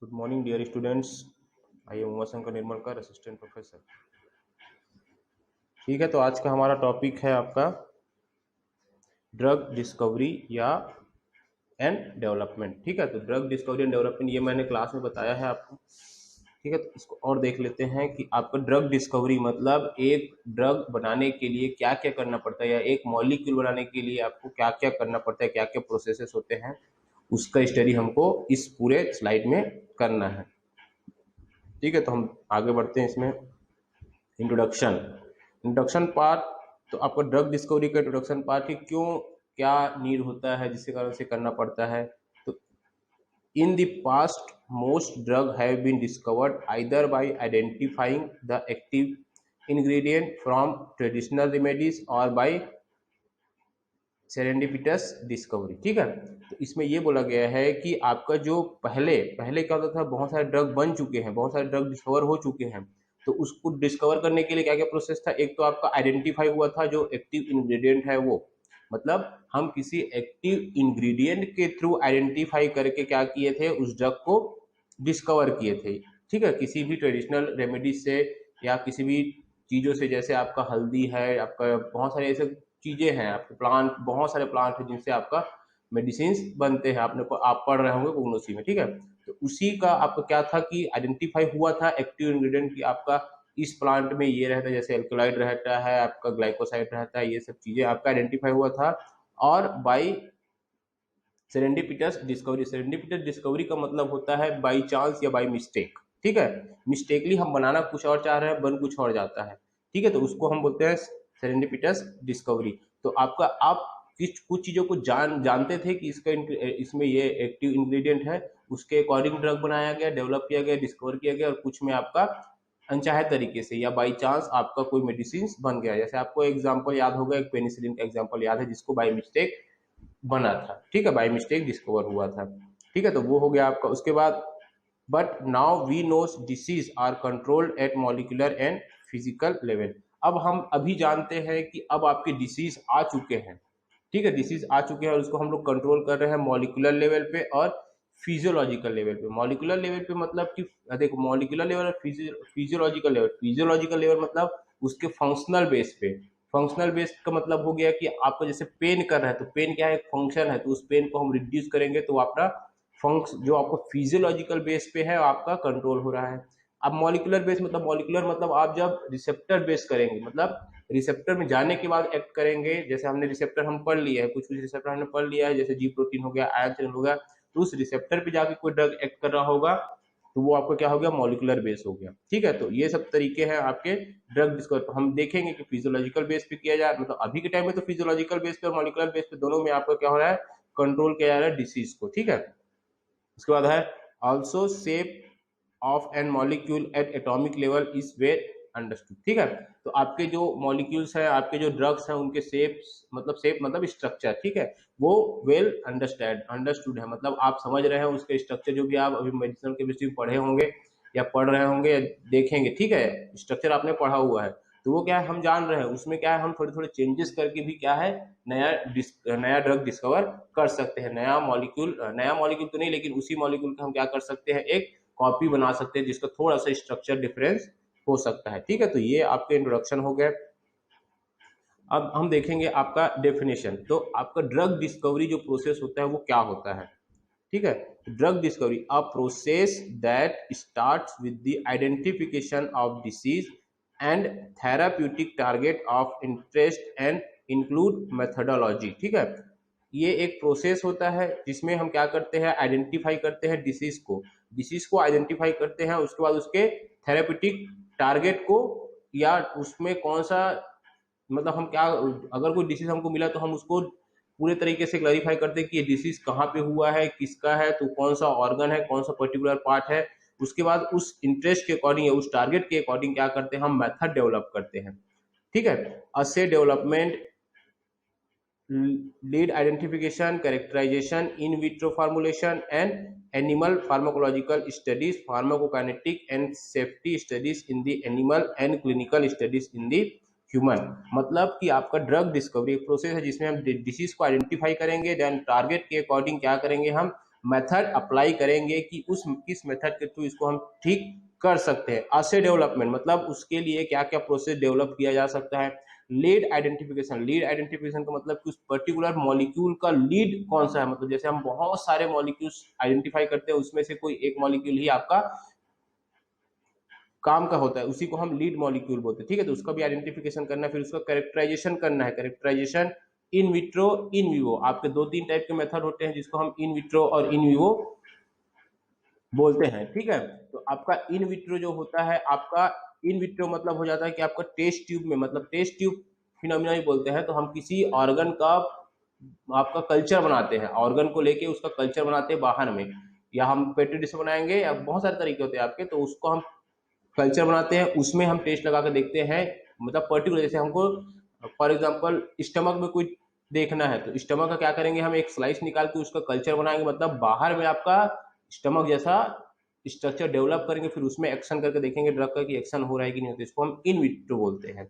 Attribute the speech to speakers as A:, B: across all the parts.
A: Good morning dear students. I am Umashankar Nirmalkar, assistant professor. ठीक है, तो आज का हमारा टॉपिक है आपका ड्रग डिस्कवरी या एंड डेवलपमेंट। ठीक है, तो ड्रग डिस्कवरी एंड डेवलपमेंट ये मैंने क्लास में बताया है आपको। ठीक है, तो इसको और देख लेते हैं कि आपका ड्रग डिस्कवरी मतलब एक ड्रग बनाने के लिए क्या क्या करना पड़ता है, या एक मॉलिक्यूल बनाने के लिए आपको क्या क्या करना पड़ता है, क्या क्या प्रोसेसेस होते हैं, उसका स्टडी हमको इस पूरे स्लाइड में करना है। ठीक है, तो हम आगे बढ़ते हैं इसमें। इंट्रोडक्शन पार्ट, तो आपका ड्रग डिस्कवरी का इंट्रोडक्शन पार्ट कि क्यों क्या नीड होता है, जिसके कारण से करना पड़ता है। तो in the past most drug have been discovered either by identifying the active ingredient from traditional remedies और बाय सेरेंडिपिटस डिस्कवरी। ठीक है, तो इसमें ये बोला गया है कि आपका जो पहले पहले क्या होता था, बहुत सारे ड्रग बन चुके हैं, बहुत सारे ड्रग डिस्कवर हो चुके हैं, तो उसको डिस्कवर करने के लिए क्या क्या प्रोसेस था। एक तो आपका आइडेंटिफाई हुआ था जो एक्टिव इंग्रेडिएंट है, वो मतलब हम किसी एक्टिव इंग्रेडिएंट के थ्रू आइडेंटिफाई करके क्या किए थे, उस ड्रग को डिस्कवर किए थे। ठीक है, किसी भी ट्रेडिशनल रेमेडीज से या किसी भी चीज़ों से, जैसे आपका हल्दी है, आपका बहुत सारे ऐसे चीज़ें हैं, आपके प्लांट, बहुत सारे प्लांट हैं जिनसे आपका मेडिसिन बनते हैं, आप पढ़ रहे होंगे कोग्नोसी में। ठीक है, तो उसी का आपका क्या था कि आइडेंटिफाई हुआ था एक्टिव इंग्रेडिएंट की आपका इस प्लांट में ये रहता है, जैसे एल्कोलाइड रहता है, आपका ग्लाइकोसाइड रहता है, ये सब चीज़ें आपका आइडेंटिफाई हुआ था। और बाई सेरेंडिपिटस डिस्कवरी, सेरेंडिपिटस डिस्कवरी का मतलब होता है बाई चांस या बाई मिस्टेक। ठीक है, मिस्टेकली हम बनाना कुछ और चाह रहे हैं, बन कुछ और जाता है। ठीक है, तो उसको हम बोलते हैं सेरेंडिपिटस डिस्कवरी। तो आपका आप कुछ चीज़ों को जानते थे कि इसमें ये एक्टिव इंग्रेडिएंट है, उसके अकॉर्डिंग ड्रग बनाया गया, डेवलप किया गया, डिस्कवर किया गया, और कुछ में आपका अनचाहे तरीके से या बाई चांस आपका कोई मेडिसिन बन गया। जैसे आपको एग्जाम्पल याद होगा, एक पेनिसिलिन का एग्जाम्पल याद है, जिसको बाई मिस्टेक बना था। ठीक है, बाई मिस्टेक डिस्कवर हुआ था। ठीक है, तो वो हो गया आपका। उसके बाद but now we knows disease are controlled at molecular and physical level. अब हम अभी जानते हैं कि अब आपके डिसीज आ चुके हैं। ठीक है, डिसीज आ चुके हैं और उसको हम लोग कंट्रोल कर रहे हैं मॉलिक्यूलर लेवल पे और फिजियोलॉजिकल लेवल पे। मॉलिक्यूलर लेवल पे मतलब कि देखो, मॉलिक्यूलर लेवल और फिजियोलॉजिकल लेवल मतलब उसके फंक्शनल बेस पे। फंक्शनल बेस का मतलब हो गया कि आपको जैसे पेन कर रहा है, तो पेन क्या है, एक फंक्शन है, तो उस पेन को हम रिड्यूस करेंगे तो आपका जो आपको फिजियोलॉजिकल बेस पे है आपका कंट्रोल हो रहा है। अब मॉलिक्यूलर बेस मतलब, मॉलिक्यूलर मतलब आप जब रिसेप्टर बेस करेंगे, मतलब रिसेप्टर में जाने के बाद एक्ट करेंगे। जैसे हमने रिसेप्टर हम पढ़ लिया है, कुछ कुछ रिसेप्टर हमने पढ़ लिया है, जैसे जी प्रोटीन हो गया, आयन चैनल हो गया, तो उस रिसेप्टर पे जाके कोई ड्रग एक्ट कर रहा होगा, तो वो आपका क्या हो गया, मॉलिक्यूलर बेस हो गया। ठीक है, तो ये सब तरीके हैं आपके ड्रग डिस्कवर। तो हम देखेंगे कि फिजियोलॉजिकल बेस पे किया जाए, मतलब अभी के टाइम में तो फिजियोलॉजिकल बेस पे और मॉलिक्यूलर बेस पे दोनों में आपका क्या हो रहा है, कंट्रोल किया जा रहा है डिसीज को। ठीक है, उसके बाद है also shape of an molecule at atomic level is well understood. ठीक है, तो आपके जो मॉलिक्यूल्स हैं, आपके जो ड्रग्स हैं, उनके शेप मतलब स्ट्रक्चर, ठीक है, वो वेल अंडरस्टूड है, मतलब आप समझ रहे हैं उसके स्ट्रक्चर, जो भी आप अभी मेडिसिनल केमिस्ट्री पढ़े होंगे या पढ़ रहे होंगे या देखेंगे। ठीक है, स्ट्रक्चर आपने पढ़ा हुआ है, तो वो क्या है, हम जान रहे हैं। उसमें क्या है, हम थोड़े थोड़े चेंजेस करके भी क्या है, नया ड्रग डिस्कवर कर सकते हैं। नया मॉलिक्यूल तो नहीं, लेकिन उसी मॉलिक्यूल का हम क्या कर सकते हैं, एक कॉपी बना सकते हैं जिसका थोड़ा सा स्ट्रक्चर डिफरेंस हो सकता है। ठीक है, तो ये आपके इंट्रोडक्शन हो गए। अब हम देखेंगे आपका डेफिनेशन। तो आपका ड्रग डिस्कवरी जो प्रोसेस होता है वो क्या होता है। ठीक है, drug discovery a process that starts with the identification of disease and therapeutic target of interest and include methodology. ठीक है, ये एक प्रोसेस होता है जिसमें हम क्या करते हैं, आइडेंटिफाई करते हैं डिसीज को आइडेंटिफाई करते हैं, उसके बाद उसके थेराप्यूटिक टारगेट को, या उसमें कौन सा, मतलब हम क्या, अगर कोई डिसीज हमको मिला तो हम उसको पूरे तरीके से क्लैरिफाई करते हैं कि ये डिसीज कहाँ पे हुआ है, किसका है, तो कौन सा ऑर्गन है, कौन सा पर्टिकुलर पार्ट है। उसके बाद उस इंटरेस्ट के अकॉर्डिंग या उस टारगेट के अकॉर्डिंग क्या करते हैं, हम मेथड डेवलप करते हैं। ठीक है, अस्से development, lead identification, characterization, in vitro formulation and animal pharmacological studies, pharmacokinetic and safety studies in the animal and clinical studies in the human. मतलब कि आपका ड्रग डिस्कवरी एक प्रोसेस है जिसमें हम डिसीज को आइडेंटिफाई करेंगे, देन टारगेट के अकॉर्डिंग क्या करेंगे, हम मेथड अप्लाई करेंगे कि उस किस मेथड के थ्रू इसको हम ठीक कर सकते हैं। अस्से डेवलपमेंट मतलब उसके लिए क्या क्या प्रोसेस डेवलप किया जा सकता है। लीड आइडेंटिफिकेशन, लीड आइडेंटिफिकेशन का मतलब कि उस पर्टिकुलर मॉलिक्यूल का लीड कौन सा है, मतलब जैसे हम बहुत सारे मॉलिक्यूल्स आइडेंटिफाई करते हैं, उसमें से कोई एक मॉलिक्यूल ही आपका काम का होता है, उसी को हम लीड मॉलिक्यूल बोलते हैं। ठीक है, तो उसका भी आइडेंटिफिकेशन करना है, फिर उसका कैरेक्टराइजेशन करना है। Characterisation in vitro in vivo, आपके 2-3 टाइप के मेथड होते हैं जिसको हम इन विट्रो और इन विवो बोलते हैं। ठीक है, तो आपका इन विट्रो जो होता है, आपका इन विट्रो मतलब हो जाता है कि आपका टेस्ट ट्यूब में, मतलब टेस्ट ट्यूब फिनोमिना ही बोलते हैं, तो हम किसी ऑर्गन का आपका कल्चर बनाते हैं, ऑर्गन को लेके उसका कल्चर बनाते हैं बाहर में, या हम पेट्री डिश बनाएंगे, या बहुत सारे तरीके होते हैं आपके, तो उसको हम कल्चर बनाते हैं, उसमें हम टेस्ट लगा के देखते हैं। मतलब पर्टिकुलर जैसे हमको फॉर एग्जांपल स्टमक में कोई देखना है, तो स्टमक का क्या करेंगे, हम एक स्लाइस निकाल के उसका कल्चर बनाएंगे, मतलब बाहर में आपका स्टमक जैसा स्ट्रक्चर डेवलप करेंगे, फिर उसमें एक्शन करके देखेंगे ड्रग का कि एक्शन हो रहा है कि नहीं होता, इसको हम इन विट्रो बोलते हैं।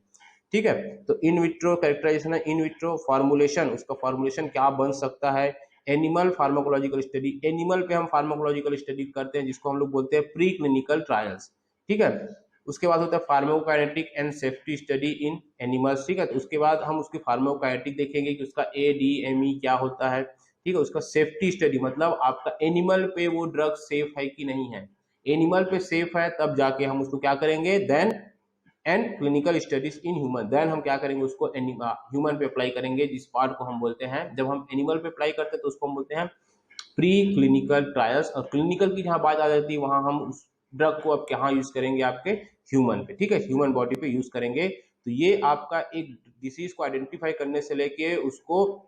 A: ठीक है, तो इन विट्रो कैरेक्टराइजेशन है। इन विट्रो फॉर्मुलेशन, उसका फॉर्मुलेशन क्या बन सकता है। एनिमल फार्माकोलॉजिकल स्टडी, एनिमल पे हम फार्माकोलॉजिकल स्टडी करते हैं जिसको हम लोग बोलते हैं प्री क्लिनिकल ट्रायल्स। ठीक है, उसके बाद होता है pharmacokinetic and safety study in animals. ठीक है, तो उसके बाद हम उसकी फार्माकोकाइनेटिक देखेंगे कि उसका ADME क्या होता है। ठीक है, उसका सेफ्टी स्टडी मतलब आपका एनिमल पे वो ड्रग सेफ है कि नहीं है, एनिमल पे सेफ है तब जाके हम उसको क्या करेंगे, then and clinical studies in human, then हम क्या करेंगे उसको ह्यूमन पे अप्लाई करेंगे, जिस पार्ट को हम बोलते हैं, जब हम एनिमल पे अप्लाई करते हैं तो उसको हम बोलते हैं प्री क्लिनिकल ट्रायल्स, और क्लिनिकल की जहां बात आ जाती है वहां हम उस ड्रग को अब कहाँ यूज करेंगे, आपके ह्यूमन पे। ठीक है, ह्यूमन बॉडी पे यूज करेंगे। तो ये आपका एक डिसीज को आइडेंटिफाई करने से लेके उसको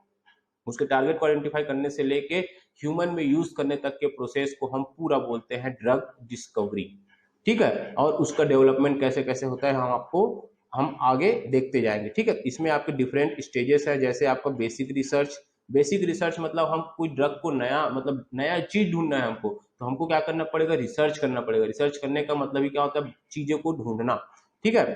A: उसके टारगेट को आइडेंटिफाई करने से लेके ह्यूमन में यूज करने तक के प्रोसेस को हम पूरा बोलते हैं ड्रग डिस्कवरी। ठीक है, और उसका डेवलपमेंट कैसे कैसे होता है हम आगे देखते जाएंगे। ठीक है, इसमें आपके डिफरेंट स्टेजेस है, जैसे आपका बेसिक रिसर्च। बेसिक रिसर्च मतलब हम कोई ड्रग को नया, मतलब नया चीज ढूंढना है हमको, तो हमको क्या करना पड़ेगा, रिसर्च करना पड़ेगा। रिसर्च करने का मतलब ही क्या होता है, चीजों को ढूंढना। ठीक है,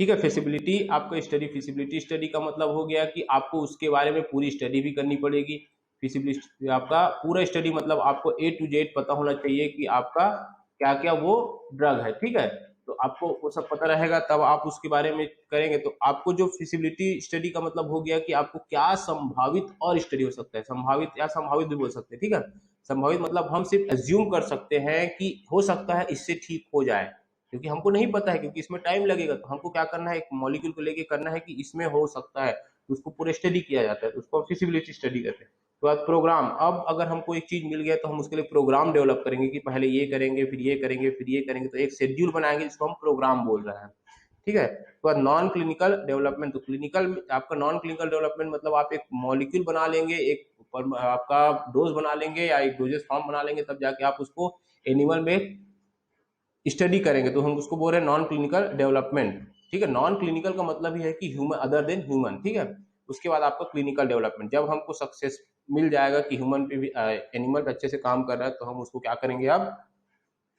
A: ठीक है, फिजिबिलिटी आपका स्टडी, फिजिबिलिटी स्टडी का मतलब हो गया कि आपको उसके बारे में पूरी स्टडी भी करनी पड़ेगी। फिजिबिलिटी आपका पूरा स्टडी मतलब आपको A to Z पता होना चाहिए कि आपका क्या क्या वो ड्रग है। ठीक है, तो आपको वो सब पता रहेगा तब आप उसके बारे में करेंगे। तो आपको जो फिजिबिलिटी स्टडी का मतलब हो गया कि आपको क्या संभावित और स्टडी हो सकता है, संभावित या संभावित भी बोल सकते हैं। ठीक है, संभावित मतलब हम सिर्फ एज्यूम कर सकते हैं कि हो सकता है इससे ठीक हो जाए, क्योंकि हमको नहीं पता है, क्योंकि इसमें टाइम लगेगा। तो हमको क्या करना है, एक मॉलिक्यूल को लेके करना है कि इसमें हो सकता है, तो उसको पूरा स्टडी किया जाता है, तो उसको फिजिबिलिटी स्टडी कहते हैं। तो बाद प्रोग्राम, अब अगर हमको एक चीज मिल गया तो हम उसके लिए प्रोग्राम डेवलप करेंगे कि पहले ये करेंगे, फिर ये करेंगे, फिर ये करेंगे, तो एक शेड्यूल बनाएंगे जिसको हम प्रोग्राम बोल रहे हैं। ठीक है, तो नॉन क्लिनिकल डेवलपमेंट, तो क्लिनिकल आपका नॉन क्लिनिकल डेवलपमेंट मतलब आप एक मॉलिक्यूल बना लेंगे, एक आपका डोज बना लेंगे या एक डोजेस फॉर्म बना लेंगे, तब जाके आप उसको एनिमल में स्टडी करेंगे, तो हम उसको बोल रहे हैं नॉन क्लिनिकल डेवलपमेंट। ठीक है, नॉन क्लिनिकल का मतलब ही है कि ह्यूमन अदर देन ह्यूमन। ठीक है, उसके बाद आपका क्लिनिकल डेवलपमेंट, जब हमको सक्सेस मिल जाएगा कि ह्यूमन पे भी एनिमल पे अच्छे से काम कर रहा है, तो हम उसको क्या करेंगे, अब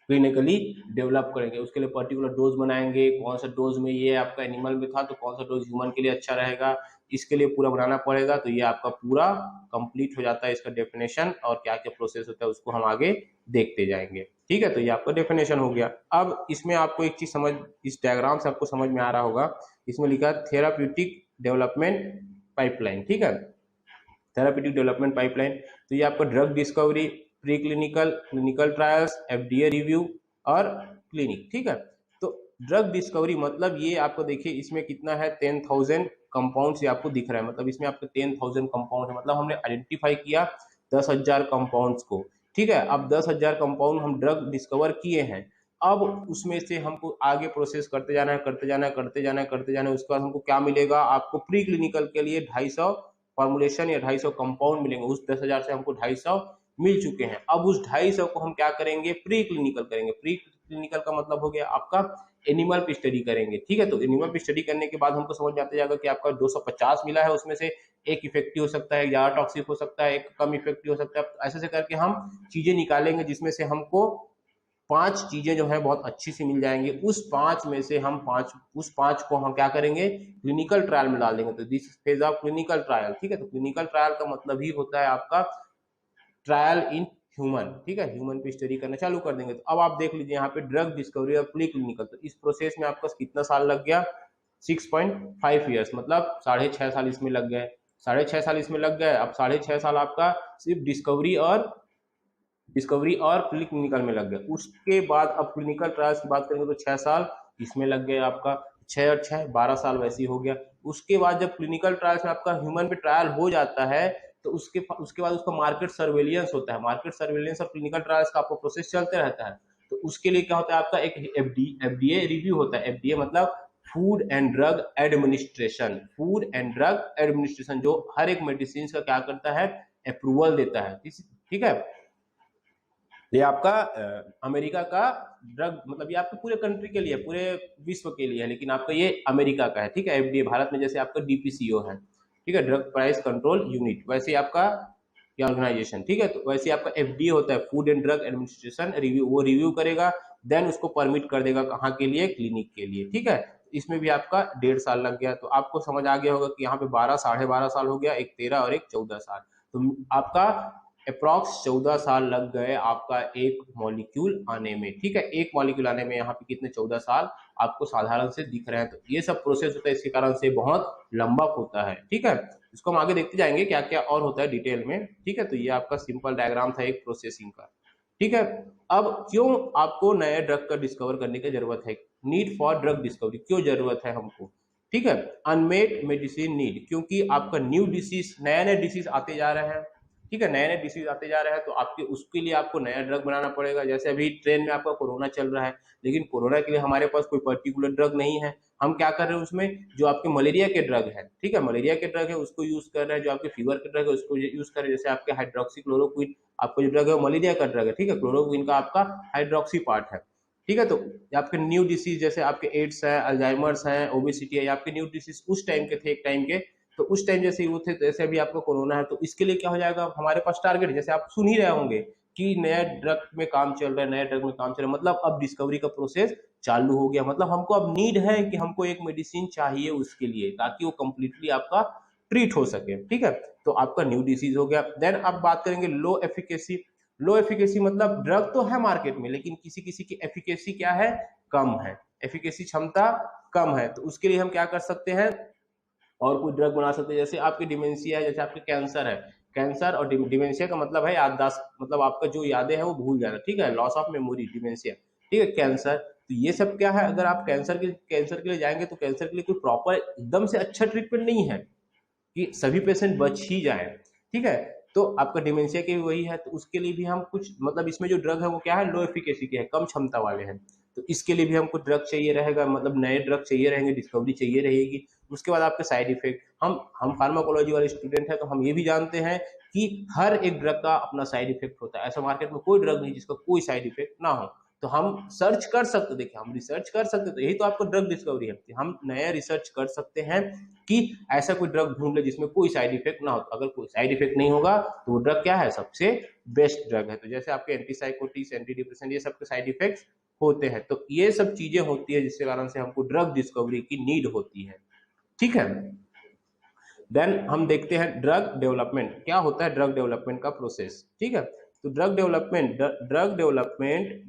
A: क्लिनिकली डेवलप करेंगे। उसके लिए पर्टिकुलर डोज बनाएंगे, कौन सा डोज में ये आपका एनिमल में था तो कौन सा डोज ह्यूमन के लिए अच्छा रहेगा, इसके लिए पूरा बनाना पड़ेगा। तो ये आपका पूरा कंप्लीट हो जाता है इसका डेफिनेशन, और क्या क्या प्रोसेस होता है उसको हम आगे देखते जाएंगे। ठीक है, तो ये आपका डेफिनेशन हो गया। अब इसमें आपको एक चीज समझ, इस डायग्राम से आपको समझ में आ रहा होगा, इसमें लिखा है थेराप्यूटिक डेवलपमेंट पाइपलाइन। ठीक है, थेराप्यूटिक डेवलपमेंट पाइपलाइन, तो ये आपका drug discovery, pre clinical, clinical trials, FDA review और क्लिनिक। ठीक है, तो ड्रग डिस्कवरी मतलब ये आपको देखिए इसमें कितना है, 10,000 कंपाउंड्स ये आपको दिख रहा है, मतलब इसमें आपके 10,000 कंपाउंड है, मतलब हमने आइडेंटिफाई किया 10,000 कंपाउंड्स को। ठीक है, अब 10,000 कंपाउंड हम ड्रग डिस्कवर किए हैं, अब उसमें से हमको आगे प्रोसेस करते जाना है, करते जाना है, करते जाना है, करते जाना है। उसके बाद हमको क्या मिलेगा, आपको प्री क्लिनिकल के लिए 250 फॉर्मुलेशन या 250 कंपाउंड मिलेंगे। उस 10,000 से हमको 250 मिल चुके हैं। अब उस 250 को हम क्या करेंगे, प्री क्लिनिकल करेंगे। प्री क्लिनिकल का मतलब हो गया आपका एनिमल पे स्टडी करेंगे। ठीक है, तो एनिमल पे स्टडी करने के बाद हमको समझ में आते जाएगा कि आपका 250 मिला है, उसमें से एक इफेक्टिव हो सकता है, ज्यादा टॉक्सिक हो सकता है, एक कम इफेक्टिव हो सकता है। ऐसे से करके हम चीजें निकालेंगे जिसमें से हमको 5 चीजें जो है बहुत अच्छी सी मिल जाएंगी। उस 5 में से हम उस 5 को हम क्या करेंगे, क्लिनिकल ट्रायल में डाल देंगे। तो this phase of clinical trial. ठीक है, तो क्लिनिकल ट्रायल का मतलब ही होता है आपका ट्रायल इन ह्यूमन, ठीक है, ह्यूमन पे स्टडी करना चालू कर देंगे। तो अब आप देख लीजिए यहाँ पे ड्रग डिस्कवरी और प्री क्लिनिकल, तो इस प्रोसेस में आपका कितना साल लग गया, 6.5 ईयर्स, मतलब 6.5 साल इसमें लग गए, 6.5 साल इसमें लग गए। अब 6.5 साल आपका सिर्फ डिस्कवरी और प्री क्लिनिकल में लग गए। उसके बाद अब क्लिनिकल ट्रायल्स की बात करेंगे तो 6 साल इसमें लग गए आपका, 6 और 6 12 साल वैसे ही हो गया। उसके बाद जब क्लिनिकल ट्रायल्स में आपका ह्यूमन पे ट्रायल हो जाता है तो उसके बाद उसका मार्केट सर्वेलियंस होता है। मार्केट सर्वेलियंस और क्लिनिकल ट्रायल्स का आपको प्रोसेस चलते रहता है। तो उसके लिए क्या होता है, आपका एक एफडीए रिव्यू होता है। एफडीए मतलब food and drug administration, food and drug administration, जो हर एक मेडिसिन का क्या करता है, अप्रूवल देता है, ठीक है। ये आपका अमेरिका का ड्रग, मतलब ये आपके पूरे कंट्री के लिए, पूरे विश्व के लिए है, लेकिन आपका ये अमेरिका का है, ठीक है। एफडीए भारत में जैसे आपका डीपीसीओ है, ठीक है, ड्रग प्राइस कंट्रोल यूनिट, वैसे आपका क्या ऑर्गेनाइजेशन, ठीक है। तो वैसे आपका एफडीए होता है, food and drug administration review, वो रिव्यू करेगा, देन उसको परमिट कर देगा, कहाँ के लिए, क्लिनिक के लिए, ठीक है। इसमें भी आपका 1.5 साल लग गया। तो आपको समझ आ गया होगा कि यहाँ पे 12 12.5 साल हो गया, एक 13 और एक 14 साल। तो आपका अप्रॉक्स 14 साल लग गए आपका एक मॉलिक्यूल आने में, ठीक है। एक मॉलिक्यूल आने में यहाँ पे कितने, 14 साल आपको साधारण से दिख रहे हैं। तो ये सब प्रोसेस होता है, इसके कारण से बहुत लंबा होता है, ठीक है। इसको हम आगे देखते जाएंगे क्या क्या और होता है डिटेल में, ठीक है। तो ये आपका सिंपल डायग्राम था एक प्रोसेसिंग का, ठीक है। अब क्यों आपको नए ड्रग का डिस्कवर करने की जरूरत है, नीड फॉर ड्रग डिस्कवरी, क्यों जरूरत है हमको, ठीक है। अनमेट मेडिसिन नीड, क्योंकि आपका न्यू डिसीज, नए नए डिसीज आते जा रहे हैं, ठीक है, नए नए डिसीज आते जा रहे हैं। तो आपके उसके लिए आपको नया ड्रग बनाना पड़ेगा। जैसे अभी ट्रेन में आपका कोरोना चल रहा है, लेकिन कोरोना के लिए हमारे पास कोई पर्टिकुलर ड्रग नहीं है। हम क्या कर रहे हैं उसमें, जो आपके मलेरिया के ड्रग है, ठीक है, मलेरिया के ड्रग है उसको यूज कर रहे हैं, जो आपके फीवर के ड्रग है उसको यूज कर रहे हैं। जैसे आपके हाइड्रोक्सी क्लोरोक्विन, आपका जो ड्रग है वो मलेरिया का ड्रग है, ठीक है, क्लोरोक्विन का आपका हाइड्रोक्सी पार्ट है, ठीक है। तो आपके न्यू डिसीज जैसे आपके एड्स है, अल्जाइमर्स है, ओबेसिटी है, आपके न्यू डिसीज उस टाइम के थे, एक टाइम के, तो उस टाइम जैसे ही वो थे, तो ऐसे अभी आपको कोरोना है। तो इसके लिए क्या हो जाएगा, हमारे पास टारगेट, जैसे आप सुन ही रहे होंगे कि नया ड्रग में काम चल रहा है, नया ड्रग में काम चल रहा है, मतलब अब डिस्कवरी का प्रोसेस चालू हो गया। मतलब हमको अब नीड है कि हमको एक मेडिसिन चाहिए उसके लिए, ताकि वो कंप्लीटली आपका ट्रीट हो सके, ठीक है। तो आपका न्यू डिसीज हो गया। देन अब बात करेंगे लो एफिकेसी। लो एफिकेसी मतलब ड्रग तो है मार्केट में, लेकिन किसी किसी की एफिकेसी क्या है, कम है, एफिकेसी क्षमता कम है। तो उसके लिए हम क्या कर सकते हैं, और कोई ड्रग बना सकते हैं। जैसे आपकी डिमेंशिया है, जैसे आपके कैंसर है, कैंसर और डिमेंशिया का मतलब है याददाश्त, मतलब आपका जो यादें हैं वो भूल जाना, ठीक है, लॉस ऑफ मेमोरी, डिमेंशिया, ठीक है, कैंसर। तो ये सब क्या है, अगर आप कैंसर के लिए जाएंगे तो कैंसर के लिए कोई प्रॉपर एकदम से अच्छा ट्रीटमेंट नहीं है कि सभी पेशेंट बच ही जाए, ठीक है। तो आपका डिमेंशिया के भी वही है। तो उसके लिए भी हम कुछ, मतलब इसमें जो ड्रग है वो क्या है, लो एफिकेसी के है, कम क्षमता वाले हैं। तो इसके लिए भी हमको ड्रग चाहिए रहेगा, मतलब नए ड्रग चाहिए रहेंगे, डिस्कवरी चाहिए रहेगी। उसके बाद आपके साइड इफेक्ट, हम फार्माकोलॉजी वाले स्टूडेंट हैं तो हम ये भी जानते हैं कि हर एक ड्रग का अपना साइड इफेक्ट होता है। ऐसा मार्केट में कोई ड्रग नहीं जिसका कोई साइड इफेक्ट ना हो। तो हम सर्च कर सकते, देखिए हम रिसर्च कर सकते, तो यही तो आपको ड्रग डिस्कवरी है, हम नया रिसर्च कर सकते हैं कि ऐसा कोई ड्रग ढूंढ ले जिसमें कोई साइड इफेक्ट ना हो। तो अगर कोई साइड इफेक्ट नहीं होगा तो वो ड्रग क्या है, सबसे बेस्ट ड्रग है। तो जैसे आपके एंटीसाइकोटिक्स, एंटी डिप्रेसेंट, ये सबके साइड इफेक्ट्स होते हैं। तो ये सब चीजें होती है जिसके कारण से हमको ड्रग डिस्कवरी की नीड होती है, ठीक है। देन हम देखते हैं ड्रग डेवलपमेंट, क्या होता है ड्रग डेवलपमेंट का प्रोसेस, ठीक है। तो drug development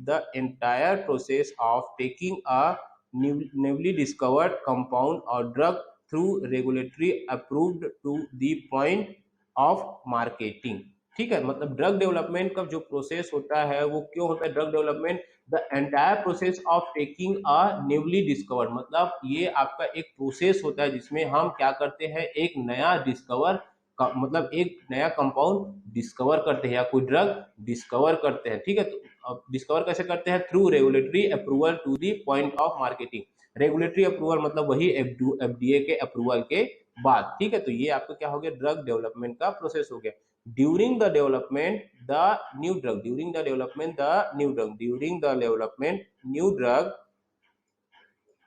A: the entire process of taking a newly discovered compound or drug through regulatory approved to the point of marketing, ठीक है। मतलब ड्रग डेवलपमेंट का जो प्रोसेस होता है वो क्यों होता है, drug development the entire process of taking a newly discovered, मतलब ये आपका एक प्रोसेस होता है जिसमें हम क्या करते हैं, एक नया डिस्कवर मतलब एक नया कंपाउंड डिस्कवर करते हैं या कोई ड्रग डिस्कवर करते हैं, ठीक है। तो डिस्कवर कैसे करते हैं, through regulatory approval to the point of marketing. Regulatory approval मतलब वही एफडीए के अप्रूवल के बाद, ठीक है। तो ये आपका क्या हो गया, ड्रग डेवलपमेंट का प्रोसेस हो गया। during the development the new drug during the development the new drug during the development new drug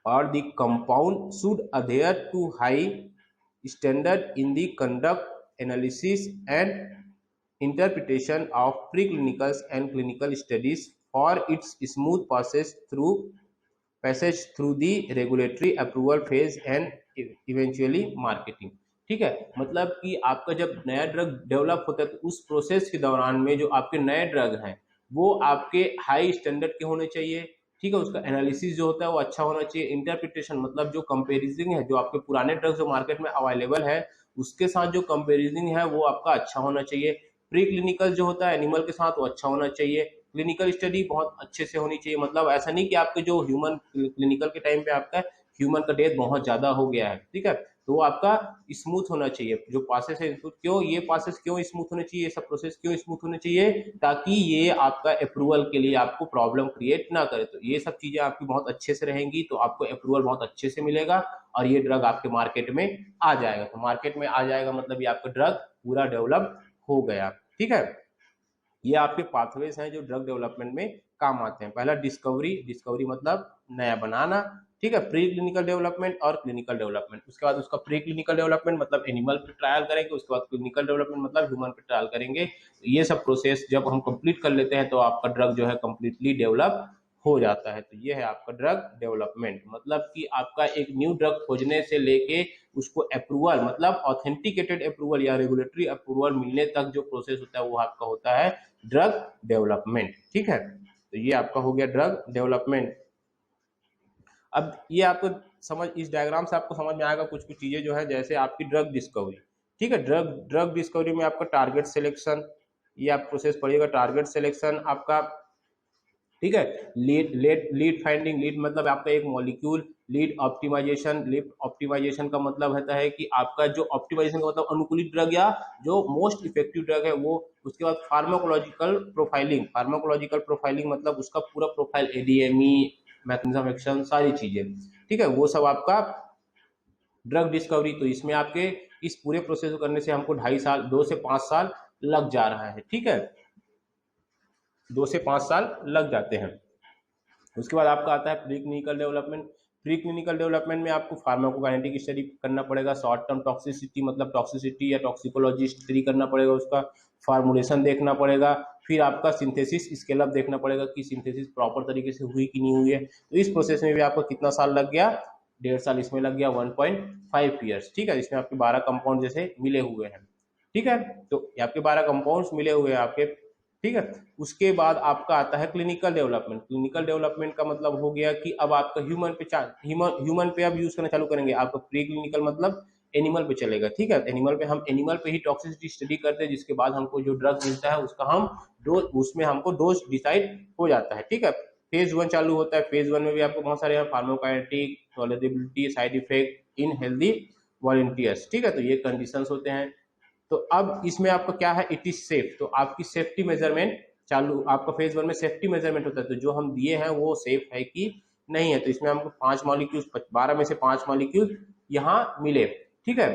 A: or the compound should adhere to high standard in the conduct, analysis and interpretation of preclinical and clinical studies for its smooth passage through the regulatory approval phase and eventually marketing। ठीक है, मतलब कि आपका जब नया drug develop होता है तो उस प्रोसेस के दौरान में जो आपके नए ड्रग हैं वो आपके हाई स्टैंडर्ड के होने चाहिए। ठीक है, उसका एनालिसिस जो होता है वो अच्छा होना चाहिए। इंटरप्रिटेशन मतलब जो कंपेरिजन है, जो आपके पुराने ड्रग्स जो मार्केट में अवेलेबल है उसके साथ जो कंपेरिजन है वो आपका अच्छा होना चाहिए। प्री क्लिनिकल जो होता है एनिमल के साथ वो अच्छा होना चाहिए। क्लिनिकल स्टडी बहुत अच्छे से होनी चाहिए, मतलब ऐसा नहीं कि आपके जो ह्यूमन क्लिनिकल के टाइम पे आपका ह्यूमन का डेथ बहुत ज्यादा हो गया है, ठीक है, तो वो आपका स्मूथ होना चाहिए। जो प्रोसेस है क्यों ये प्रोसेस क्यों स्मूथ होने चाहिए, ये सब प्रोसेस क्यों स्मूथ होने चाहिए, ताकि ये आपका अप्रूवल के लिए आपको प्रॉब्लम क्रिएट ना करे। तो ये सब चीजें आपकी बहुत अच्छे से रहेंगी तो आपको अप्रूवल बहुत अच्छे से मिलेगा और ये ड्रग आपके मार्केट में आ जाएगा। तो मार्केट में आ जाएगा मतलब ये आपका ड्रग पूरा डेवलप हो गया। ठीक है, ये आपके पाथवेज हैं जो ड्रग डेवलपमेंट में काम आते हैं। पहला डिस्कवरी, डिस्कवरी मतलब नया बनाना, ठीक है, प्री क्लिनिकल डेवलपमेंट और क्लिनिकल डेवलपमेंट। उसके बाद उसका प्री क्लिनिकल डेवलपमेंट मतलब एनिमल पे ट्रायल करेंगे, उसके बाद क्लिनिकल डेवलपमेंट मतलब ह्यूमन पे ट्रायल करेंगे। तो ये सब प्रोसेस जब हम कंप्लीट कर लेते हैं तो आपका ड्रग जो है कंप्लीटली डेवलप हो जाता है। तो ये है आपका ड्रग डेवलपमेंट, मतलब कि आपका एक न्यू ड्रग खोजने से लेके उसको अप्रूवल मतलब ऑथेंटिकेटेड अप्रूवल या रेगुलेटरी अप्रूवल मिलने तक जो प्रोसेस होता है वो आपका होता है ड्रग डेवलपमेंट। ठीक है, तो ये आपका हो गया ड्रग डेवलपमेंट। अब ये आपको समझ, इस डायग्राम से आपको समझ में आएगा कुछ कुछ चीजें जो है, जैसे आपकी ड्रग डिस्कवरी। ठीक है, ड्रग ड्रग डिस्कवरी में आपका टारगेट सिलेक्शन, ये आप प्रोसेस पढ़िएगा। टारगेट सिलेक्शन आपका, ठीक है, लीड फाइंडिंग, लीड मतलब आपका एक molecule, lead optimisation, lead optimisation का मतलब होता है कि आपका जो ऑप्टिमाइजेशन का मतलब अनुकूलित ड्रग या जो मोस्ट इफेक्टिव ड्रग है वो। उसके बाद फार्माकोलॉजिकल प्रोफाइलिंग, फार्माकोलॉजिकल प्रोफाइलिंग मतलब उसका पूरा प्रोफाइल, एडीएमई, मैकेनिज्म एक्शन, सारी चीजें, ठीक है, वो सब आपका ड्रग डिस्कवरी। तो इसमें आपके इस पूरे प्रोसेस को करने से हमको 2.5 साल, 2 से 5 साल लग जा रहा है। ठीक है, 2 से 5 साल लग जाते हैं। उसके बाद आपका आता है pre clinical development. Pre clinical development में आपको फार्माकोकाइनेटिक स्टडी करना पड़ेगा, शॉर्ट टर्म टॉक्सिसिटी मतलब टॉक्सिसिटी या टॉक्सिकोलॉजी स्टडी करना पड़ेगा, उसका फार्मूलेशन देखना पड़ेगा, फिर आपका सिंथेसिस स्केल अप देखना पड़ेगा कि सिंथेसिस प्रॉपर तरीके से हुई कि नहीं हुई है। तो इस प्रोसेस में भी आपको कितना साल लग गया, 1.5 साल इसमें लग गया, 1.5 ईयर्स। ठीक है, इसमें आपके 12 कंपाउंड जैसे मिले हुए हैं। ठीक है, तो आपके 12 कंपाउंड्स मिले हुए हैं आपके। ठीक है, उसके बाद आपका आता है क्लिनिकल डेवलपमेंट। क्लिनिकल डेवलपमेंट का मतलब हो गया कि अब आपका ह्यूमन पे अब यूज करना चालू करेंगे। आपका प्री क्लिनिकल मतलब एनिमल पे चलेगा। ठीक है, एनिमल पे हम एनिमल पे ही टॉक्सिसिटी स्टडी करते हैं, जिसके बाद हमको जो ड्रग मिलता है उसका हम डोज, उसमें हमको डोज डिसाइड हो जाता है। ठीक है, फेज 1 चालू होता है। फेज 1 में भी आपको बहुत सारे pharmacokinetic, tolerability, side effect in healthy volunteers. ठीक है, तो ये कंडीशंस होते हैं। तो अब इसमें आपका क्या है, इट इज सेफ, तो आपकी सेफ्टी मेजरमेंट चालू, आपका फेज 1 में सेफ्टी मेजरमेंट होता है, तो जो हम दिए हैं वो सेफ है कि नहीं है। तो इसमें हमको 5 मॉलिक्यूल, 12 में से 5 मॉलिक्यूल यहाँ मिले। ठीक है,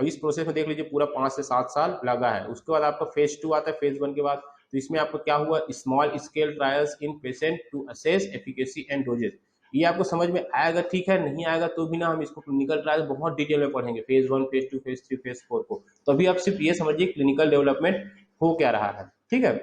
A: और इस प्रोसेस में देख लीजिए पूरा 5 से 7 साल लगा है। उसके बाद आपका फेज 2 आता है फेज 1 के बाद। तो इसमें आपको क्या हुआ, small scale trials in patient to assess efficacy and doses. ये आपको समझ में आएगा, ठीक है, नहीं आएगा तो भी ना हम इसको क्लिनिकल ट्रायल बहुत डिटेल में पढ़ेंगे, फेज 1, फेज 2, फेज 3, फेज 4 को। तो अभी आप सिर्फ ये समझिए क्लिनिकल डेवलपमेंट हो क्या रहा है। ठीक है,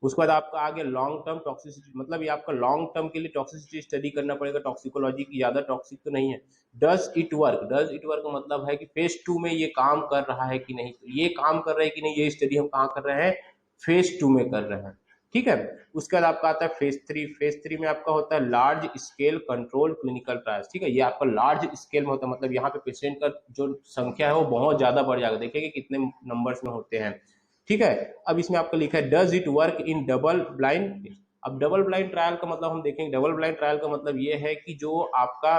A: उसके बाद आपका आगे लॉन्ग टर्म टॉक्सिसिटी, मतलब ये आपका लॉन्ग टर्म के लिए टॉक्सिसिटी स्टडी करना पड़ेगा। टॉक्सिकोलॉजी की, ज्यादा टॉक्सिक तो नहीं है। Does it work, does it work मतलब है कि फेज 2 में ये काम कर रहा है कि नहीं। तो ये काम कर रहा है कि नहीं, ये स्टडी हम कहाँ कर रहे हैं, फेज 2 में कर रहे हैं। ठीक है, उसके बाद आपका आता है फेज 3। फेज 3 में आपका होता है large scale control clinical trials. ठीक है, ये आपका लार्ज स्केल में होता है, मतलब यहाँ पे पेशेंट का जो संख्या है वो बहुत ज्यादा बढ़ जाएगा, देखिए कितने नंबर्स में होते हैं। ठीक है, अब इसमें आपका लिखा है does it work in double blind. अब डबल ब्लाइंड ट्रायल का मतलब हम देखेंगे, डबल ब्लाइंड ट्रायल का मतलब ये है कि जो आपका,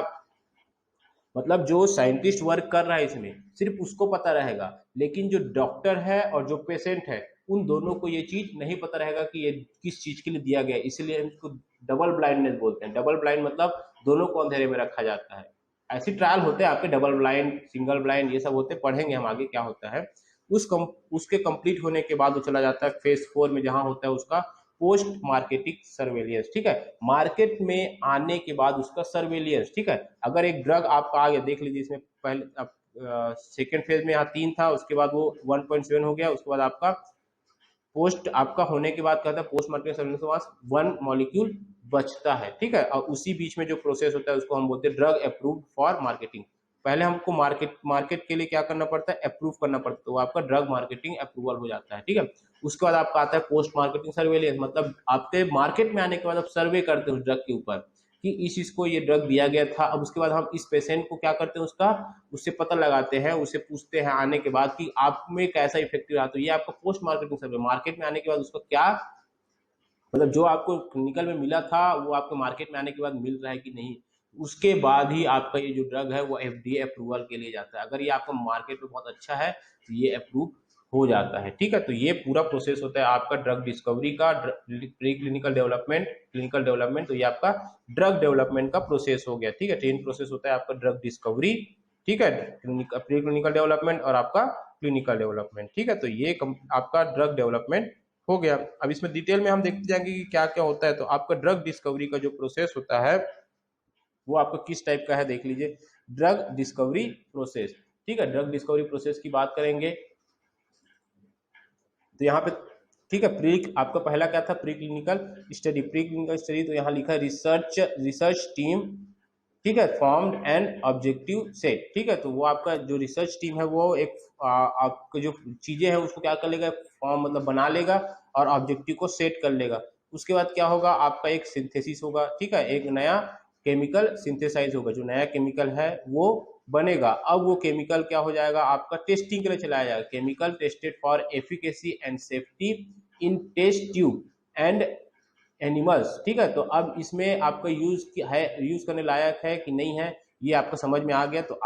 A: मतलब जो साइंटिस्ट वर्क कर रहा है इसमें सिर्फ उसको पता रहेगा, लेकिन जो डॉक्टर है और जो पेशेंट है उन दोनों को ये चीज नहीं पता रहेगा कि ये किस चीज के लिए दिया गया है, इसलिए हम इसको डबल ब्लाइंडनेस बोलते हैं। डबल ब्लाइंड मतलब दोनों को अंधेरे में रखा जाता है। ऐसी ट्रायल होते हैं आपके, डबल ब्लाइंड, सिंगल ब्लाइंड, ये सब होते, पढ़ेंगे हम आगे क्या होता है। उसके कंप्लीट होने के बाद वो चला जाता है फेज 4 में, जहां होता है उसका पोस्ट मार्केटिंग सर्वेलियंस। ठीक है, मार्केट में आने के बाद उसका सर्वेलियंस। ठीक है, अगर एक ड्रग आपका आ गया, देख लीजिए इसमें पहले सेकेंड फेज में यहाँ 3 था, उसके बाद वो 1.7 हो गया, उसके बाद आपका पोस्ट आपका होने के बाद कहता है पोस्ट मार्केटिंग सर्वेलेंस के पास 1 मॉलिक्यूल बचता है। ठीक है, और उसी बीच में जो प्रोसेस होता है उसको हम बोलते हैं ड्रग अप्रूव्ड फॉर मार्केटिंग। पहले हमको मार्केट के लिए क्या करना पड़ता है, अप्रूव करना पड़ता है, तो आपका ड्रग मार्केटिंग अप्रूवल हो जाता है। ठीक है, उसके बाद आपका आता है पोस्ट मार्केटिंग सर्वेलेंस, मतलब आपके मार्केट में आने के बाद आप सर्वे करते हो ड्रग के ऊपर कि इस चीज को ये ड्रग दिया गया था। अब उसके बाद हम इस पेशेंट को क्या करते हैं, उससे पता लगाते हैं, उससे पूछते हैं आने के बाद कि आप में कैसा इफेक्टिव रहा। तो ये आपका पोस्ट मार्केटिंग सर्वे, मार्केट में आने के बाद उसका क्या मतलब जो आपको क्लिनिकल में मिला था वो आपको मार्केट में आने के बाद मिल रहा है कि नहीं, उसके बाद ही आपका ये जो ड्रग है वो एफडीए अप्रूवल के लिए जाता है। अगर ये आपका मार्केट में बहुत अच्छा है तो ये अप्रूव हो जाता है। ठीक है, तो ये पूरा प्रोसेस होता है आपका ड्रग डिस्कवरी का, pre clinical development, clinical development, तो ये आपका ड्रग डेवलपमेंट का प्रोसेस हो गया। ठीक है, 3 प्रोसेस होता है आपका ड्रग डिस्कवरी, ठीक है, प्री क्लिनिकल डेवलपमेंट और आपका क्लिनिकल डेवलपमेंट। ठीक है, तो ये आपका ड्रग डेवलपमेंट हो गया। अब इसमें डिटेल में हम देखते जाएंगे कि क्या क्या होता है। तो आपका ड्रग डिस्कवरी का जो प्रोसेस होता है वो आपका किस टाइप का है, देख लीजिए, ड्रग डिस्कवरी प्रोसेस। ठीक है, ड्रग डिस्कवरी प्रोसेस की बात करेंगे तो यहाँ पे, ठीक है, आपका पहला क्या था, pre clinical study. Pre clinical study तो यहाँ लिखा है रिसर्च टीम, ठीक है, फॉर्म्ड एंड ऑब्जेक्टिव सेट। ठीक है, तो वो आपका जो रिसर्च टीम है वो एक आपको जो चीजें हैं उसको क्या कर लेगा, फॉर्म मतलब बना लेगा और ऑब्जेक्टिव को सेट कर लेगा। उसके बाद क्या होगा, आपका एक सिंथेसिस होगा। ठीक है, एक नया केमिकल सिंथेसाइज होगा, जो नया केमिकल है वो बनेगा। अब वो केमिकल क्या हो जाएगा, आपका टेस्टिंग के लिए चलाया जाएगा। Chemical tested for efficacy and safety in test tube and animals. ठीक है, तो अब इसमें आपका यूज करने लायक है कि नहीं है, ये आपको समझ में आ गया। तो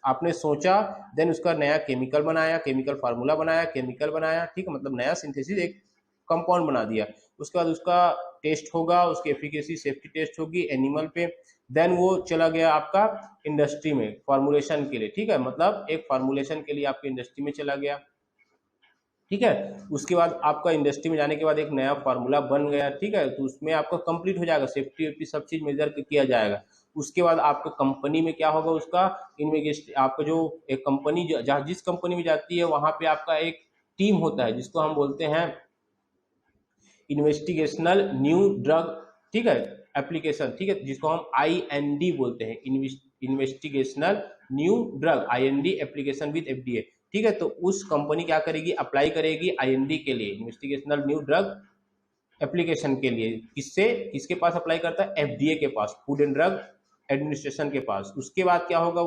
A: आपने सोचा, देन उसका नया केमिकल बनाया, केमिकल फार्मूला बनाया, केमिकल बनाया, ठीक है, मतलब नया सिंथेसिस, एक कंपाउंड बना दिया। उसके बाद उसका टेस्ट होगा, उसकी एफिकेसी सेफ्टी टेस्ट होगी एनिमल पे, देन वो चला गया आपका इंडस्ट्री में फॉर्मुलेशन के लिए। ठीक है, मतलब एक फॉर्मुलेशन के लिए आपके इंडस्ट्री में चला गया। ठीक है, उसके बाद आपका इंडस्ट्री में जाने के बाद एक नया फार्मूला बन गया। ठीक है, तो उसमें आपका कंप्लीट हो जाएगा, सेफ्टी वेफ्टी सब चीज मेजर किया जाएगा। उसके बाद आपका कंपनी में क्या होगा, उसका आपका जो एक कंपनी जिस कंपनी में जाती है वहां पे आपका एक टीम होता है जिसको हम बोलते हैं इन्वेस्टिगेशनल न्यू ड्रग, ठीक है, एप्लीकेशन। ठीक है, जिसको हम IND बोलते हैं, investigational new drug, IND application with FDA। ठीक है, तो उस कंपनी क्या करेगी, अप्लाई करेगी IND के लिए, इन्वेस्टिगेशनल न्यू ड्रग एप्लीकेशन के लिए। किसके पास अप्लाई करता है, FDA के पास, फूड एंड ड्रग एडमिनिस्ट्रेशन के पास। उसके बाद क्या होगा,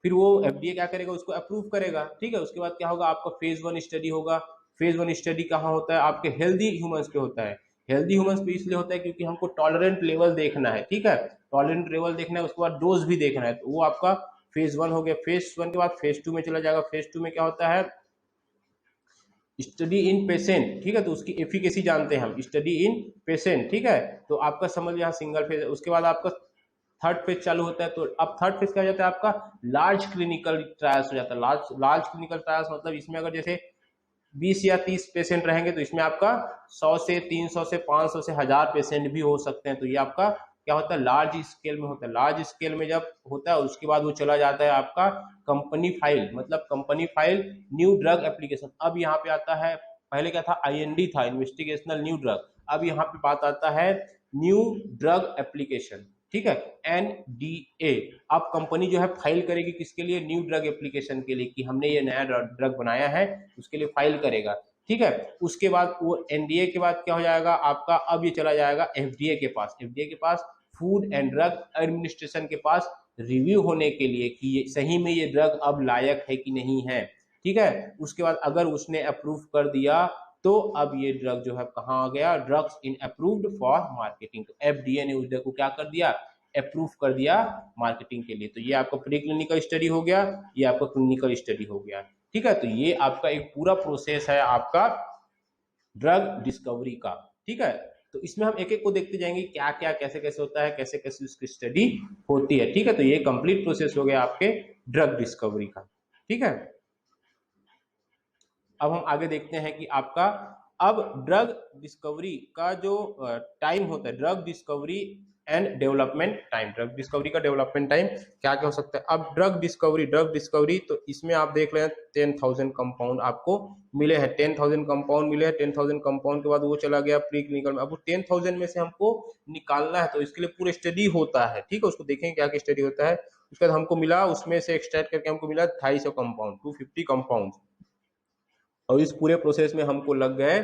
A: फिर वो FDA क्या करेगा, उसको अप्रूव करेगा। ठीक है, उसके बाद क्या होगा, आपका फेज 1 स्टडी होगा। फेज 1 स्टडी कहाँ होता है, आपके हेल्दी ह्यूमंस पे होता है। हेल्दी ह्यूमंस पे इसलिए होता है क्योंकि हमको टॉलरेंट लेवल देखना है। ठीक है, टॉलरेंट लेवल देखना है, उसके बाद डोज भी देखना है, तो वो आपका फेज 1 हो गया। फेज 1 के बाद फेज 2 में चला जाएगा। फेज 2 में क्या होता है, स्टडी इन पेशेंट। ठीक है, तो उसकी एफिकेसी जानते हैं हम, स्टडी इन पेशेंट। ठीक है, तो आपका समझ यहाँ सिंगल फेज है। उसके बाद आपका थर्ड फेज चालू होता है। तो अब थर्ड फेज क्या हो जाता है, आपका लार्ज क्लिनिकल ट्रायल्स हो जाता है। लार्ज क्लिनिकल ट्रायल्स मतलब इसमें अगर जैसे 20 या 30 पेशेंट रहेंगे तो इसमें आपका 100 से 300 से 500 से 1000 पेशेंट भी हो सकते हैं। तो ये आपका क्या होता है, लार्ज स्केल में होता है। लार्ज स्केल में जब होता है उसके बाद वो चला जाता है आपका कंपनी फाइल, मतलब company file new drug application. अब यहाँ पे आता है, पहले क्या था, IND था, इन्वेस्टिगेशनल न्यू ड्रग। अब यहाँ पे बात आता है न्यू ड्रग एप्लीकेशन। ठीक है, NDA। अब कंपनी जो है फाइल करेगी किसके लिए, न्यू ड्रग एप्लीकेशन के लिए, कि हमने ये नया ड्रग बनाया है, उसके लिए फाइल करेगा। ठीक है, उसके बाद वो NDA के बाद क्या हो जाएगा आपका, अब ये चला जाएगा FDA के पास। FDA के पास, फूड एंड ड्रग एडमिनिस्ट्रेशन के पास, रिव्यू होने के लिए कि ये सही में ये ड्रग अब लायक है कि नहीं है। ठीक है, उसके बाद अगर उसने अप्रूव कर दिया तो अब ये ड्रग जो है कहाँ आ गया, drugs in approved for marketing. तो FDA ने उस ड्रग को क्या कर दिया, अप्रूव कर दिया मार्केटिंग के लिए। तो ये आपका प्री क्लिनिकल स्टडी हो गया, ये आपका क्लिनिकल स्टडी हो गया। ठीक है, तो ये आपका एक पूरा प्रोसेस है आपका ड्रग डिस्कवरी का। ठीक है, तो इसमें हम एक एक को देखते जाएंगे क्या क्या कैसे कैसे होता है, कैसे कैसे उसकी स्टडी होती है। ठीक है, तो ये कंप्लीट प्रोसेस हो गया आपके ड्रग डिस्कवरी का। ठीक है, अब हम आगे देखते हैं कि आपका अब ड्रग डिस्कवरी का जो टाइम होता है, drug discovery and development time, drug discovery का डेवलपमेंट टाइम क्या क्या हो सकता है। अब ड्रग डिस्कवरी तो इसमें आप देख रहे हैं 10,000 कंपाउंड आपको मिले हैं, 10,000 कंपाउंड मिले हैं। 10,000 कंपाउंड के बाद वो चला गया प्री क्लिनिकल में। अब 10,000 में से हमको निकालना है, तो इसके लिए पूरा स्टडी होता है। ठीक है, उसको देखेंगे क्या क्या स्टडी होता है। उसके बाद हमको मिला, उसमें से एक्सट्रैक्ट करके हमको मिला 250 कंपाउंड, 250 कंपाउंड। और इस पूरे प्रोसेस में हमको लग गए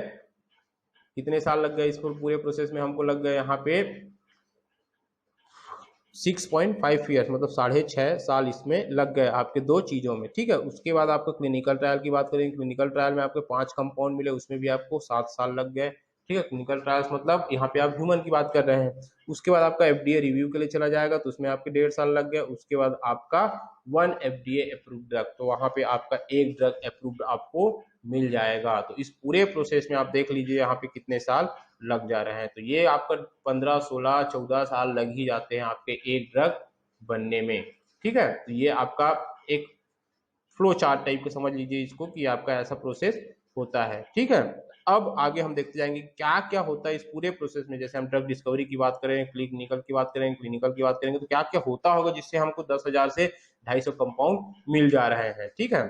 A: कितने साल लग गए, इस पूरे प्रोसेस में हमको लग गए यहाँ पे 6.5 ईयर्स, मतलब 6.5 साल इसमें लग गए आपके दो चीज़ों में, ठीक है। उसके बाद आपको क्लिनिकल ट्रायल की बात करेंगे, क्लिनिकल ट्रायल में आपके 5 कंपाउंड मिले, उसमें भी आपको 7 साल लग गए, ठीक है। क्लिनिकल ट्रायल्स मतलब यहाँ पे आप ह्यूमन की बात कर रहे हैं। उसके बाद आपका एफडीए रिव्यू के लिए चला जाएगा, तो उसमें आपके 1.5 साल लग गए। उसके बाद आपका 1 एफडीए अप्रूव्ड ड्रग, तो वहाँ पे आपका एक ड्रग अप्रूव्ड आपको मिल जाएगा। तो इस पूरे प्रोसेस में आप देख लीजिए यहाँ पे कितने साल लग जा रहे हैं। तो ये आपका 15, 16, 14 साल लग ही जाते हैं आपके एक ड्रग बनने में, ठीक है। तो ये आपका एक फ्लो चार्ट टाइप का समझ लीजिए इसको, कि आपका ऐसा प्रोसेस होता है, ठीक है। अब आगे हम देखते जाएंगे क्या क्या होता है इस पूरे प्रोसेस में। जैसे हम ड्रग डिस्कवरी की बात करें, क्लिनिकल की बात करें, क्लिनिकल की बात करेंगे, तो क्या क्या होता होगा जिससे हमको 10,000 से 250 कंपाउंड मिल जा रहे हैं, ठीक है।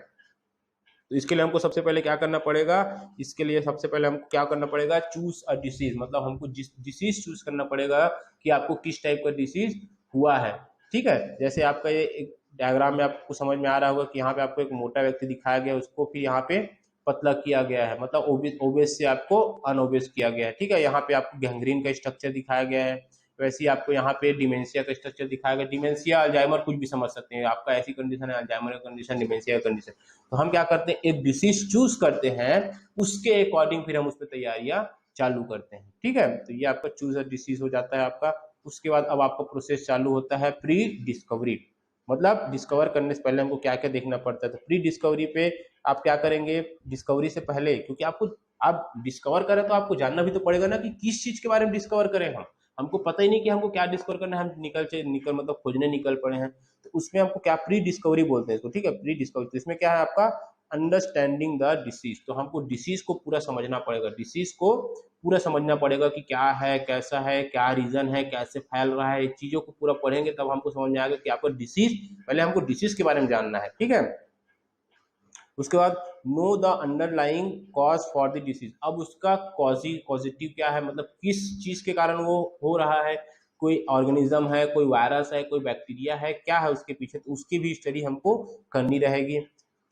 A: तो इसके लिए हमको सबसे पहले क्या करना पड़ेगा, इसके लिए सबसे पहले हमको क्या करना पड़ेगा, चूज अ डिसीज, मतलब हमको डिसीज चूज करना पड़ेगा कि आपको किस टाइप का डिसीज हुआ है, ठीक है। जैसे आपका ये एक डायग्राम में आपको समझ में आ रहा होगा कि यहाँ पे आपको एक मोटा व्यक्ति दिखाया गया है, उसको फिर यहाँ पे पतला किया गया है, मतलब ओबेस से आपको अनओबेस किया गया है, ठीक है। यहाँ पे आपको गैंग्रीन का स्ट्रक्चर दिखाया गया है, वैसे ही आपको यहाँ पे डिमेंशिया का स्ट्रक्चर दिखाया गया। डिमेंशिया, अल्जाइमर कुछ भी समझ सकते हैं, आपका ऐसी कंडीशन है, अल्जाइमर का कंडीशन, डिमेंशिया का कंडीशन। तो हम क्या करते हैं, एक डिसीज चूज करते हैं, उसके अकॉर्डिंग फिर हम उस पर तैयारियां चालू करते हैं, ठीक है। तो ये आपका चूज अ डिसीज हो जाता है आपका। उसके बाद अब आपका प्रोसेस चालू होता है प्री डिस्कवरी, मतलब डिस्कवर करने से पहले हमको क्या क्या देखना पड़ता है। तो प्री डिस्कवरी पे आप क्या करेंगे, डिस्कवरी से पहले, क्योंकि आपको, आप डिस्कवर करें तो आपको जानना भी तो पड़ेगा ना कि किस चीज के बारे में डिस्कवर करें। हम हमको पता ही नहीं कि हमको क्या डिस्कवर करना है, हम निकल मतलब खोजने निकल पड़े हैं। तो उसमें हमको क्या प्री डिस्कवरी बोलते हैं इसको, ठीक है, प्री डिस्कवरी। तो इसमें क्या है आपका अंडरस्टैंडिंग द डिसीज, तो हमको डिसीज को पूरा समझना पड़ेगा, डिसीज को पूरा समझना पड़ेगा कि क्या है, कैसा है, क्या रीजन है, कैसे फैल रहा है, चीजों को पूरा पढ़ेंगे तब हमको समझ में आएगा कि आपको डिसीज, पहले हमको डिसीज के बारे में जानना है, ठीक है। उसके बाद know the underlying cause for the disease, अब उसका कॉजिटिव क्या है, मतलब किस चीज के कारण वो हो रहा है, कोई ऑर्गेनिज्म है, कोई वायरस है, कोई बैक्टीरिया है, क्या है उसके पीछे, तो उसकी भी स्टडी हमको करनी रहेगी।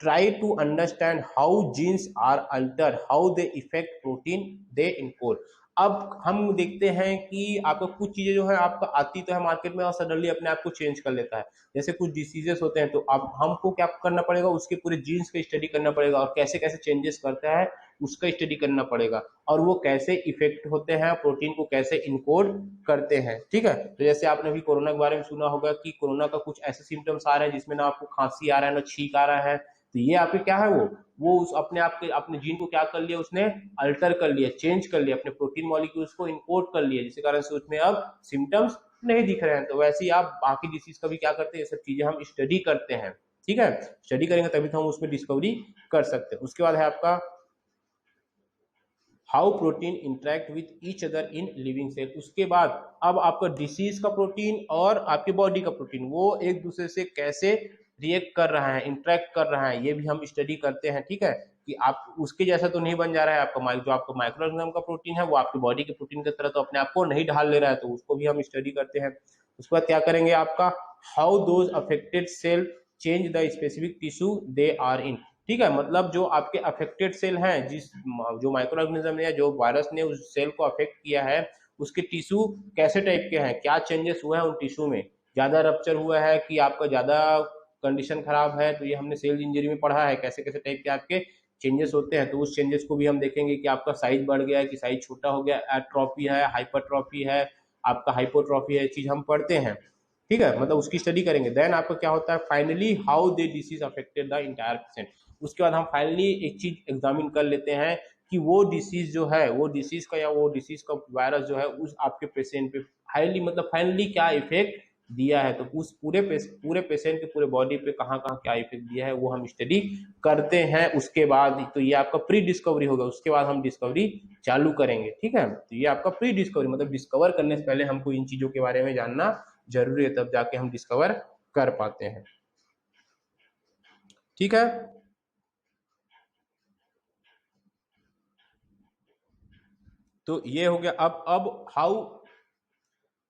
A: Try to understand how genes are alter, how they effect protein they encode. अब हम देखते हैं कि आपको कुछ चीजें जो है आपका आती तो है मार्केट में और सडनली अपने आप को चेंज कर लेता है। जैसे कुछ डिसीजेस होते हैं, तो अब हमको क्या करना पड़ेगा, उसके पूरे जीन्स का स्टडी करना पड़ेगा, और कैसे कैसे चेंजेस करता है उसका स्टडी करना पड़ेगा, और वो कैसे इफेक्ट होते हैं, प्रोटीन को कैसे इनकोड करते हैं, ठीक है। तो जैसे आपने भी कोरोना के बारे में सुना होगा कि कोरोना का कुछ ऐसे सिम्टम्स आ रहे हैं जिसमें ना आपको खांसी आ रहा है, ना छींक आ रहा है। तो ये आपके क्या है, वो उस अपने आप के अपने जीन को क्या कर लिया, उसने अल्टर कर लिया, चेंज कर लिया, अपने प्रोटीन मॉलिक्यूल्स को इनकोड कर लिया, जिसके कारण से उसमें अब सिम्टम्स नहीं दिख रहे हैं। तो वैसे ही आप बाकी डिसीज का भी क्या करते हैं, ये सब चीजें हम स्टडी करते हैं, ठीक है। स्टडी करेंगे तभी तो हम उसमें डिस्कवरी कर सकते हैं। उसके बाद है आपका how protein interact with each other in living cell. उसके बाद अब आपका डिसीज का प्रोटीन और आपके बॉडी का प्रोटीन वो एक दूसरे से कैसे रिएक्ट कर रहा है, इंटरेक्ट कर रहा है, ये भी हम स्टडी करते हैं, ठीक है। कि आप उसके जैसा तो नहीं बन जा रहा है आपका, जो आपका माइक्रो ऑर्गेनिज्म का प्रोटीन है वो आपकी बॉडी के प्रोटीन की तरह तो अपने आप को नहीं ढाल ले रहा है, तो उसको भी हम स्टडी करते हैं। उसके बाद क्या करेंगे आपका how those affected cell change the specific tissue they are in, ठीक है। मतलब जो आपके अफेक्टेड सेल हैं, जिस जो माइक्रो ऑर्गेनिज्म ने या जो वायरस ने उस सेल को अफेक्ट किया है, उसके टिश्यू कैसे टाइप के हैं, क्या चेंजेस हुए हैं उन टिश्यू में, ज्यादा रप्चर हुआ है कि आपका ज्यादा कंडीशन खराब है, तो ये हमने सेल इंजरी में पढ़ा है, कैसे कैसे टाइप के आपके चेंजेस होते हैं। तो उस चेंजेस को भी हम देखेंगे कि आपका साइज बढ़ गया है कि साइज छोटा हो गया, एट्रोफी है, हाइपरट्रॉफी है, आपका हाइपोट्रॉफी है, चीज हम पढ़ते हैं, ठीक है, मतलब उसकी स्टडी करेंगे। देन आपका क्या होता है finally how they disease affected the entire patient. उसके बाद हम फाइनली एक चीज एग्जामिन कर लेते हैं कि वो डिसीज जो है, वो डिसीज का या वो डिसीज का वायरस जो है उस आपके पेशेंट पे हाईली मतलब फाइनली क्या इफेक्ट दिया है। तो उस पूरे पेशेंट के पूरे बॉडी पे कहाँ कहाँ क्या इफेक्ट दिया है वो हम स्टडी करते हैं। उसके बाद तो ये आपका प्री डिस्कवरी होगा, उसके बाद हम डिस्कवरी चालू करेंगे, ठीक है। तो ये आपका प्री डिस्कवरी मतलब डिस्कवर करने से पहले हमको इन चीजों के बारे में जानना जरूरी है, तब जाके हम डिस्कवर कर पाते हैं, ठीक है। तो ये हो गया। अब हाउ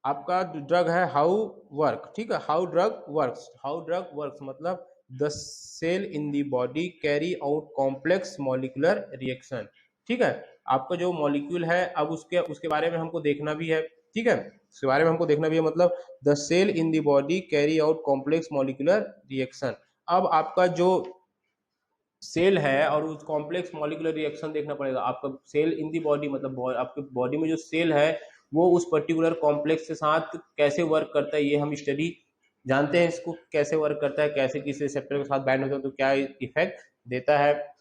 A: आपका ड्रग है हाउ वर्क, ठीक है, how drug works, how drug works मतलब the cell in the body carry out complex molecular reaction, ठीक है। आपका जो मॉलिक्यूल है अब उसके उसके बारे में हमको देखना भी है, ठीक है, उसके बारे में हमको देखना भी है, मतलब the cell in the body carry out complex molecular reaction. अब आपका जो सेल है और उस कॉम्प्लेक्स मॉलिक्यूलर रिएक्शन देखना पड़ेगा। आपका सेल इन दी बॉडी मतलब आपके बॉडी में जो सेल है वो उस पर्टिकुलर कॉम्प्लेक्स के साथ कैसे वर्क करता है, ये हम स्टडी जानते हैं, इसको कैसे वर्क करता है, कैसे किस रिसेप्टर के साथ बाइंड होता है, तो क्या इफेक्ट देता है।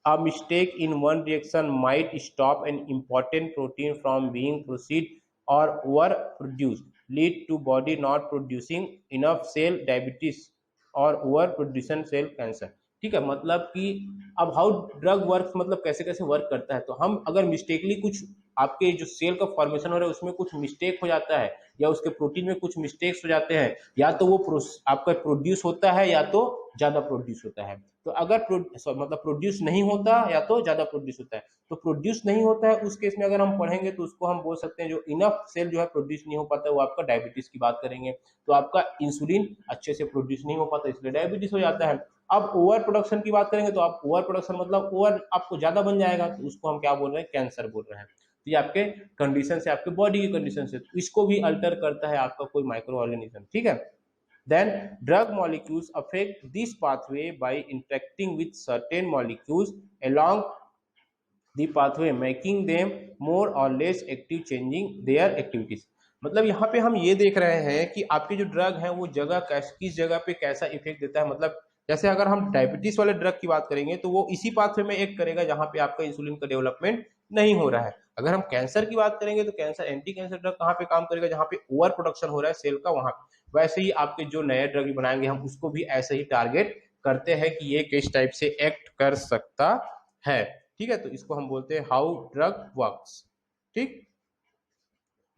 A: A mistake in one reaction might stop an important protein from being produced or overproduced, lead to body not producing enough cell diabetes or overproduction cell cancer, ठीक है। मतलब कि अब हाउ ड्रग वर्क मतलब कैसे कैसे वर्क करता है, तो हम अगर मिस्टेकली कुछ आपके जो सेल का फॉर्मेशन हो रहा है उसमें कुछ मिस्टेक हो जाता है या उसके प्रोटीन में कुछ मिस्टेक्स हो जाते हैं, या तो वो आपका प्रोड्यूस होता है या तो ज्यादा प्रोड्यूस होता है। तो अगर मतलब प्रोड्यूस नहीं होता या तो ज्यादा प्रोड्यूस होता है, तो प्रोड्यूस नहीं होता है उस केस में अगर हम पढ़ेंगे तो उसको हम बोल सकते हैं जो इनफ सेल जो है प्रोड्यूस नहीं हो पाता है वो आपका डायबिटीज की बात करेंगे। तो आपका इंसुलिन अच्छे से प्रोड्यूस नहीं हो पाता इसलिए डायबिटीज हो जाता है। अब ओवर प्रोडक्शन की बात करेंगे तो आप ओवर प्रोडक्शन मतलब ओवर आपको ज्यादा बन जाएगा, तो उसको हम क्या बोल रहे हैं, कैंसर बोल रहे हैं। तो ये आपके कंडीशन से, आपके बॉडी की कंडीशन से, तो इसको भी अल्टर करता है आपका कोई माइक्रो ऑर्गेनिज्म, ठीक है। Then drug molecules affect this pathway by interacting with certain molecules along the pathway, making them more or less active, changing their activities। मतलब यहाँ पे हम ये देख रहे हैं कि आपके जो ड्रग है वो जगह किस जगह पे कैसा इफेक्ट देता है। मतलब जैसे अगर हम डायबिटीज वाले ड्रग की बात करेंगे तो वो इसी पाथवे में एक्ट करेगा जहां पे आपका इंसुलिन का डेवलपमेंट नहीं हो रहा है। अगर हम कैंसर की बात करेंगे तो कैंसर एंटी कैंसर ड्रग कहाँ पे काम करेगा, जहां पे ओवर प्रोडक्शन हो रहा है सेल का वहां पे। वैसे ही आपके जो नए ड्रग बनाएंगे हम उसको भी ऐसे ही टारगेट करते हैं कि ये किस टाइप से एक्ट कर सकता है, ठीक है। तो इसको हम बोलते हैं हाउ ड्रग वर्क्स, ठीक।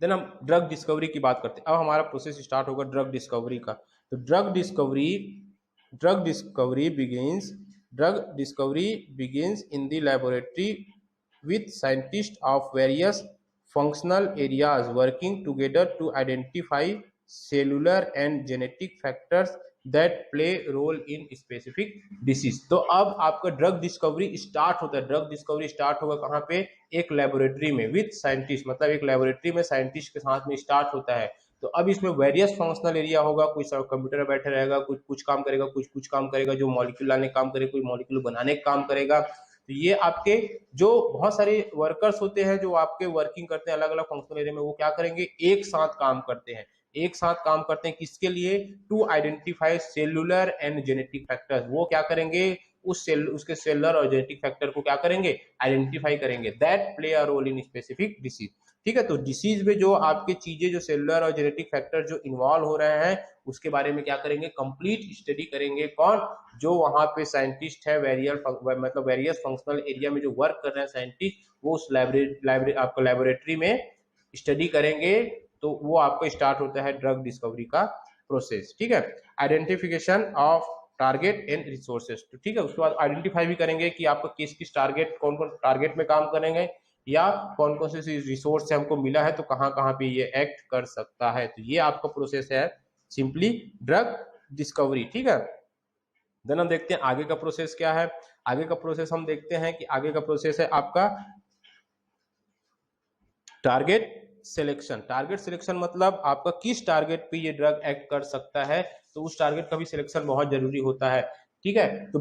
A: देन हम ड्रग डिस्कवरी की बात करते हैं। अब हमारा प्रोसेस स्टार्ट होगा ड्रग डिस्कवरी का। तो drug discovery begins in the laboratory with scientists of various functional areas working together to identify cellular and genetic factors that play role in specific disease। तो अब आपका ड्रग डिस्कवरी स्टार्ट होता है। Drug discovery start होगा कहाँ पे, एक laboratory में विथ साइंटिस्ट, मतलब एक लेबोरेटरी में साइंटिस्ट के साथ में स्टार्ट होता है। तो अब इसमें वेरियस फंक्शनल एरिया होगा, कुछ कंप्यूटर में बैठे रहेगा, कुछ काम करेगा, कुछ काम करेगा, जो मॉलिक्यूल लाने काम करेगा, कोई मॉलिक्यूल बनाने का काम करेगा। तो ये आपके जो बहुत सारे वर्कर्स होते हैं जो आपके वर्किंग करते हैं अलग अलग फंक्शनल एरिया में, वो क्या करेंगे, एक साथ काम करते हैं। एक साथ काम करते हैं किसके लिए, to identify cellular and genetic factors. वो क्या करेंगे, उसके सेलुलर और जेनेटिक फैक्टर को क्या करेंगे, आइडेंटिफाई करेंगे, that play a role in specific disease, ठीक है। तो डिसीज में जो आपके चीजें जो सेलुलर और जेनेटिक फैक्टर जो इन्वॉल्व हो रहे हैं उसके बारे में क्या करेंगे, कंप्लीट स्टडी करेंगे। कौन, जो वहां पे साइंटिस्ट है मतलब वेरियस फंक्शनल एरिया में जो वर्क कर रहे हैं साइंटिस्ट, वो उस आपको लेबोरेटरी में स्टडी करेंगे। तो वो आपका स्टार्ट होता है ड्रग डिस्कवरी का प्रोसेस, ठीक है। Identification of target and resources, तो ठीक है, उसके बाद आइडेंटिफाई भी करेंगे कि आपका किस किस टारगेट, कौन कौन टारगेट में काम करेंगे या कौन कौन से रिसोर्स से हमको मिला है तो कहाँ कहाँ पे ये एक्ट कर सकता है। तो ये आपका प्रोसेस है सिंपली ड्रग डिस्कवरी, ठीक है। देन हम देखते हैं आगे का प्रोसेस क्या है। आगे का प्रोसेस हम देखते हैं कि आगे का प्रोसेस है आपका टारगेट सिलेक्शन। टारगेट सिलेक्शन मतलब आपका किस टारगेट पे ये ड्रग एक्ट कर सकता है, तो उस टारगेट का भी सिलेक्शन बहुत जरूरी होता है, ठीक है। तो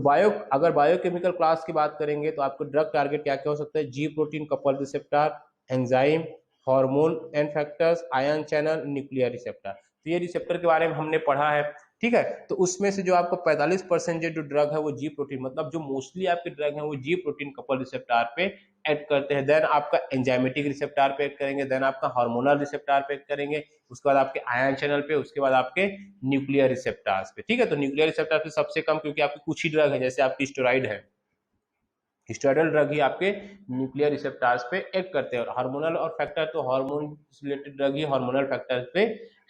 A: अगर बायोकेमिकल क्लास की बात करेंगे तो आपको ड्रग टारगेट क्या क्या हो सकता है, जी protein couple receptor, enzyme, hormone and factors, ion channel, nuclear receptor. तो ये रिसेप्टर के बारे में हमने पढ़ा है, ठीक है। तो उसमें से जो आपको 45% जो ड्रग है वो जी प्रोटीन, मतलब जो मोस्टली आपके ड्रग है वो जी प्रोटीन कपल रिसेप्टर पे एक्ट करते हैं। देन आपका एंजाइमेटिक रिसेप्टर पे एक्ट करेंगे, देन आपका हार्मोनल रिसेप्टर पे एक्ट करेंगे, उसके बाद आपके आयन चैनल पे, उसके बाद आपके न्यूक्लियर रिसेप्टर्स पे, ठीक है। तो न्यूक्लियर रिसेप्टर पे सबसे कम, क्योंकि आपके कुछ ही ड्रग है, जैसे आपकी स्टेरॉइड है, स्टेरॉइडल ड्रग ही आपके न्यूक्लियर रिसेप्टर्स पे एक्ट करते हैं। और हार्मोनल और फैक्टर, तो हार्मोन रिलेटेड ड्रग ही हार्मोनल फैक्टर्स पे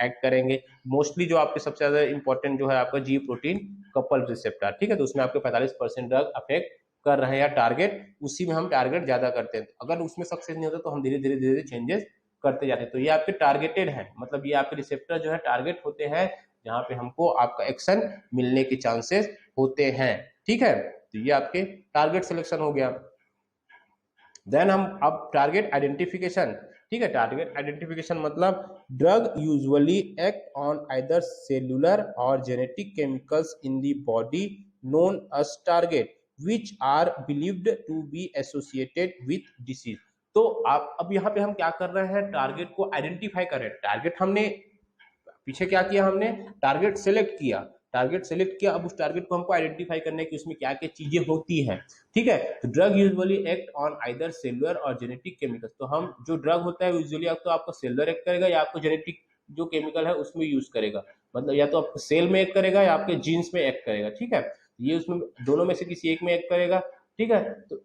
A: एक्ट करेंगे। मोस्टली जो आपके सबसे ज्यादा इंपॉर्टेंट जो है आपका जी प्रोटीन कपल रिसेप्टर, ठीक है। तो उसमें आपके 45% ड्रग अफेक्ट कर रहे हैं या टारगेट, उसी में हम टारगेट ज्यादा करते हैं। अगर उसमें सक्सेस नहीं होता तो हम धीरे धीरे चेंजेस करते जाते हैं। तो ये आपके टारगेटेड है, मतलब ये आपके रिसेप्टर जो है टारगेट होते हैं जहाँ पे हमको आपका एक्शन मिलने के चांसेस होते हैं। ठीक है, तो ये आपके टारगेट सिलेक्शन हो गया। देन हम अब टारगेट आइडेंटिफिकेशन। ठीक है, टारगेट आइडेंटिफिकेशन मतलब drug usually act on either cellular or genetic chemicals in the body known as target which are believed to be associated with disease. तो आप अब यहाँ पे हम क्या कर रहे हैं, टारगेट को आइडेंटिफाई कर रहे हैं। टारगेट हमने पीछे क्या किया, हमने टारगेट सेलेक्ट किया, टारगेट सेलेक्ट किया, अब उस टारगेट को हमको आइडेंटिफाई करना है कि उसमें क्या क्या चीजें होती हैं। ठीक है, तो drug usually act on either cellular or genetic chemicals. तो हम जो ड्रग होता है यूजुअली तो आपको सेलुलर एक्ट करेगा या आपको जेनेटिक जो केमिकल है उसमें यूज करेगा, मतलब या तो आपको सेल में एक्ट करेगा या आपके जीन्स में एक्ट करेगा। ठीक है, ये उसमें दोनों में से किसी एक में एक्ट करेगा। ठीक है, तो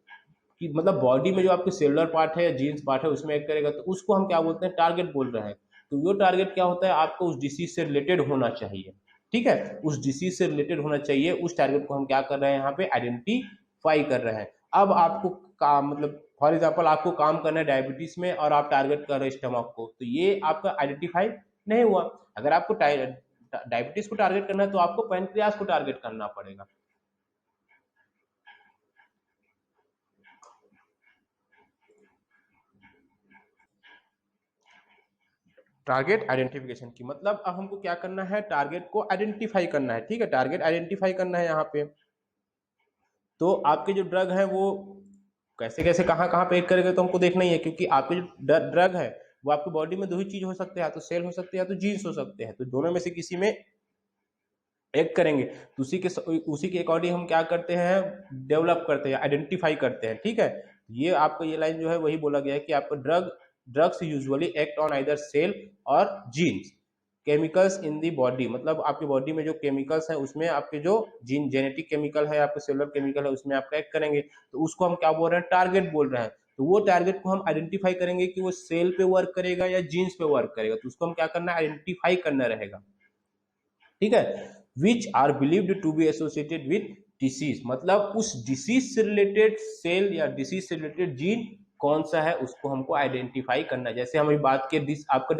A: कि मतलब बॉडी में जो आपके सेलुलर पार्ट है या जीन्स पार्ट है उसमें एक्ट करेगा, तो उसको हम क्या बोलते हैं, टारगेट बोल रहे हैं। तो वो टारगेट क्या होता है, आपको उस डिसीज से रिलेटेड होना चाहिए। ठीक है, उस डिसीज से रिलेटेड होना चाहिए, उस टारगेट को हम क्या कर रहे हैं, यहाँ पे आइडेंटिफाई कर रहे हैं। अब आपको काम मतलब फॉर एग्जांपल आपको काम करना है डायबिटीज में और आप टारगेट कर रहे हैं स्टमक को, तो ये आपका आइडेंटिफाई नहीं हुआ। अगर आपको डायबिटीज को टारगेट करना है तो आपको पैनक्रियास को टारगेट करना पड़ेगा। टारगेट आइडेंटिफिकेशन की मतलब अब हमको क्या करना है, टारगेट को आइडेंटिफाई करना है। ठीक है, टारगेट आइडेंटिफाई करना है यहाँ पे। तो आपके जो ड्रग है वो कैसे कैसे कहाँ कहाँ पे एक्ट करेगा तो हमको देखना ही है, क्योंकि आपके जो ड्रग है वो आपकी बॉडी में दो ही चीज हो सकते हैं, या तो सेल हो सकते हैं या तो जीन्स हो सकते हैं, तो दोनों में से किसी में एक्ट करेंगे। तो उसी के अकॉर्डिंग हम क्या करते हैं, डेवलप करते हैं, आइडेंटिफाई करते हैं। ठीक है, ये आपका ये लाइन जो है वही बोला गया है कि आपका drugs usually act on either cell or genes chemicals in the body, मतलब आपकी बॉडी में जो केमिकल्स हैं उसमें आपके जो जीन जेनेटिक केमिकल है, आपके सेलुलर केमिकल है, उसमें आप एक्ट करेंगे। तो उसको हम क्या बोल रहे हैं, टारगेट बोल रहे हैं। तो वो टारगेट को हम आइडेंटिफाई करेंगे कि वो सेल पे वर्क करेगा या जीन्स पे वर्क करेगा, तो उसको हम क्या करना है, आइडेंटिफाई करना रहेगा। ठीक है, which are believed to be associated with disease, मतलब उस डिसीज से रिलेटेड सेल या डिसीज से रिलेटेड जीन कौन सा है उसको हमको आइडेंटिफाई करना है। जैसे हम बात किए आपका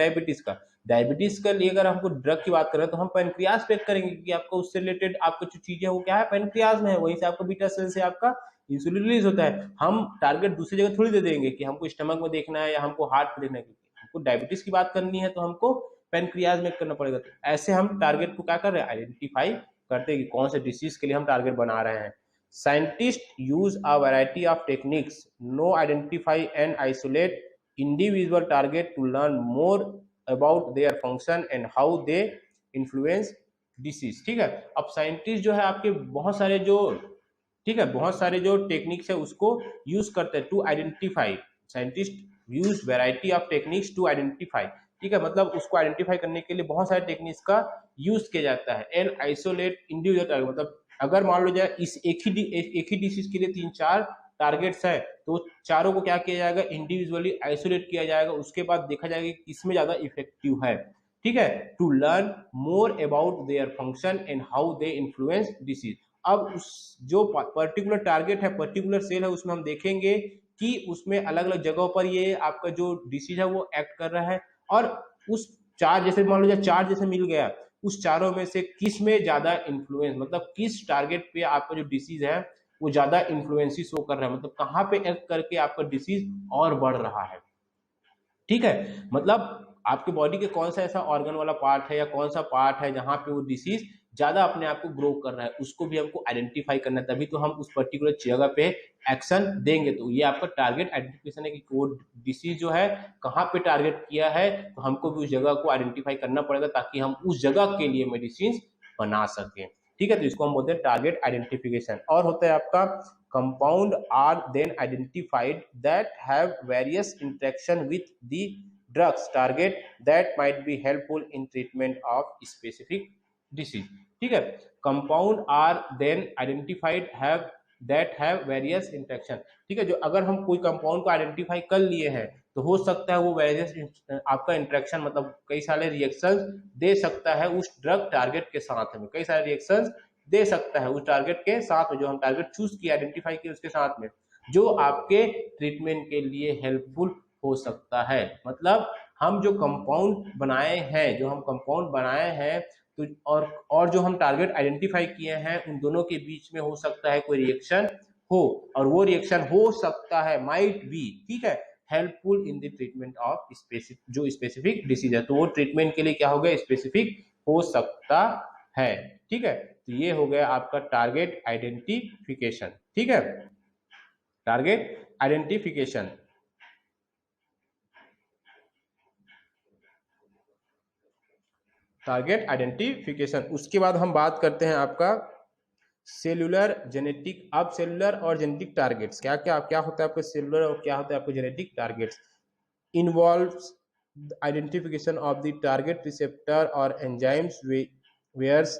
A: डायबिटीज का लिए अगर हमको ड्रग की बात करें तो हम पैनक्रियाज पे करेंगे, क्योंकि आपको उससे रिलेटेड आपको जो चीजें वो क्या है, पैनक्रियाज में है, वहीं से आपका बीटा सेल से आपका इंसुलिन रिलीज होता है। हम टारगेट दूसरी जगह थोड़ी दे देंगे कि हमको स्टमक में देखना है या हमको हार्ट पे देखना है, क्योंकि हमको डायबिटीज की बात करनी है तो हमको पैनक्रियाज में करना पड़ेगा। तो ऐसे हम टारगेट को क्या कर रहे हैं, आइडेंटिफाई करते हैं कि कौन से डिसीज के लिए हम टारगेट बना रहे हैं। Scientist use a variety of techniques no identify and isolate individual target to learn more about their function and how they influence disease. ठीक है, अब साइंटिस्ट जो है आपके बहुत सारे जो बहुत सारे जो टेक्निक्स है उसको यूज करते हैं to identify. Scientist use variety of techniques to identify. ठीक है, मतलब उसको आइडेंटिफाई करने के लिए बहुत सारे टेक्निक्स का यूज किया जाता है। एंड आइसोलेट इंडिविजुअल टारगेट, मतलब अगर मान लो जाए इस एक ही डिसीज के लिए 3-4 टारगेट्स है तो चारों को क्या किया जाएगा, इंडिविजुअली आइसोलेट किया जाएगा, उसके बाद देखा जाएगा कि किसमें ज्यादा इफेक्टिव है। ठीक है, to learn more about their function and how they influence disease. अब उस जो पर्टिकुलर टारगेट है, पर्टिकुलर सेल है, उसमें हम देखेंगे कि उसमें अलग अलग जगहों पर ये आपका जो डिसीज है वो एक्ट कर रहा है, और उस चार जैसे मान लो चार जैसे मिल गया, उस चारों में से किस में ज्यादा इन्फ्लुएंस, मतलब किस टारगेट पे आपका जो डिसीज है वो ज्यादा इन्फ्लुएंसी शो कर रहा है, मतलब कहाँ पे एक्ट करके आपका डिसीज और बढ़ रहा है। ठीक है, मतलब आपके बॉडी के कौन सा ऐसा ऑर्गन वाला पार्ट है या कौन सा पार्ट है जहां पे वो डिसीज ज्यादा अपने आप को ग्रो कर रहा है, उसको भी हमको आइडेंटिफाई करना है, तभी तो हम उस पर्टिकुलर जगह पे एक्शन देंगे। तो ये आपका टारगेट आइडेंटिफिकेशन है कि वो डिसीज जो है कहाँ पे टारगेट किया है, तो हमको भी उस जगह को आइडेंटिफाई करना पड़ेगा ताकि हम उस जगह के लिए मेडिसिन बना सकें। ठीक है, तो इसको हम बोलते हैं टारगेट आइडेंटिफिकेशन। और होता है आपका compound are then identified that have various interaction with the drugs target that might be helpful in treatment of specific disease। ठीक है, compound are then identified have various interaction। ठीक है, जो अगर हम कोई कंपाउंड को आइडेंटिफाई कर लिए हैं तो हो सकता है वो वेरियस आपका इंटरेक्शन मतलब कई सारे रिएक्शंस दे सकता है उस ड्रग टारगेट के साथ में, कई सारे रिएक्शंस दे सकता है उस टारगेट के साथ में, जो हम टारगेट चूज किया आइडेंटिफाई किया उसके साथ में, जो आपके ट्रीटमेंट के लिए हेल्पफुल हो सकता है। मतलब हम जो कंपाउंड बनाए हैं, जो हम कंपाउंड बनाए हैं तो और जो हम टारगेट आइडेंटिफाई किए हैं, उन दोनों के बीच में हो सकता है कोई रिएक्शन हो, और वो रिएक्शन हो सकता है, माइट बी, ठीक है, helpful in the treatment of specific disease है, तो वो ट्रीटमेंट के लिए क्या हो गया, स्पेसिफिक हो सकता है। ठीक है, तो ये हो गया आपका टारगेट आइडेंटिफिकेशन। ठीक है, टारगेट आइडेंटिफिकेशन। टारगेट आइडेंटिफिकेशन, उसके बाद हम बात करते हैं आपका सेलुलर जेनेटिक। अब सेलुलर और जेनेटिक टारगेट्स क्या क्या क्या होता है आपको सेलुलर और क्या होता है आपको genetic targets. Involves identification of the target receptor or enzymes whereas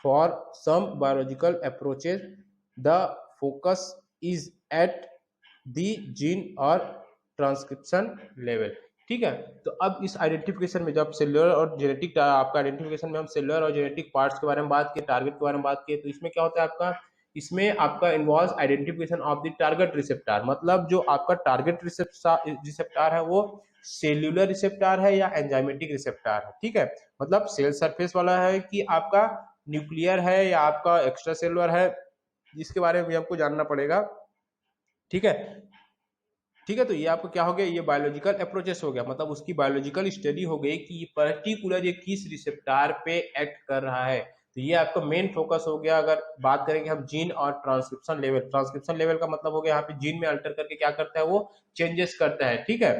A: for some biological approaches the focus is at the gene or transcription level। ठीक है, तो अब इस आइडेंटिफिकेशन में जब सेलुलर और जेनेटिक आपका आइडेंटिफिकेशन में हम सेलुलर और जेनेटिक पार्ट्स के बारे में बात किए, टारगेट के बारे में बात किए, तो इसमें क्या होता है आपका, इसमें आपका involve identification of the target receptor, मतलब जो आपका टारगेट रिसेप्टर है वो सेल्यूलर रिसेप्टर है या एंजाइमेटिक रिसेप्टर है। ठीक है, मतलब सेल सरफेस वाला है कि आपका न्यूक्लियर है या आपका एक्स्ट्रा सेलुलर है, जिसके बारे में भी हमको जानना पड़ेगा। ठीक है, ठीक है, तो ये आपको क्या हो गया, ये बायोलॉजिकल अप्रोचेस हो गया, मतलब उसकी बायोलॉजिकल स्टडी हो गई कि पर्टिकुलर ये किस रिसेप्टर पे एक्ट कर रहा है, तो ये आपका मेन फोकस हो गया। अगर बात करेंगे हम जीन और ट्रांसक्रिप्शन लेवल, ट्रांसक्रिप्शन लेवल का मतलब हो गया यहाँ पे जीन में अल्टर करके क्या करता है, वो चेंजेस करता है। ठीक है,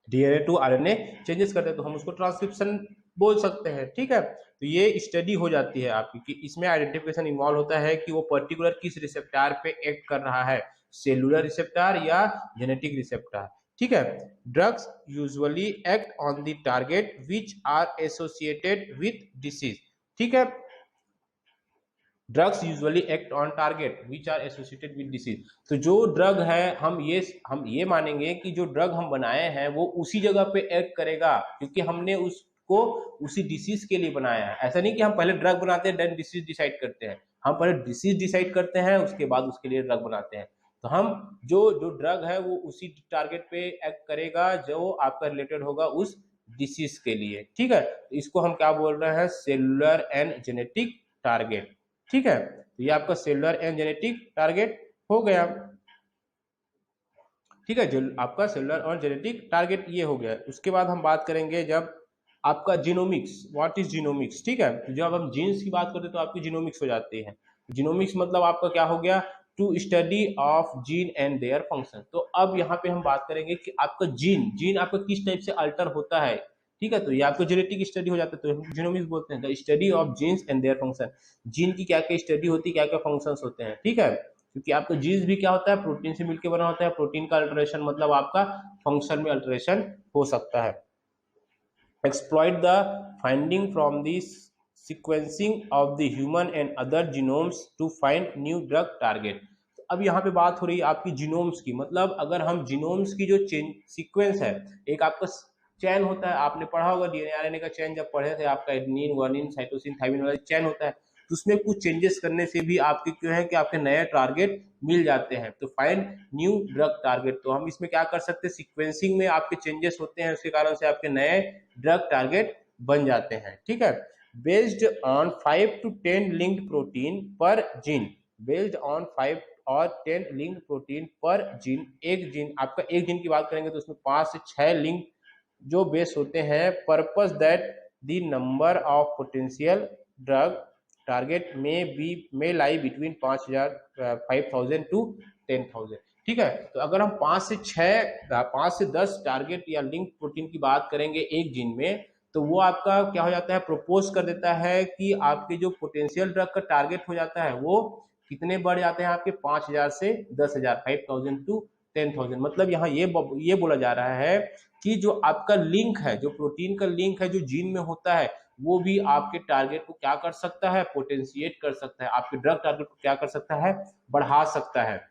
A: डीएनए टू आरएनए चेंजेस करते हैं, तो हम उसको ट्रांसक्रिप्शन बोल सकते हैं। ठीक है, तो ये स्टडी हो जाती है आपकी कि इसमें आइडेंटिफिकेशन इन्वॉल्व होता है कि वो पर्टिकुलर किस रिसेप्टर पे एक्ट कर रहा है, सेलुलर रिसेप्टर या जेनेटिक रिसेप्टर। ठीक है, drugs usually act on the target which are associated with disease. ठीक है, drugs usually act on target which are associated with disease, तो जो ड्रग है हम ये मानेंगे कि जो ड्रग हम बनाए हैं वो उसी जगह पे एक्ट करेगा, क्योंकि हमने उसको उसी डिसीज के लिए बनाया है। ऐसा नहीं कि हम पहले ड्रग बनाते हैं देन डिसीज डिसाइड करते हैं, हम पहले डिसीज डिसाइड करते हैं उसके बाद उसके लिए ड्रग बनाते हैं। तो हम जो जो ड्रग है वो उसी टारगेट पे एक्ट करेगा जो आपका रिलेटेड होगा उस डिसीज के लिए। ठीक है, तो इसको हम क्या बोल रहे हैं, सेलुलर एंड जेनेटिक टारगेट। ठीक है, तो ये आपका सेलुलर एंड जेनेटिक टारगेट हो गया। ठीक है, जो आपका सेलुलर और जेनेटिक टारगेट ये हो गया। उसके बाद हम बात करेंगे जब आपका जीनोमिक्स, व्हाट इज जीनोमिक्स। ठीक है, तो जब हम जीन्स की बात करते हैं तो आपकी जीनोमिक्स हो जाती है। जीनोमिक्स मतलब आपका क्या हो गया, to study of gene and their function. तो अब यहाँ पे हम बात करेंगे कि आपका जीन आपका किस टाइप से अल्टर होता है। ठीक है, तो ये आपको जेनेटिक स्टडी हो जाता है, तो हम जीनोमिक्स बोलते हैं the study of genes and their function. Gene की क्या क्या स्टडी होती है, क्या क्या फंक्शंस होते हैं। ठीक है, क्योंकि आपका जीन्स भी क्या होता है, प्रोटीन से मिलकर बना होता है, प्रोटीन का अल्टरेशन मतलब आपका फंक्शन में अल्टरेशन हो सकता है। Exploit the finding from this sequencing of the human and other genomes to find new drug target। तो अब यहाँ पे बात हो रही है आपकी जीनोम्स की, मतलब अगर हम जीनोम्स की जो सीक्वेंस है, एक आपका चैन होता है, आपने पढ़ा होगा डीएनए आरएनए का चैन जब पढ़े थे, आपका एडेनिन ग्वानिन साइटोसिन थाइमिन वाला चैन होता है, तो उसमें कुछ चेंजेस करने से भी आपके क्यों है कि आपके नए टारगेट मिल जाते हैं। तो फाइंड न्यू ड्रग टारगेट, तो हम इसमें क्या कर सकते हैं, सीक्वेंसिंग में आपके चेंजेस होते हैं, उसके कारण से आपके नए ड्रग टारगेट बन जाते हैं। ठीक है, based on 5 to 10 linked protein पर जीन, बेस्ड ऑन 5 और 10 लिंक्ड प्रोटीन पर जीन। एक जीन आपका, एक जीन की बात करेंगे तो उसमें 5 से 6 लिंक जो बेस होते हैं। Purpose that the number of potential drug target में लाई बिटवीन 5,000 to 10,000। ठीक है, तो अगर हम 5 से 10 टारगेट या लिंक प्रोटीन की बात करेंगे एक जीन में, तो वो आपका क्या हो जाता है, प्रोपोज कर देता है कि आपके जो पोटेंशियल ड्रग का टारगेट हो जाता है वो कितने बढ़ जाते हैं आपके 5,000 से 10,000, 5,000 to 10,000। मतलब यहाँ ये बोला जा रहा है कि जो आपका लिंक है, जो प्रोटीन का लिंक है जो जीन में होता है, वो भी आपके टारगेट को क्या कर सकता है, पोटेंशिएट कर सकता है, आपके ड्रग टारगेट को क्या कर सकता है, बढ़ा सकता है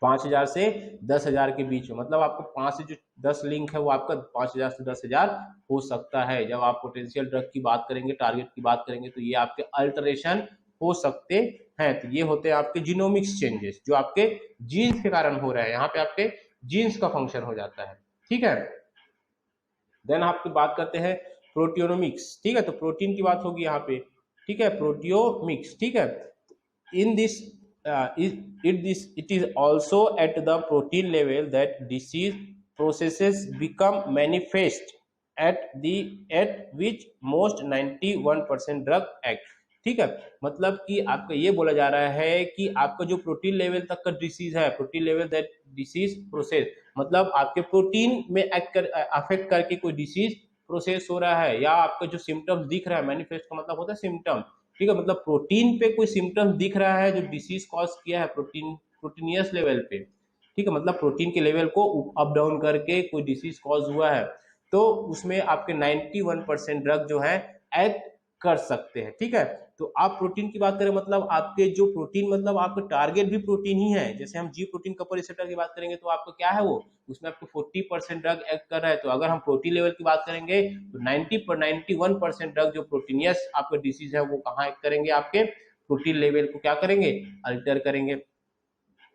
A: 5,000 से 10,000 के बीच में। मतलब आपको 5 से जो 10 लिंक है वो आपका 5,000 से 10,000 हो सकता है। जब आप पोटेंशियल ड्रग की बात करेंगे, टारगेट की बात करेंगे, तो ये आपके अल्टरेशन हो सकते हैं। तो ये होते हैं आपके जीनोमिक्स चेंजेस जो आपके जीन्स के कारण हो रहे हैं, यहाँ पे आपके जीन्स का फंक्शन हो जाता है। ठीक है, देन आपकी बात करते हैं प्रोटियोमिक्स, ठीक है, तो प्रोटीन की बात होगी यहाँ पे, ठीक है, प्रोटियोमिक्स, ठीक है। In this it is also at the protein level that disease processes become manifest at which most 91% drug act, ठीक है। मतलब कि आपका ये बोला जा रहा है कि आपका जो प्रोटीन लेवल तक का डिसीज है, protein level that disease process, मतलब आपके प्रोटीन में अफेक्ट करके कोई डिसीज प्रोसेस हो रहा है, या आपका जो सिम्टम्स दिख रहा है, मैनिफेस्ट का मतलब होता है सिम्टम, ठीक है, मतलब प्रोटीन पे कोई सिम्टम्स दिख रहा है जो डिसीज कॉज किया है प्रोटीनियस लेवल पे, ठीक है, मतलब प्रोटीन के लेवल को अप डाउन करके कोई डिसीज कॉज हुआ है, तो उसमें आपके 91% ड्रग जो है एक्ट कर सकते हैं, ठीक है। तो आप प्रोटीन की बात करें, मतलब आपके जो प्रोटीन, मतलब आपका टारगेट भी प्रोटीन ही है। जैसे हम जी प्रोटीन कपर रिसेप्टर की बात करेंगे तो आपका क्या है, वो उसमें आपको 40% ड्रग एक्ट कर रहा है। तो अगर हम प्रोटीन लेवल की बात करेंगे तो 91% ड्रग जो प्रोटीनियस आपका डिसीज है वो कहाँ एक्ट करेंगे, आपके प्रोटीन लेवल को क्या करेंगे, अल्टर करेंगे।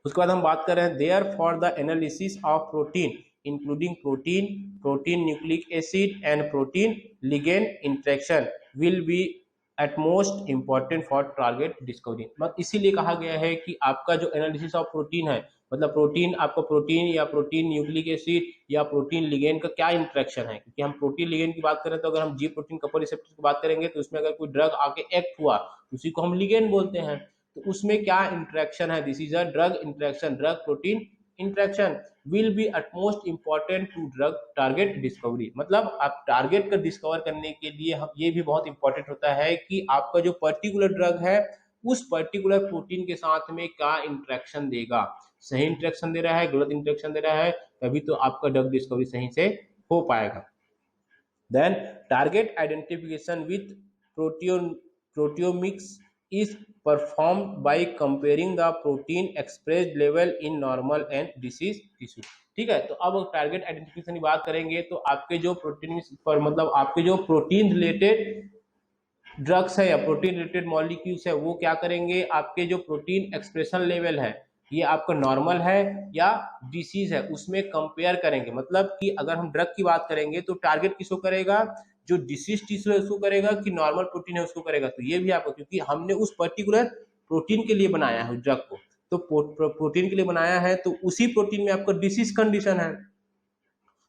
A: उसके बाद हम बात कर रहे हैं therefore the analysis of protein including protein nucleic acid and protein ligand interaction will be utmost important for target discovery. मतलब इसीलिए कहा गया है कि आपका जो एनालिसिस ऑफ प्रोटीन है, मतलब प्रोटीन, आपका प्रोटीन या प्रोटीन न्यूक्लिक एसिड या प्रोटीन लिगेंड का क्या इंटरेक्शन है, क्योंकि हम प्रोटीन लिगेंड की बात करें तो अगर हम जी प्रोटीन कपर रिसेप्टर की बात करेंगे तो उसमें अगर कोई ड्रग आके एक्ट हुआ उसी को हम लिगेंड बोलते हैं। तो उसमें क्या इंटरेक्शन है, this is a drug interaction, drug protein interaction will be utmost important to drug target discovery. मतलब आप टारगेट का डिस्कवर करने के लिए हम ये भी बहुत इंपॉर्टेंट होता है कि आपका जो पर्टिकुलर ड्रग है उस पर्टिकुलर प्रोटीन के साथ में क्या इंटरेक्शन देगा, सही इंटरेक्शन दे रहा है, गलत इंटरेक्शन दे रहा है, तभी तो आपका ड्रग डिस्कवरी सही से हो पाएगा। Then target identification with proteomics is performed by comparing the protein expressed level in normal and disease tissue, ठीक है। तो अब टारगेट आइडेंटिफिकेशन की बात करेंगे तो आपके जो प्रोटीन पर, मतलब आपके जो प्रोटीन रिलेटेड ड्रग्स है या प्रोटीन रिलेटेड मॉलिक्यूल्स है वो क्या करेंगे, आपके जो प्रोटीन एक्सप्रेशन लेवल है ये आपका नॉर्मल है या डिसीज है उसमें कंपेयर करेंगे। मतलब कि अगर हम ड्रग की बात करेंगे तो टारगेट किसको करेगा, जो डिसीज टिश्यू है उसको करेगा कि नॉर्मल प्रोटीन है उसको करेगा। तो ये भी आपको, क्योंकि हमने उस पर्टिकुलर प्रोटीन के लिए बनाया है ड्रग को, तो प्रोटीन के लिए बनाया है तो उसी प्रोटीन में आपका डिसीज कंडीशन है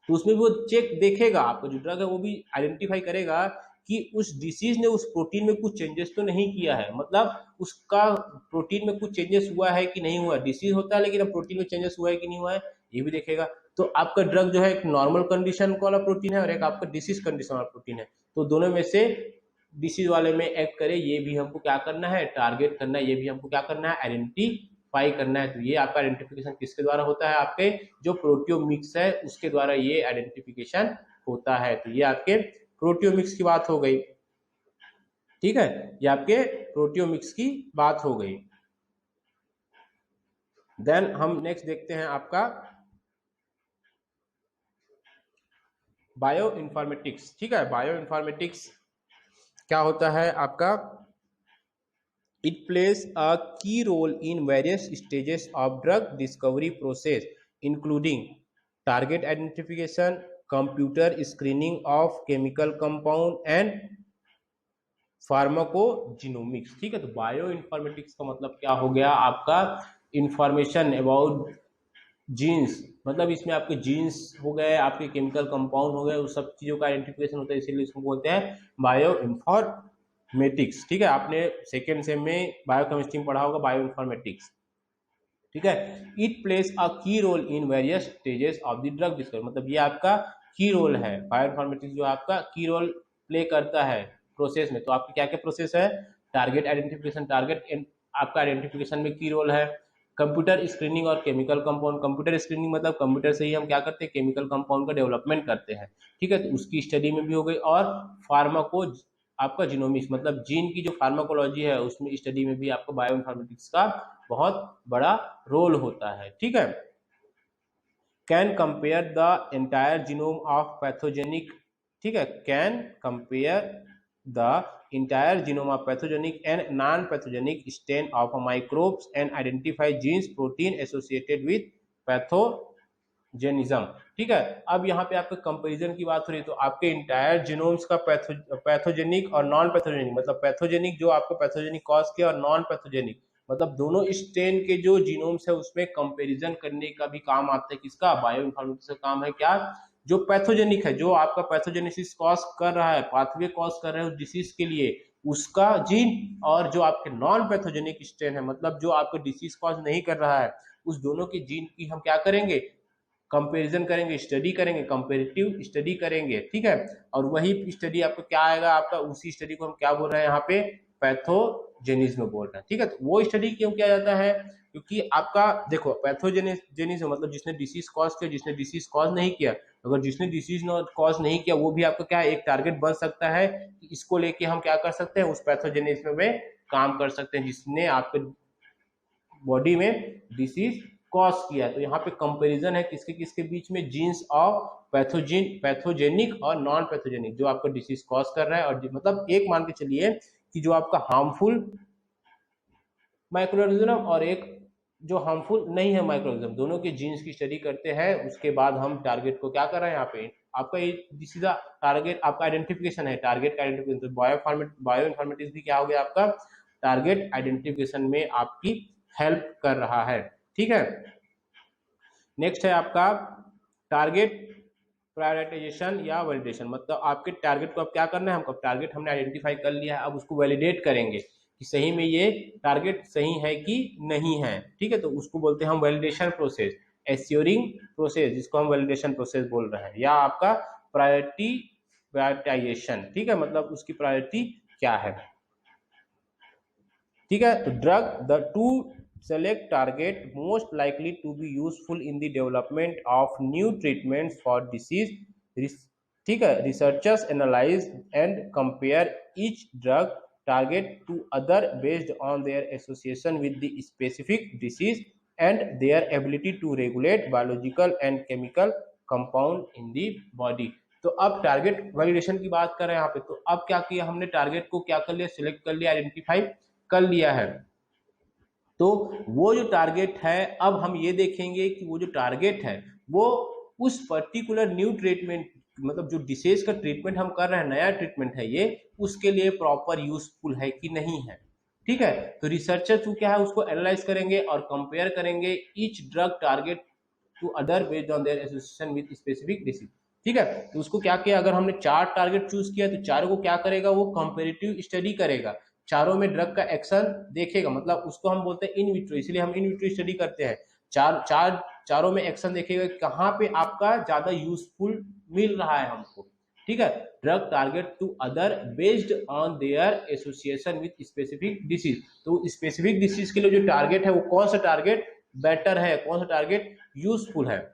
A: तो उसमें वो चेक देखेगा, आपका जो ड्रग है वो भी आइडेंटिफाई करेगा कि उस डिसीज ने उस प्रोटीन में कुछ चेंजेस तो नहीं किया है, मतलब उसका प्रोटीन में कुछ चेंजेस हुआ है कि नहीं हुआ। डिसीज होता है लेकिन अब प्रोटीन में चेंजेस हुआ है कि नहीं हुआ है ये भी देखेगा। तो आपका ड्रग जो है एक नॉर्मल कंडीशन वाला प्रोटीन है और एक आपका डिसीज कंडीशन वाला प्रोटीन है, तो दोनों में से डिसीज वाले में एक्ट करे, ये भी हमको क्या करना है, टारगेट करना है, ये भी हमको क्या करना है, आइडेंटिफाई करना है। तो ये आपका आइडेंटिफिकेशन किसके द्वारा होता है, आपके जो प्रोटियोमिक्स है उसके द्वारा ये आइडेंटिफिकेशन होता है। तो ये आपके प्रोटियोमिक्स की बात हो गई, ठीक है, ये आपके प्रोटियोमिक्स की बात हो गई। देन हम नेक्स्ट देखते हैं आपका बायो इन्फॉर्मेटिक्स, ठीक है। बायो इन्फॉर्मेटिक्स क्या होता है आपका, it plays a key role in various stages of drug discovery process including target identification, computer screening of chemical compound and pharmacogenomics, ठीक है। तो बायो इन्फॉर्मेटिक्स का मतलब क्या हो गया, आपका इंफॉर्मेशन अबाउट जीन्स, मतलब इसमें आपके जीन्स हो गए, आपके केमिकल कंपाउंड हो गए, उस सब चीज़ों का आइडेंटिफिकेशन होता है, इसीलिए इसको बोलते हैं बायो इन्फॉर्मेटिक्स, ठीक है। आपने सेकेंड सेम में बायोकेमिस्ट्री में पढ़ा होगा बायो इन्फॉर्मेटिक्स, ठीक है। It plays a key role in various stages of the drug discovery, मतलब ये आपका की रोल है, बायो इन्फॉर्मेटिक्स जो आपका की रोल प्ले करता है प्रोसेस में। तो आपके क्या क्या प्रोसेस है, टारगेट आइडेंटिफिकेशन, टारगेट आपका आइडेंटिफिकेशन में की रोल है, कंप्यूटर स्क्रीनिंग और केमिकल कंपाउंड, कंप्यूटर स्क्रीनिंग मतलब कंप्यूटर से ही हम क्या करते हैं, केमिकल कंपाउंड का डेवलपमेंट करते हैं, ठीक है, तो उसकी स्टडी में भी हो गई। और फार्माको आपका जीनोमिक्स, मतलब जीन की जो फार्माकोलॉजी है उसमें स्टडी में भी आपको बायो इन्फॉर्मेटिक्स का बहुत बड़ा रोल होता है, ठीक है। Can compare the entire genome of pathogenic, ठीक है, can compare the entire genome of pathogenic and non-pathogenic strain of microbes and identify genes protein associated with pathogens, Jainism. ठीक है, अब यहाँ पे आपके कंपैरिजन की बात हो रही है तो आपके इंटायर जीनोम्स का पैथोजेनिक और नॉन पैथोजेनिक, मतलब पैथोजेनिक जो आपको पैथोजेनिक कॉज के और नॉन पैथोजेनिक मतलब दोनों स्ट्रेन के जो जीनोम्स है उसमें कंपैरिजन करने का भी काम आता है। किसका? बायो इन्फॉर्मेटिक्स का काम है क्या? जो पैथोजेनिक है, जो आपका पैथोजेनेसिस कॉज कर रहा है, पाथवे कॉज कर रहा है उस डिसीज के लिए, उसका जीन, और जो आपके नॉन पैथोजेनिक स्ट्रेन है मतलब जो आपको डिसीज कॉज नहीं कर रहा है, उस दोनों के जीन की हम क्या करेंगे? कंपैरिजन करेंगे, स्टडी करेंगे, कंपेरेटिव स्टडी करेंगे। ठीक है, और वही स्टडी आपको क्या आएगा? आपका उसी स्टडी को हम क्या बोल रहे हैं यहाँ पे? पैथोजेनिज्म बोल रहे हैं। ठीक है, तो वो स्टडी क्यों किया जाता है? क्योंकि आपका देखो पैथोजेनिज्म मतलब जिसने डिसीज कॉज किया, जिसने डिसीज कॉज नहीं किया, अगर जिसने डिसीज कॉज नहीं किया वो भी आपका क्या है? एक टारगेट बन सकता है कि इसको लेके हम क्या कर सकते हैं? उस पैथोजेनिज्म में काम कर सकते हैं जिसने आपके बॉडी में डिसीज कॉज किया। तो यहाँ पे कंपैरिजन है किसके किसके बीच में? जीन्स ऑफ पैथोजेनिक और नॉन पैथोजेनिक, जो आपका डिसीज कॉज कर रहा है और मतलब एक मान के चलिए कि जो आपका हार्मफुल माइक्रोऑर्गेनिज्म और एक जो हार्मफुल नहीं है माइक्रोऑर्गेनिज्म, दोनों के जीन्स की स्टडी करते हैं। उसके बाद हम टारगेट को क्या कर रहे हैं यहाँ पे? आपका ये दिस इज द टारगेट, आपका आइडेंटिफिकेशन है, टारगेट का आइडेंटिफिकेशन। बायो इन्फॉर्मेटिक्स भी क्या हो गया आपका? टारगेट आइडेंटिफिकेशन में आपकी हेल्प कर रहा है। ठीक है, नेक्स्ट है आपका टारगेट प्रायोरिटाइजेशन या वैलिडेशन। मतलब आपके टारगेट को अब क्या करना है? हमको टारगेट हमने आइडेंटिफाई कर लिया है, अब उसको वैलिडेट करेंगे कि सही में ये टारगेट सही है कि नहीं है। ठीक है, तो उसको बोलते हैं हम वैलिडेशन प्रोसेस, एश्योरिंग प्रोसेस, जिसको हम वैलिडेशन प्रोसेस बोल रहे हैं, या आपका प्रायोरिटाइजेशन। ठीक है, मतलब उसकी प्रायोरिटी क्या है। ठीक है, तो drug the two select target most likely to be useful in the development of new treatments for disease। ठीक है, researchers analyze and compare each drug target to other based on their association with the specific disease and their ability to regulate biological and chemical compound in the body। तो अब target validation की बात कर रहे हैं यहाँ पे। तो अब क्या किया हमने? टारगेट को क्या कर लिया? सिलेक्ट कर लिया, आइडेंटिफाई कर लिया है। तो वो जो टारगेट है, अब हम ये देखेंगे कि वो जो टारगेट है वो उस पर्टिकुलर न्यू ट्रीटमेंट, मतलब जो डिसीज का ट्रीटमेंट हम कर रहे हैं, नया ट्रीटमेंट है ये, उसके लिए प्रॉपर यूजफुल है कि नहीं है। ठीक है, तो रिसर्चर जो क्या है उसको एनालाइज करेंगे और कंपेयर करेंगे each drug target to other based on their association with specific disease. ठीक है, तो उसको क्या किया? अगर हमने 4 टारगेट चूज किया तो चारों को क्या करेगा? वो कंपेरेटिव स्टडी करेगा, चारों में ड्रग का एक्शन देखेगा। मतलब उसको हम बोलते हैं इन विट्रो, इसलिए हम इन विट्रो स्टडी करते हैं। चारों में एक्शन देखेगा, कहाँ पे आपका ज्यादा यूजफुल मिल रहा है हमको। ठीक है, drug target to other based on their association with specific disease. तो स्पेसिफिक डिसीज के लिए जो टारगेट है वो कौन सा टारगेट बेटर है, कौन सा टारगेट यूजफुल है,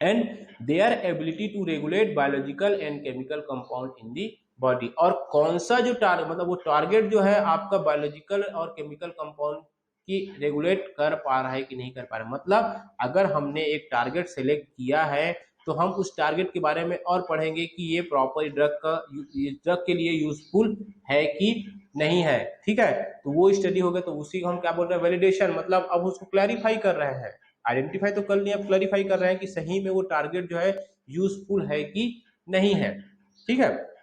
A: and their ability to regulate biological and chemical compound in the body. और कौन सा जो टारगेट, मतलब वो टारगेट जो है आपका बायोलॉजिकल और केमिकल कंपाउंड की रेगुलेट कर पा रहा है कि नहीं कर पा रहा है। मतलब अगर हमने एक टारगेट सेलेक्ट किया है तो हम उस टारगेट के बारे में और पढ़ेंगे कि ये प्रॉपर ड्रग के लिए यूजफुल है कि नहीं है। ठीक है, तो वो स्टडी हो गया, तो उसी को हम क्या बोल रहे हैं? वैलिडेशन। मतलब अब उसको क्लैरिफाई कर रहे हैं, आइडेंटिफाई तो कर लिया, अब क्लैरिफाई कर रहे हैं कि सही में वो टारगेट जो है यूजफुल है कि नहीं है। ठीक है,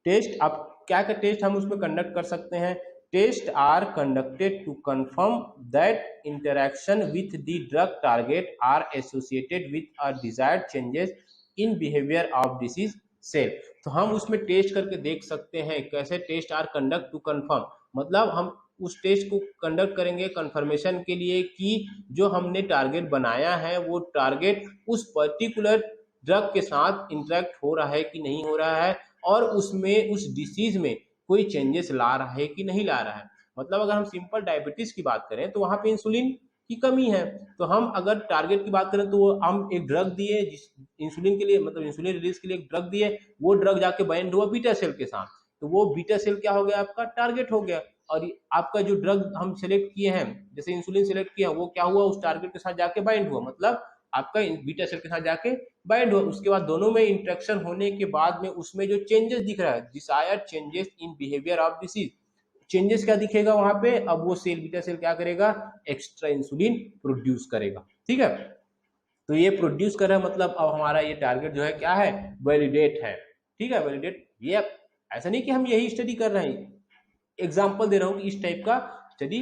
A: टेस्ट, आप क्या क्या टेस्ट हम उसमें कंडक्ट कर सकते हैं? Test are conducted to confirm that interaction with the drug target are associated with a desired changes in behaviour of disease cell. तो हम उसमें टेस्ट करके देख सकते हैं। कैसे? Test are conduct to confirm, मतलब हम उस टेस्ट को कंडक्ट करेंगे कंफर्मेशन के लिए कि जो हमने टारगेट बनाया है वो टारगेट उस पर्टिकुलर ड्रग के साथ इंटरेक्ट हो रहा है कि नहीं हो रहा है, और उसमें उस डिसीज में कोई चेंजेस ला रहा है कि नहीं ला रहा है। मतलब अगर हम सिंपल डायबिटीज की बात करें तो वहां पे इंसुलिन की कमी है, तो हम अगर टारगेट की बात करें तो हम एक ड्रग दिए जिस इंसुलिन के लिए, मतलब इंसुलिन रिलीज के लिए एक ड्रग दिए, वो ड्रग जाके बाइंड हुआ बीटा सेल के साथ, तो वो बीटा सेल क्या हो गया? आपका टारगेट हो गया। और आपका जो ड्रग हम सेलेक्ट किए हैं, जैसे इंसुलिन सेलेक्ट किया, वो क्या हुआ? उस टारगेट के साथ जाके बाइंड हुआ, मतलब आपका बीटा सेल के साथ जाके बाइंड हुआ। उसके बाद दोनों में इंटरेक्शन होने के बाद में उसमें जो चेंजेस दिख रहा है, desired changes in behaviour of disease, changes क्या दिखेगा वहां पे? अब वो सेल बीटा सेल क्या करेगा? एक्स्ट्रा इंसुलिन प्रोड्यूस करेगा। ठीक है, तो ये प्रोड्यूस कर रहा है, मतलब अब हमारा ये टारगेट जो है क्या है, वैलिडेट है। ठीक है, वैलिडेट। ये ऐसा नहीं कि हम यही स्टडी कर रहे हैं, एग्जाम्पल दे रहा हूँ कि इस टाइप का स्टडी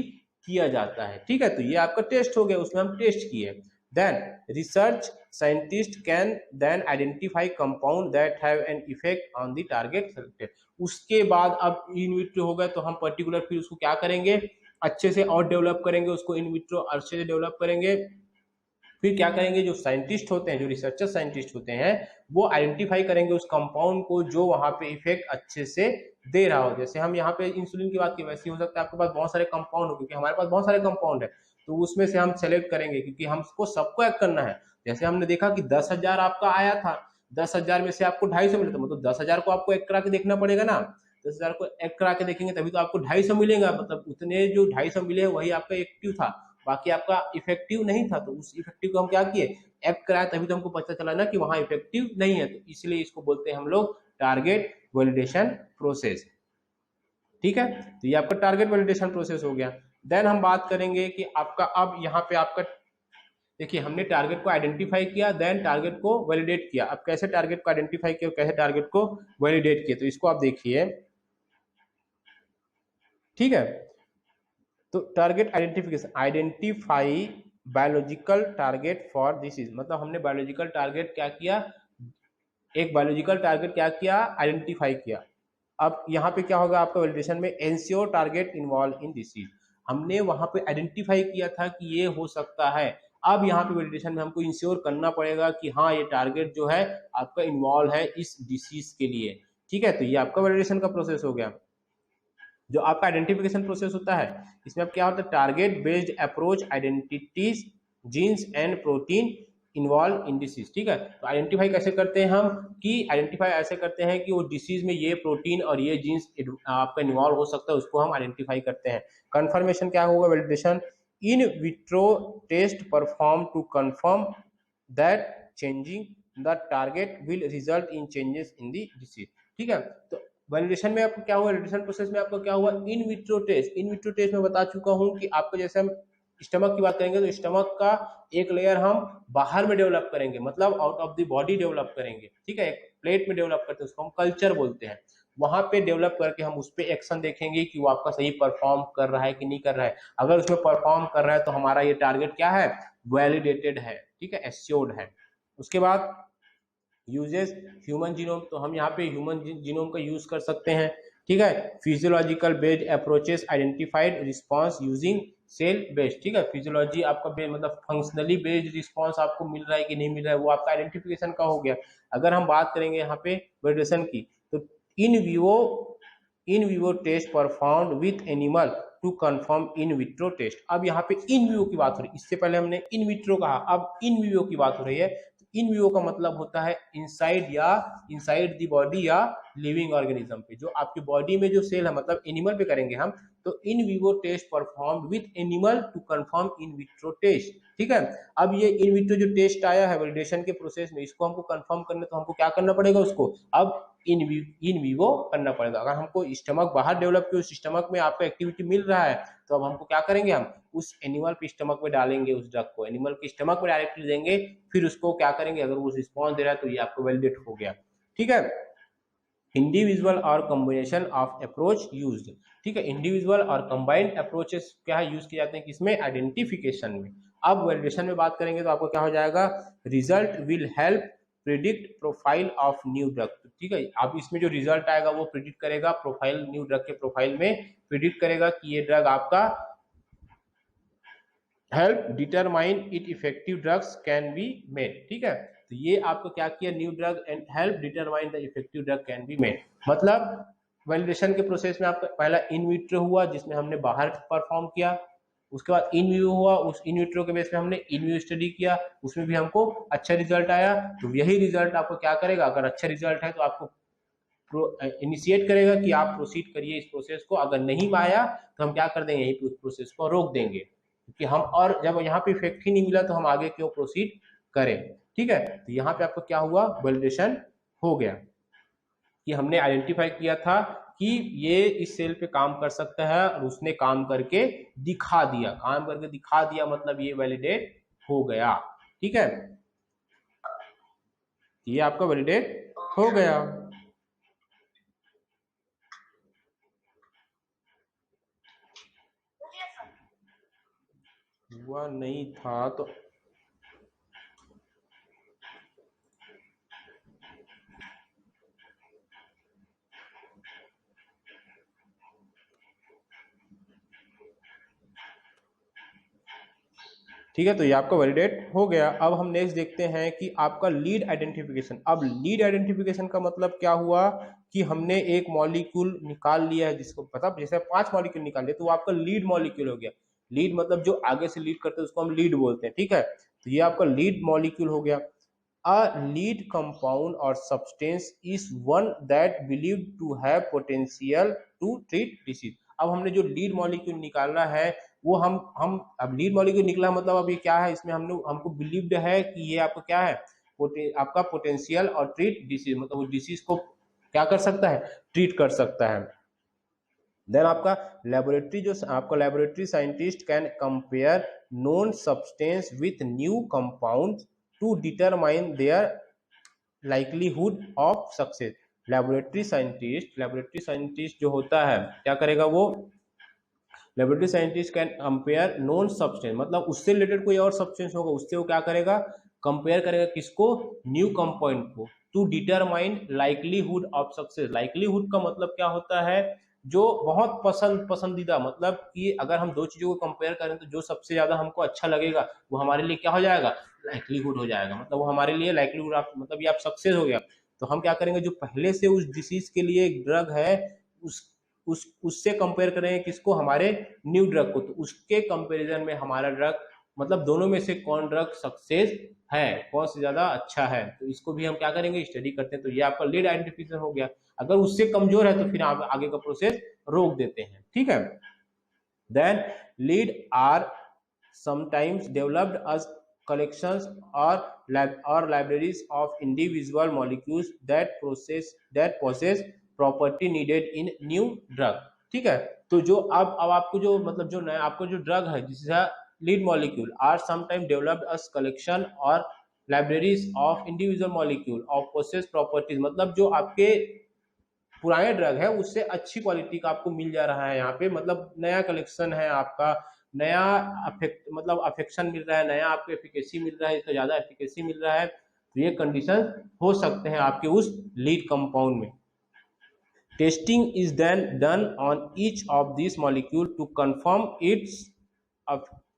A: किया जाता है। ठीक है, तो ये आपका टेस्ट हो गया, उसमें हम टेस्ट किए। Then research scientist can then identify compound that have an effect on the target selected. उसके बाद अब इन विट्रो हो गया, तो हम पर्टिकुलर फिर उसको क्या करेंगे, अच्छे से और डेवलप करेंगे उसको, इन विट्रो अच्छे से डेवलप करेंगे। फिर क्या करेंगे, जो साइंटिस्ट होते हैं, जो रिसर्चर साइंटिस्ट होते हैं, वो आइडेंटिफाई करेंगे उस कंपाउंड को जो वहां पे इफेक्ट अच्छे से दे रहा हो। जैसे हम यहाँ पे इंसुलिन की बात की, वैसे हो सकता है आपके पास बहुत सारे कंपाउंड हो, क्योंकि हमारे पास बहुत सारे कंपाउंड है, तो उसमें से हम सेलेक्ट करेंगे, क्योंकि हमको सबको एक्ट करना है। जैसे हमने देखा कि 10,000 आपका आया था, 10,000 में से आपको 250 मिले, तो मतलब 10,000 को आपको एक्ट करा के देखना पड़ेगा ना। 10,000 को एक्ट करा के देखेंगे तभी तो आपको 250 मिलेगा, मतलब उतने जो 250 मिले वही आपका एक्टिव था, बाकी आपका इफेक्टिव नहीं था। तो उस इफेक्टिव को हम क्या किए, एक्ट कराया, तभी तो हमको पता चला ना कि वहां इफेक्टिव नहीं है। तो इसलिए इसको बोलते हैं हम लोग टारगेट वैलिडेशन प्रोसेस। ठीक है, तो ये आपका टारगेट वैलिडेशन प्रोसेस हो गया। देन हम बात करेंगे कि आपका अब यहाँ पे आपका देखिए, हमने टारगेट को आइडेंटिफाई किया, देन टारगेट को वैलिडेट किया। अब कैसे टारगेट को आइडेंटिफाई किया, कैसे टारगेट को वैलिडेट किया, तो इसको आप देखिए। ठीक है, तो target identification, identify biological target for disease, मतलब हमने बायोलॉजिकल टारगेट क्या किया, एक बायोलॉजिकल टारगेट क्या किया, आइडेंटिफाई किया। अब यहाँ पे क्या होगा आपका वैलिडेशन में, ensure target involve in disease, हमने वहां पे आइडेंटिफाई किया था कि ये हो सकता है। अब यहाँ पे वैलिडेशन में हमको इंश्योर करना पड़ेगा कि हाँ ये टारगेट जो है आपका इन्वॉल्व है इस डिसीज के लिए। ठीक है, तो ये आपका वैलिडेशन का प्रोसेस हो गया। जो आपका आइडेंटिफिकेशन प्रोसेस होता है, इसमें अब क्या होता है, target based approach identities genes and protein involve in disease. ठीक है, तो आइडेंटिफाई कैसे करते हैं हम, कि आइडेंटिफाई ऐसे करते हैं कि वो डिसीज में ये प्रोटीन और ये जीन्स आपका इन्वॉल्व हो सकता है, उसको हम आइडेंटिफाई करते हैं। कंफर्मेशन क्या होगा, validation, in vitro test perform to confirm that changing the target will result in changes in the disease. ठीक है, तो वैलिडेशन में आपको क्या हुआ, वैलिडेशन प्रोसेस में आपको क्या हुआ, in vitro test. In vitro test में बता चुका हूं कि आपको, जैसे हम स्टमक की बात करेंगे, तो स्टमक का एक लेयर हम बाहर में डेवलप करेंगे, मतलब out of the body develop करेंगे। ठीक है, एक प्लेट में डेवलप करते हैं, उसको हम कल्चर बोलते हैं। वहां पे डेवलप करके हम उस पर एक्शन देखेंगे कि वो आपका सही परफॉर्म कर रहा है कि नहीं कर रहा है। अगर उसमें परफॉर्म कर रहा है तो हमारा ये टारगेट क्या है, वैलिडेटेड है। ठीक है, एश्योर्ड है। उसके बाद यूजेस ह्यूमन जीनोम, तो हम यहाँ पे ह्यूमन जीनोम का यूज कर सकते हैं। ठीक है, physiological based approaches identified response using cell based. ठीक है, फिजियोलॉजी आपका मतलब फंक्शनली बेस्ड रिस्पांस आपको मिल रहा है कि नहीं मिल रहा है, वो आपका आइडेंटिफिकेशन का हो गया। अगर हम बात करेंगे यहाँ पे वैलिडेशन की, तो in vivo test performed with animal to confirm in vitro test. अब यहाँ पे इन विवो की बात हो रही है, इससे पहले हमने इन विट्रो कहा, अब इन विवो की बात हो रही है। इन विवो का मतलब होता है इनसाइड या इनसाइड द बॉडी या लिविंग ऑर्गेनिज्म पे, जो आपकी बॉडी में जो सेल है, मतलब एनिमल पे करेंगे हम। तो in vivo test performed with animal to confirm in vitro test. ठीक है, अब ये इन विट्रो जो टेस्ट आया है वैलिडेशन के प्रोसेस में, इसको हमको कंफर्म करने तो हमको क्या करना पड़ेगा, उसको अब इन विवो करना पड़ेगा। अगर हमको स्टमक बाहर डेवलप किया, उस स्टमक में आपको एक्टिविटी मिल रहा है, तो अब हमको क्या करेंगे, हम उस एनिमल पे स्टमक में डालेंगे, उस ड्रग को एनिमल के स्टमक में डायरेक्टली देंगे, फिर उसको क्या करेंगे, अगर वो रिस्पॉन्स दे रहा है तो ये आपको वैलिडेट हो गया। ठीक है, इंडिविजुअल और कॉम्बिनेशन ऑफ अप्रोच यूज्ड। ठीक है, इंडिविजुअल और कंबाइंड अप्रोचेस क्या यूज किए जाते हैं, किसमें, आइडेंटिफिकेशन में। अब वैलिडेशन में बात करेंगे तो आपको क्या हो जाएगा, result will help predict profile of new drug. ठीक है, अब इसमें जो रिजल्ट आएगा वो प्रिडिक्ट करेगा प्रोफाइल, न्यू ड्रग के प्रोफाइल में प्रिडिक्ट करेगा कि ये ड्रग आपका help determine it effective drugs can be made. ठीक है, तो ये आपको क्या किया, new drug and help determine the effective drug can be made. मतलब वैलिडेशन के प्रोसेस में आपका पहला इन विट्रो हुआ, जिसमें हमने बाहर परफॉर्म किया। उसके बाद इन विवो हुआ, उस इन विट्रो के बेस पे हमने इन विवो स्टडी किया, उसमें भी हमको अच्छा रिजल्ट आया। तो यही रिजल्ट आपको क्या करेगा, अगर अच्छा रिजल्ट है तो आपको इनिशिएट करेगा कि आप प्रोसीड करिए इस प्रोसेस को। अगर नहीं आया तो हम क्या कर देंगे, यही प्रोसेस को रोक देंगे, क्योंकि हम, और जब यहाँ पे इफेक्ट ही नहीं मिला तो हम आगे क्यों प्रोसीड करें। ठीक है, तो यहाँ पे आपको क्या हुआ, वैलिडेशन हो गया कि हमने आइडेंटिफाई किया था कि ये इस सेल पे काम कर सकता है, और उसने काम करके दिखा दिया, काम करके दिखा दिया, मतलब ये वैलिडेट हो गया। ठीक है, ये आपका वैलिडेट हो गया। हुआ नहीं था तो ठीक है, तो ये आपका वैलिडेट हो गया। अब हम नेक्स्ट देखते हैं कि आपका लीड आइडेंटिफिकेशन। अब लीड आइडेंटिफिकेशन का मतलब क्या हुआ कि हमने एक मॉलिक्यूल निकाल लिया है, जिसको पता, जैसे 5 मॉलिक्यूल निकाल लिया तो वो आपका लीड मॉलिक्यूल हो गया। लीड मतलब जो आगे से लीड करते हैं उसको हम लीड बोलते हैं, ठीक है। तो ये आपका लीड मॉलिक्यूल हो गया। अ लीड कंपाउंड और substance is one that believed to have potential to treat disease. अब हमने जो लीड मॉलिक्यूल निकालना है वो हम अब लीड मॉलिक्यूल निकला मतलब अब ये क्या है, इसमें हम लोग हमको बिलीव्ड है कि ये आपका क्या है, आपका पोटेंशियल और ट्रीट डिसीज, मतलब वो डिसीज को क्या कर सकता है, ट्रीट कर सकता है। देन आपका लेबोरेटरी, जो आपका laboratory scientist can compare known substance with new compound to determine their likelihood of success. Laboratory scientist जो होता है क्या करेगा, वो laboratory scientist can compare known substance, मतलब उससे रिलेटेड कोई और सब्सटेंस होगा उससे वो क्या करेगा, कंपेयर करेगा किसको, न्यू कंपाउंड को, to determine likelihood of success. Likelihood का मतलब क्या होता है, जो बहुत पसंदीदा, मतलब कि अगर हम दो चीजों को कंपेयर करें तो जो सबसे ज्यादा हमको अच्छा लगेगा वो हमारे लिए क्या हो जाएगा, लाइकलीहुड हो जाएगा, मतलब वो हमारे लिए लाइकलीहुड आप मतलब ये आप सक्सेस हो गया। तो हम क्या करेंगे, जो पहले से उस डिसीज के लिए एक ड्रग है उस उससे कंपेयर करें किसको, हमारे न्यू ड्रग को, तो उसके कंपैरिजन में हमारा ड्रग, मतलब दोनों में से कौन ड्रग सक्सेस है, कौन से ज्यादा अच्छा है, तो इसको भी हम क्या करेंगे, स्टडी करते हैं। तो ये आपका लीड आइडेंटिफिकेशन हो गया। अगर उससे कमजोर है तो फिर आप आगे का प्रोसेस रोक देते हैं, ठीक है। Then lead are sometimes developed as collections or libraries of individual molecules that possess property needed in new drug, ठीक है। तो जो अब आपको जो मतलब जो नया आपको जो ड्रग है जिसका lead molecule are sometime developed as collection or libraries of individual molecule of possess properties, मतलब जो आपके पुराने ड्रग है उससे अच्छी क्वालिटी का आपको मिल जा रहा है यहाँ पे, मतलब नया कलेक्शन है आपका, नया मतलब अफेक्शन मिल रहा है, नया आपको एफिकेसी मिल रहा है, इसका ज्यादा एफिकेसी मिल रहा है, तो ये कंडीशन हो सकते हैं आपके उस लीड कंपाउंड में। Testing is then done on each of this molecule to confirm its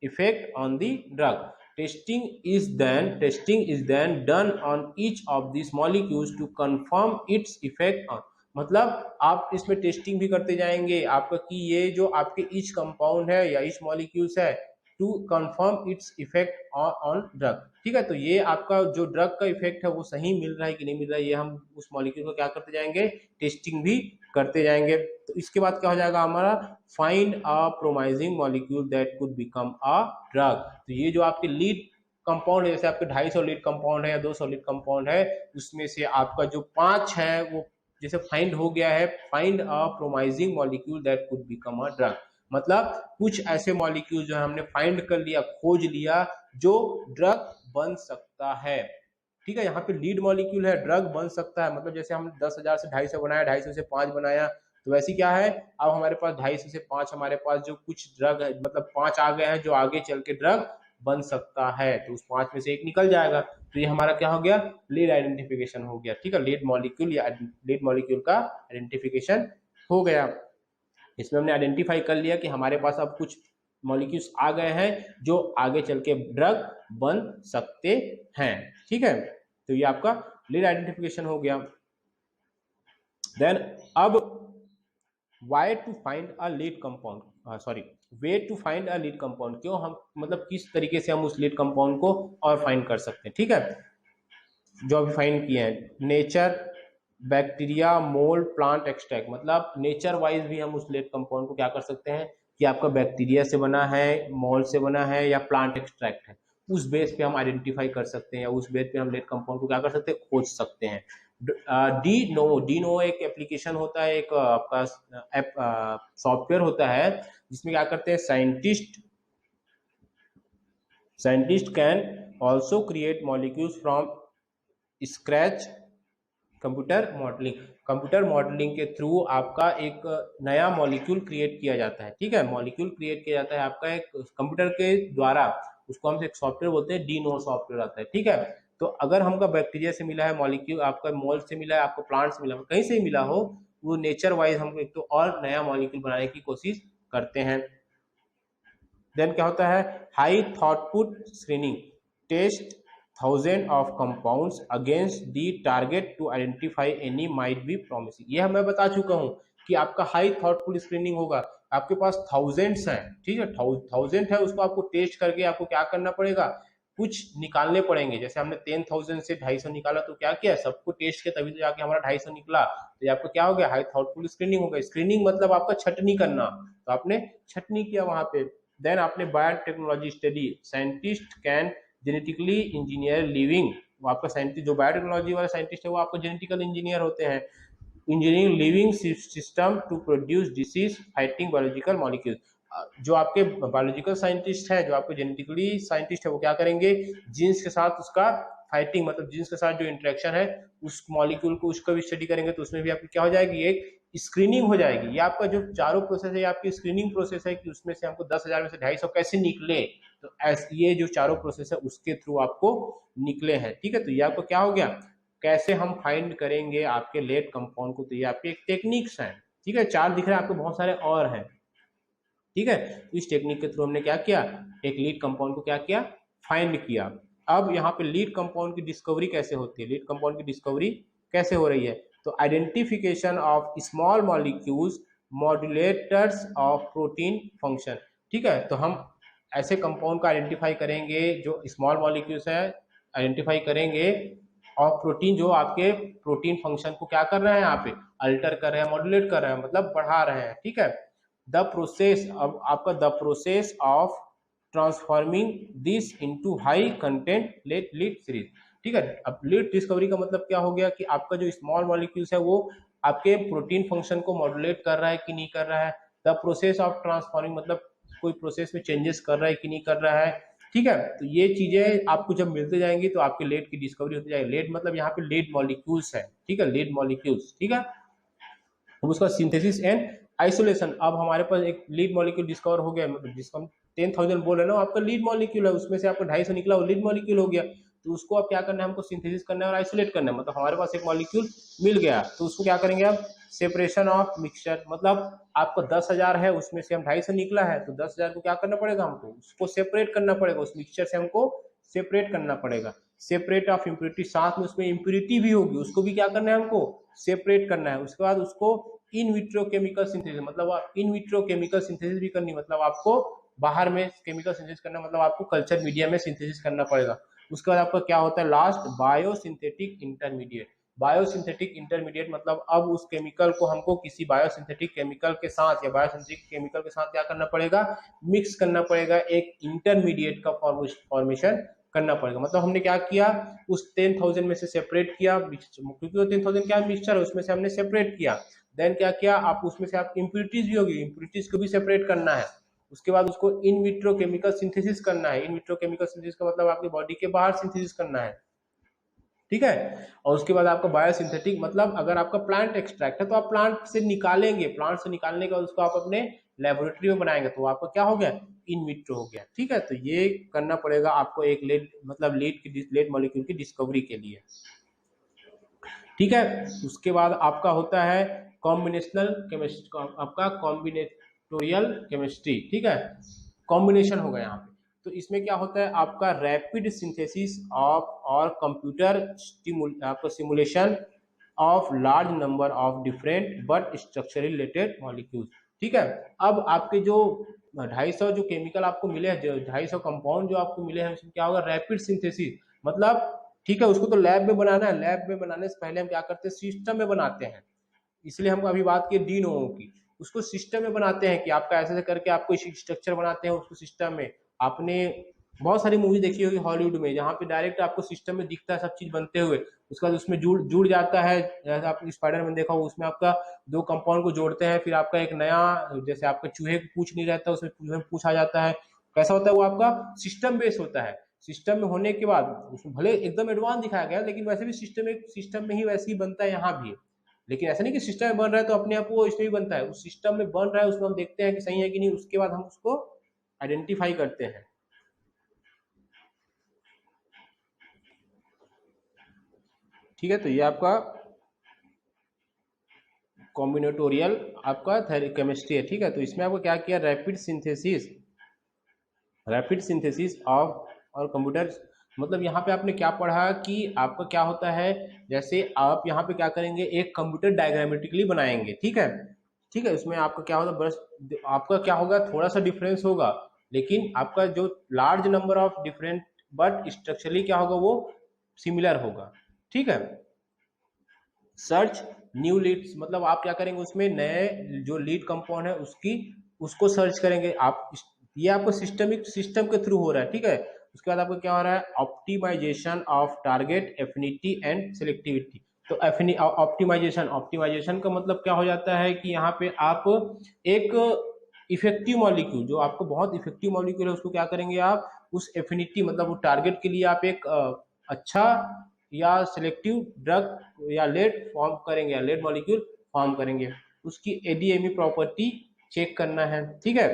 A: effect on the drug. Testing is then done on each of these molecules to confirm its effect on, मतलब आप इसमें testing भी करते जाएंगे आपका कि ये जो आपके ईच कंपाउंड है या ईच मॉलिक्यूल्स है to confirm its effect on drug, ठीक है। तो ये आपका जो ड्रग का इफेक्ट है वो सही मिल रहा है कि नहीं मिल रहा है, ये हम उस मॉलिक्यूल को क्या करते जाएंगे, टेस्टिंग भी करते जाएंगे। तो इसके बाद क्या हो जाएगा हमारा, find a promising molecule that could become a drug. तो ये जो आपके लीड कंपाउंड है, जैसे आपके 250 लीड कंपाउंड है या 200 लीड कंपाउंड है, उसमें से आपका जो 5 है वो जैसे फाइंड हो गया है, find a promising molecule that could become a drug, मतलब कुछ ऐसे मॉलिक्यूल जो हमने फाइंड कर लिया, खोज लिया, जो ड्रग बन सकता है, ठीक है। यहाँ पे लीड मॉलिक्यूल है, ड्रग बन सकता है, मतलब जैसे हम 10,000 से 250 बनाया, 250 से 5 बनाया, तो वैसे क्या है, अब हमारे पास 250 से 5 हमारे पास जो कुछ ड्रग है, मतलब 5 आ गए हैं जो आगे चल के ड्रग बन सकता है, तो उस 5 में से एक निकल जाएगा। तो ये हमारा क्या हो गया, लीड आइडेंटिफिकेशन हो गया, ठीक है। लीड मॉलिक्यूल या लीड मॉलिक्यूल का आइडेंटिफिकेशन हो गया। इसमें हमने आइडेंटिफाई कर लिया कि हमारे पास अब कुछ मॉलिक्यूल्स आ गए हैं जो आगे चल के ड्रग बन सकते हैं, ठीक है। तो ये आपका लीड आइडेंटिफिकेशन हो गया। देन अब why to find a lead compound, sorry way to find a lead compound, क्यों हम मतलब किस तरीके से हम उस लीड कंपाउंड को और फाइंड कर सकते हैं, ठीक है। जो अभी फाइंड किए हैं, nature, bacteria, mould, plant extract, मतलब नेचर वाइज भी हम उस लीड कंपाउंड को क्या कर सकते हैं कि आपका बैक्टीरिया से बना है, मोल्ड से बना है या प्लांट एक्सट्रैक्ट है, उस बेस पे हम आइडेंटिफाई कर सकते हैं, या उस बेस पे हम लीड कंपाउंड को क्या कर सकते हैं, खोज सकते हैं। डी नो एक एप्लीकेशन होता है, एक आपका सॉफ्टवेयर होता है जिसमें क्या करते हैं, scientist can also create molecules from scratch computer modelling के थ्रू आपका एक नया मॉलिक्यूल क्रिएट किया जाता है। ठीक है, मॉलिक्यूल क्रिएट किया जाता है आपका एक कंप्यूटर के द्वारा, उसको हम एक सॉफ्टवेयर बोलते हैं, डी नोड सॉफ्टवेयर आता है। ठीक है, तो अगर हमका बैक्टीरिया से मिला है मॉलिक्यूल, आपका मोल्ड से मिला है, आपको प्लांट से मिला है, कहीं से मिला हो, वो नेचर वाइज हम एक तो और नया मॉलिक्यूल बनाने की कोशिश करते हैं। देन क्या होता है, high throughput screening test thousand of compounds against the target to identify any might be promising. यह मैं बता चुका हूं कि आपका हाई थॉटफुल स्क्रीनिंग होगा, आपके पास थाउजेंड्स हैं, ठीक है, थाउजेंड है, उसको आपको टेस्ट करके आपको क्या करना पड़ेगा, कुछ निकालने पड़ेंगे। जैसे हमने 10,000 से 250 निकाला, तो क्या किया, सबको टेस्ट किया, तभी तो जाके हमारा 250 निकला। तो ये आपका क्या हो गया, हाई थॉटफुल स्क्रीनिंग हो गया। स्क्रीनिंग मतलब आपका छटनी करना, तो आपने छटनी किया वहां पे। देन आपने biotechnology study, scientist can genetically engineer living, आपका साइंटिस्ट जो बायोटेक्नोलॉजी वाला साइंटिस्ट है वो आपको जेनेटिकल इंजीनियर होते हैं, engineering living system to produce disease fighting biological molecule. जो आपके बायोलॉजिकल साइंटिस्ट है, जो आपके जेनेटिकली साइंटिस्ट है, वो क्या करेंगे, जीन्स के साथ उसका फाइटिंग, मतलब जीन्स के साथ जो इंटरेक्शन है उस मॉलिक्यूल को, उसका भी स्टडी करेंगे, तो उसमें भी आपकी क्या हो जाएगी, एक स्क्रीनिंग हो जाएगी। ये आपका जो चारों प्रोसेस है, आपकी स्क्रीनिंग प्रोसेस है कि उसमें से हमको 10,000 में से 250 कैसे निकले, तो ये जो चारों प्रोसेस है उसके थ्रू आपको निकले हैं। ठीक है, तो ये आपको क्या हो गया, कैसे हम फाइंड करेंगे आपके लेट कंपाउंड को, तो ये आपके एक टेक्निक्स हैं। ठीक है, 4 दिख रहे हैं आपको, बहुत सारे और हैं। ठीक है, तो इस टेक्निक के थ्रू हमने क्या किया, एक लीड कंपाउंड को क्या किया, फाइंड किया। अब यहाँ पे लीड कंपाउंड की डिस्कवरी कैसे होती है, लीड कंपाउंड की डिस्कवरी कैसे हो रही है, तो identification of small molecules modulators of protein function. ठीक है, तो हम ऐसे कंपाउंड को आइडेंटिफाई करेंगे जो स्मॉल मॉलिक्यूल्स है, आइडेंटिफाई करेंगे, और प्रोटीन जो आपके प्रोटीन फंक्शन को क्या कर रहे हैं, यहाँ पे अल्टर कर रहे हैं, मॉड्यूलेट कर रहे हैं, मतलब बढ़ा रहे हैं। ठीक है, द प्रोसेस, अब आपका the process of transforming this into high content lead series. ठीक है, अब लीड डिस्कवरी का मतलब क्या हो गया कि आपका जो स्मॉल मॉलिक्यूल्स है वो आपके प्रोटीन फंक्शन को मॉड्यूलेट कर रहा है कि नहीं कर रहा है। द प्रोसेस ऑफ ट्रांसफॉर्मिंग मतलब कोई प्रोसेस में चेंजेस कर रहा है कि नहीं कर रहा है। ठीक है, तो ये चीजें आपको जब मिलते जाएंगी तो आपके लेड की डिस्कवरी होती जाएगी। लेड मतलब यहाँ पे लेड मॉलिक्यूल्स है। ठीक है, लेड मॉलिक्यूल्स। ठीक है, हम उसका सिंथेसिस एंड आइसोलेशन, अब हमारे पास एक लीड मॉलिक्यूल डिस्कवर हो गया, मतलब जिसको हम 10,000 बोल रहे हैं ना, आपका लीड मॉलिक्यूल है, उसमें से आपका 250 निकला, वो लीड मॉलिक्यूल हो गया। तो उसको अब क्या करना है, हमको सिंथेसिस करना है और आइसोलेट करना है। मतलब हमारे पास एक मॉलिक्यूल मिल गया, तो उसको क्या करेंगे अब, सेपरेशन ऑफ मिक्सचर, मतलब आपको 10,000 है, उसमें से हम 250 निकला है, तो 10,000 को क्या करना पड़ेगा, हमको उसको सेपरेट करना पड़ेगा, उस मिक्सचर से हमको सेपरेट करना पड़ेगा। सेपरेट ऑफ इम्प्यूरिटी, साथ में उसमें इम्प्यूरिटी भी होगी, उसको भी क्या करना है, हमको सेपरेट करना है। उसके बाद उसको इन विट्रो केमिकल सिंथेसिस, मतलब इन विट्रो केमिकल सिंथेसिस भी करनी, मतलब आपको बाहर में केमिकल सिंथेसिस करना, मतलब आपको कल्चर मीडिया में सिंथेसिस करना पड़ेगा। उसके बाद आपका क्या होता है, last biosynthetic intermediate. Biosynthetic intermediate मतलब अब उस केमिकल को हमको किसी बायोसिंथेटिक केमिकल के साथ या बायोसिंथेटिक केमिकल के साथ क्या करना पड़ेगा, मिक्स करना पड़ेगा, एक इंटरमीडिएट का फॉर्मेशन करना पड़ेगा। मतलब हमने क्या किया, उस 10,000 में से सेपरेट किया, क्योंकि वो 10,000 क्या मिक्सचर है, उसमें से हमने सेपरेट किया। देन क्या किया, आप उसमें से आप इम्प्यूरिटीज भी होगी, इम्प्यूरिटीज को भी सेपरेट करना है। उसके बाद उसको इन विट्रो केमिकल सिंथेसिस करना है। इन विट्रो केमिकल सिंथेसिस का मतलब आपके बॉडी के बाहर सिंथेसिस करना है। ठीक है, और उसके बाद आपका बायोसिंथेटिक मतलब अगर आपका प्लांट एक्सट्रैक्ट है तो आप प्लांट से निकालेंगे, प्लांट से निकालने के बाद उसको आप अपने लेबोरेटरी में बनाएंगे, तो आपका क्या हो गया, इन विट्रो हो गया। ठीक है, तो ये करना पड़ेगा आपको एक लेड, मतलब लेड मॉलिक्यूल की डिस्कवरी के लिए। ठीक है, उसके बाद आपका होता है कॉम्बिनेशनल केमिस्ट्री, आपका कॉम्बिनेटोरियल केमिस्ट्री। ठीक है, कॉम्बिनेशन होगा यहाँ पे। तो इसमें क्या होता है, आपका रैपिड सिंथेसिस ऑफ और कंप्यूटर आपका simulation of large number of different but structurally related molecules. ठीक है, अब आपके जो 250 जो केमिकल आपको मिले हैं, जो 250 कंपाउंड जो आपको मिले हैं, उसमें क्या होगा, रैपिड सिंथेसिस मतलब, ठीक है, उसको तो लैब में बनाना है, लैब में बनाने से पहले हम क्या करते हैं, सिस्टम में बनाते हैं। इसलिए हम अभी बात की डी नोवो की, उसको सिस्टम में बनाते हैं कि आपका ऐसे करके आपको स्ट्रक्चर बनाते हैं उसको सिस्टम में। आपने बहुत सारी मूवी देखी होगी हॉलीवुड में, जहाँ पे डायरेक्ट आपको सिस्टम में दिखता है सब चीज बनते हुए, उसके बाद उसमें जुड़ जाता है। जैसे आपने स्पाइडरमैन देखा हो, उसमें आपका 2 कंपाउंड को जोड़ते हैं, फिर आपका एक नया, जैसे आपका चूहे को पूछ नहीं रहता, उसमें पूछ आ जाता है। कैसा होता है वो, आपका सिस्टम बेस होता है। सिस्टम में होने के बाद उसमें भले एकदम एडवांस दिखाया गया, लेकिन वैसे भी सिस्टम एक सिस्टम में ही वैसे ही बनता है यहाँ भी। लेकिन ऐसा नहीं कि सिस्टम में बन रहा है तो अपने आप वो इसमें भी बनता है, उस सिस्टम में बन रहा है उसमें हम देखते हैं कि सही है कि नहीं, उसके बाद हम उसको आइडेंटिफाई करते हैं। ठीक है, तो ये आपका कॉम्बिनेटोरियल आपका केमिस्ट्री है। ठीक है, तो इसमें आपको क्या किया, रैपिड सिंथेसिस ऑफ और कंप्यूटर, मतलब यहाँ पे आपने क्या पढ़ा कि आपका क्या होता है, जैसे आप यहाँ पे क्या करेंगे, एक कंप्यूटर डायग्रामेटिकली बनाएंगे। ठीक है, ठीक है, उसमें आपका क्या होगा, बस आपका क्या होगा, थोड़ा सा डिफरेंस होगा, लेकिन आपका जो large number of different but structurally क्या होगा, वो सिमिलर होगा। ठीक है, सर्च न्यू लीड्स, मतलब आप क्या करेंगे, उसमें नए जो लीड कंपाउंड है उसको सर्च करेंगे आप। ये आपको सिस्टम के थ्रू हो रहा है। ठीक है, उसके बाद आपको क्या हो रहा है, optimisation of target affinity and selectivity. तो ऑप्टिमाइजेशन का मतलब क्या हो जाता है कि यहाँ पे आप एक इफेक्टिव मॉलिक्यूल, जो आपको बहुत इफेक्टिव मॉलिक्यूल है, उसको क्या करेंगे आप, उस एफिनिटी मतलब वो टारगेट के लिए आप एक अच्छा या सिलेक्टिव ड्रग या लेड फॉर्म करेंगे, या लेड मॉलिक्यूल फॉर्म करेंगे, उसकी एडीएमई प्रॉपर्टी चेक करना है। ठीक है,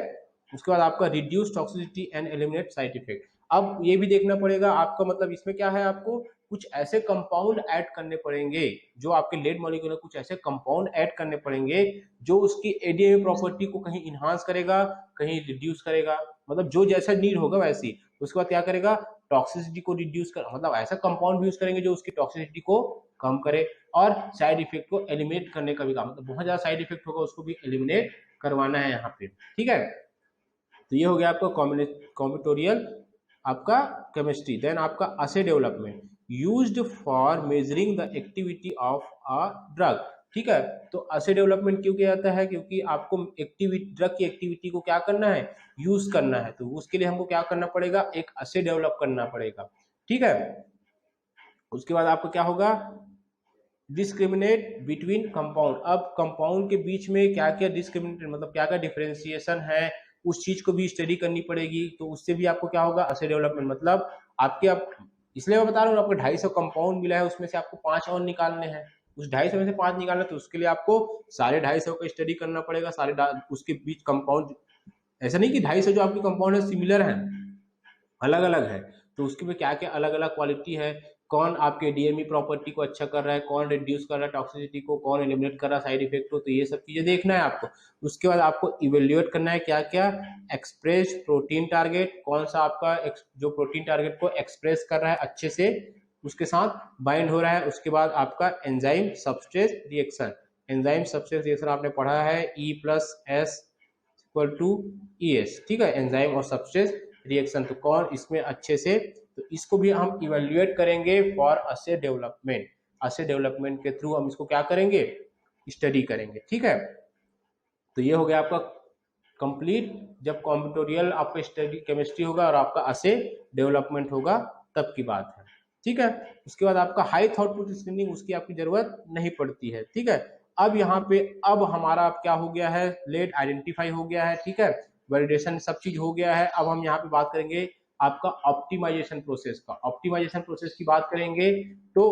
A: उसके बाद आपका reduce toxicity and eliminate side effect. अब ये भी देखना पड़ेगा आपका, मतलब इसमें क्या है, आपको कुछ ऐसे कंपाउंड ऐड करने पड़ेंगे, जो आपके लेड मॉलिक्यूल है, कुछ ऐसे कंपाउंड ऐड करने पड़ेंगे जो उसकी एडीएमई प्रॉपर्टी को कहीं इनहांस करेगा, कहीं रिड्यूस करेगा, मतलब जो जैसा नीड होगा वैसी। उसके बाद क्या करेगा, टॉक्सिसिटी को रिड्यूस कर, मतलब ऐसा कंपाउंड यूज करेंगे जो उसकी टॉक्सिसिटी को कम करे, और साइड इफेक्ट को एलिमिनेट करने का भी काम, मतलब बहुत ज्यादा साइड इफेक्ट होगा उसको भी एलिमिनेट करवाना है यहाँ पे। ठीक है, तो ये हो गया आपका कॉम्बिनेटोरियल आपका केमिस्ट्री। देन आपका असे development used for measuring the activity of a drug. ठीक है, तो असे डेवलपमेंट क्यों किया जाता है, क्योंकि आपको ड्रग की एक्टिविटी को क्या करना है, यूज करना है, तो उसके लिए हमको क्या करना पड़ेगा, एक असे डेवलप करना पड़ेगा। ठीक है, उसके बाद आपको क्या होगा, डिस्क्रिमिनेट बिटवीन कंपाउंड। अब कंपाउंड के बीच में क्या क्या डिस्क्रिमिनेट, मतलब क्या क्या डिफरेंशिएशन है, उस चीज को भी स्टडी करनी पड़ेगी। तो उससे भी आपको क्या होगा, असे डेवलपमेंट, मतलब आपके आप, इसलिए मैं बता रहा हूँ, आपको 250 कंपाउंड मिला है, उसमें से आपको 5 और निकालने हैं, उस 250 में से 5 निकालना, तो उसके लिए आपको सारे 250 का स्टडी करना पड़ेगा, उसके बीच कंपाउंड, ऐसा नहीं कि 250 जो आपके कंपाउंड है सिमिलर है, अलग अलग है, तो उसके में क्या क्या अलग अलग क्वालिटी है, कौन आपके डीएमई प्रॉपर्टी को अच्छा कर रहा है, कौन रिड्यूस कर रहा है टॉक्सिसिटी को, कौन एलिमिनेट कर रहा है साइड इफेक्ट को, तो ये सब चीजें देखना है आपको। उसके बाद आपको इवेल्युएट करना है क्या क्या, एक्सप्रेस प्रोटीन टारगेट, कौन सा आपका जो प्रोटीन टारगेट को एक्सप्रेस कर रहा है अच्छे से, उसके साथ बाइंड हो रहा है। उसके बाद आपका enzyme substrate reaction, enzyme substrate reaction आपने पढ़ा है E+S इक्वल टू ES। ठीक है, एंजाइम और सबस्ट्रेट रिएक्शन, तो कौन इसमें अच्छे से, तो इसको भी हम इवेल्युएट करेंगे फॉर असे डेवलपमेंट। असे डेवलपमेंट के थ्रू हम इसको क्या करेंगे, स्टडी करेंगे। ठीक है, तो ये हो गया आपका कंप्लीट, जब कॉम्बिनेटोरियल आपका स्टडी केमिस्ट्री होगा और आपका असे डेवलपमेंट होगा तब की बात है। ठीक है, उसके बाद आपका हाई थॉटपुट स्क्रीनिंग, उसकी आपकी जरूरत नहीं पड़ती है। ठीक है, अब यहाँ पे अब हमारा क्या हो गया है, लेड आइडेंटिफाई हो गया है। ठीक है, वैलिडेशन सब चीज हो गया है। अब हम यहाँ पे बात करेंगे आपका ऑप्टिमाइजेशन प्रोसेस का। ऑप्टिमाइजेशन प्रोसेस की बात करेंगे तो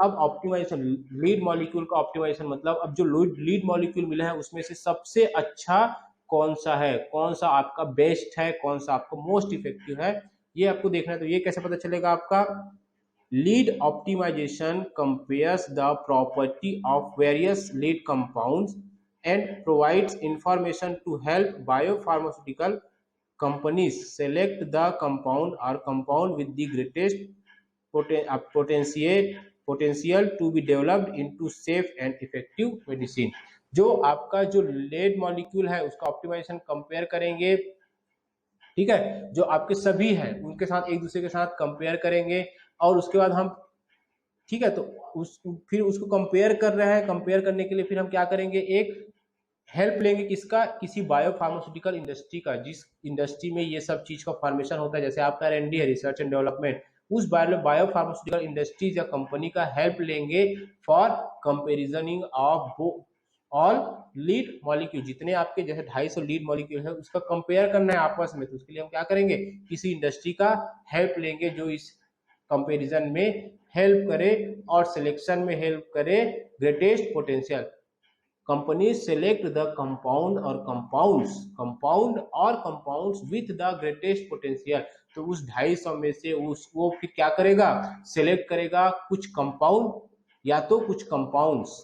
A: अब ऑप्टिमाइजेशन, लीड मॉलिक्यूल का ऑप्टिमाइजेशन, मतलब अब जो लीड मॉलिक्यूल मिला है उसमें से सबसे अच्छा कौन सा है, कौन सा आपका बेस्ट है, कौन सा आपका मोस्ट इफेक्टिव है, ये आपको देखना है। तो ये कैसे पता चलेगा आपका, lead optimization compares the property of various lead compounds and provides information to help biopharmaceutical companies select the compound or compound with the greatest potential to be developed into safe and effective medicine। जो आपका जो lead molecule है उसका optimisation compare करेंगे। ठीक है, जो आपके सभी हैं उनके साथ एक दूसरे के साथ कंपेयर करेंगे, और उसके बाद हम, ठीक है, तो फिर उसको कंपेयर कर रहे हैं, कंपेयर करने के लिए फिर हम क्या करेंगे, एक हेल्प लेंगे किसका, किसी बायोफार्मास्यूटिकल इंडस्ट्री का, जिस इंडस्ट्री में ये सब चीज का फॉर्मेशन होता है, जैसे आपका R&D है, रिसर्च एंड डेवलपमेंट, उस बायोफार्मास्यूटिकल इंडस्ट्रीज या कंपनी का हेल्प लेंगे for comparisoning of all lead molecule, जितने आपके जैसे 250 लीड मॉलिक्यूल है उसका कंपेयर करना है आपस में, तो उसके लिए हम क्या करेंगे, किसी इंडस्ट्री का हेल्प लेंगे जो इस कंपैरिजन में हेल्प करे और सिलेक्शन में हेल्प करे greatest potential. Company select the compound or compounds with the greatest potential. तो उस 250 में से वो फिर क्या करेगा, सेलेक्ट करेगा कुछ कंपाउंड या तो कुछ कंपाउंड्स,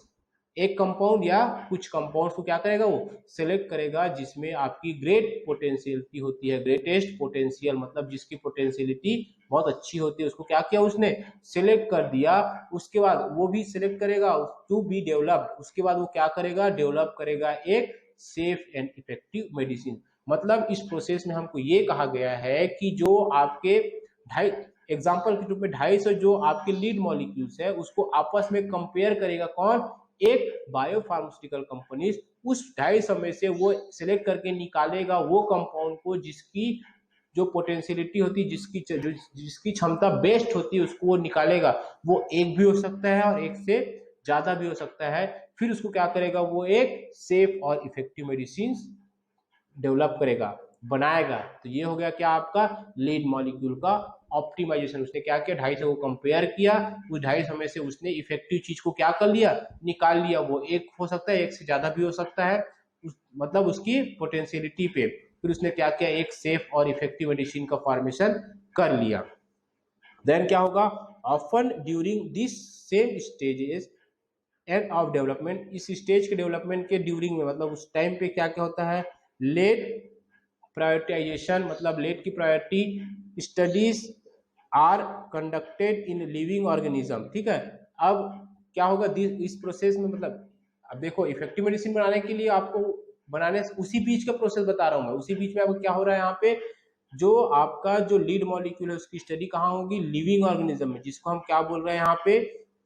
A: एक कंपाउंड या कुछ कंपाउंड्स को क्या करेगा, वो सिलेक्ट करेगा जिसमें आपकी ग्रेट पोटेंशियलिटी होती है। ग्रेटेस्ट पोटेंशियल मतलब जिसकी पोटेंशियलिटी बहुत अच्छी होती है, उसको क्या किया उसने, सिलेक्ट कर दिया। उसके बाद वो भी सिलेक्ट करेगा टू बी डेवलप्ड, उसके बाद वो क्या करेगा, डेवलप करेगा एक सेफ एंड इफेक्टिव मेडिसिन। मतलब इस प्रोसेस में हमको ये कहा गया है कि जो आपके एग्जाम्पल के रूप में 250 जो आपके लीड मॉलिक्यूल्स है उसको आपस में कंपेयर करेगा कौन, एक बायोफार्मास्यूटिकल कंपनी। उस 250 में से वो सिलेक्ट करके निकालेगा वो कंपाउंड को जिसकी जो पोटेंशियलिटी होती है, जिसकी क्षमता बेस्ट होती है, उसको वो निकालेगा। वो एक भी हो सकता है और एक से ज्यादा भी हो सकता है। फिर उसको क्या करेगा, वो एक सेफ और इफेक्टिव मेडिसिन डेवलप करेगा, बनाएगा। तो ये हो गया क्या आपका लीड मॉलिक्यूल का ऑप्टिमाइजेशन। उसने क्या किया, 250 को कंपेयर किया, उस 250 में से उसने इफेक्टिव चीज को क्या कर लिया, निकाल लिया। वो एक हो सकता है, एक से ज्यादा भी हो सकता है, मतलब उसकी पोटेंशियलिटी पे। फिर उसने क्या किया, एक सेफ और इफेक्टिव मेडिसिन का फॉर्मेशन कर लिया। देन क्या होगा, often during this same stages and of development, इस स्टेज के डेवलपमेंट के ड्यूरिंग में, मतलब उस टाइम पे क्या क्या होता है, लेट प्रायोरिटाइजेशन, मतलब लेट की priority studies are conducted in living organism. ठीक है, अब क्या होगा इस प्रोसेस में, मतलब अब देखो इफेक्टिव मेडिसिन बनाने के लिए आपको बनाने उसी बीच का प्रोसेस बता रहा हूं मैं। उसी बीच में अब क्या हो रहा है यहाँ पे, जो आपका जो लीड मॉलिक्यूल है उसकी स्टडी कहाँ होगी, लिविंग ऑर्गेनिज्म में, जिसको हम क्या बोल रहे हैं यहाँ पे,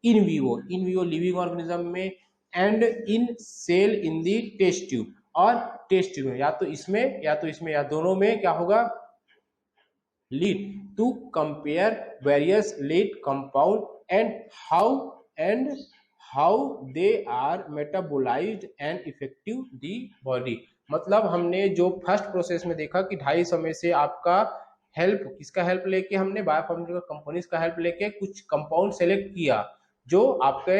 A: इन विवो लिविंग ऑर्गेनिज्म में, and in cell in the test tube, और टेस्ट ट्यूब में या तो इसमें या दोनों में क्या होगा, lead to compare various lead compound and how they are metabolised and effective the body. मतलब हमने जो फर्स्ट प्रोसेस में देखा कि 250 में से आपका हेल्प, किसका हेल्प लेके, हमने बायोफार्मास्यूटिकल कंपनीज का हेल्प लेके कुछ कंपाउंड सेलेक्ट किया जो आपके